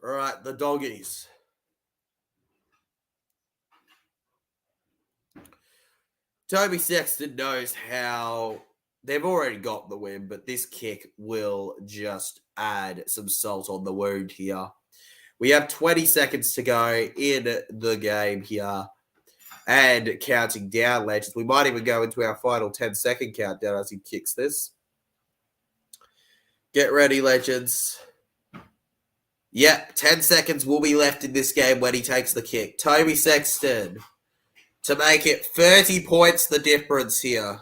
All right, the doggies. Toby Sexton knows how they've already got the win, but this kick will just add some salt on the wound here. We have 20 seconds to go in the game here. And counting down, legends. We might even go into our final 10-second countdown as he kicks this. Get ready, legends. Yeah, 10 seconds will be left in this game when he takes the kick. Toby Sexton to make it 30 points the difference here.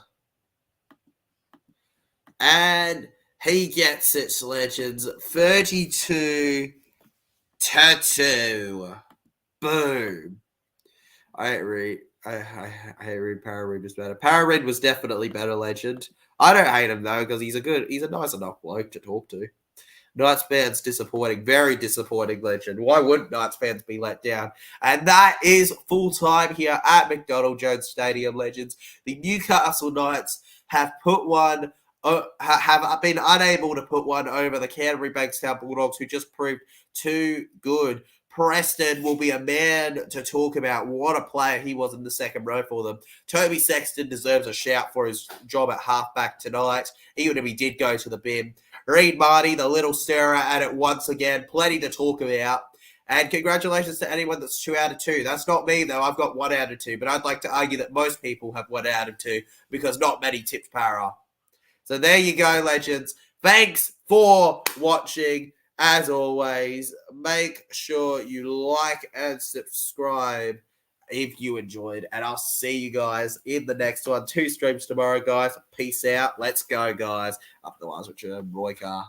And he gets it, legends. 32-2. Boom. I hate Reed Parareed was better. Parareed was definitely better, legend. I don't hate him though, because he's a nice enough bloke to talk to. Knights fans disappointing, very disappointing, legend. Why wouldn't Knights fans be let down? And that is full time here at McDonald Jones Stadium, legends. The Newcastle Knights have been unable to put one over the Canterbury Bankstown Bulldogs, who just proved too good. Preston will be a man to talk about. What a player he was in the second row for them. Toby Sexton deserves a shout for his job at halfback tonight, even if he did go to the bin. Reed Marty, the little stirrer, at it once again. Plenty to talk about. And congratulations to anyone that's 2 out of 2. That's not me, though. I've got 1 out of 2. But I'd like to argue that most people have 1 out of 2 because not many tipped Para. So there you go, legends. Thanks for watching. As always, make sure you like and subscribe if you enjoyed. And I'll see you guys in the next one. 2 streams tomorrow, guys. Peace out. Let's go, guys. Up the ones with your Roy Car.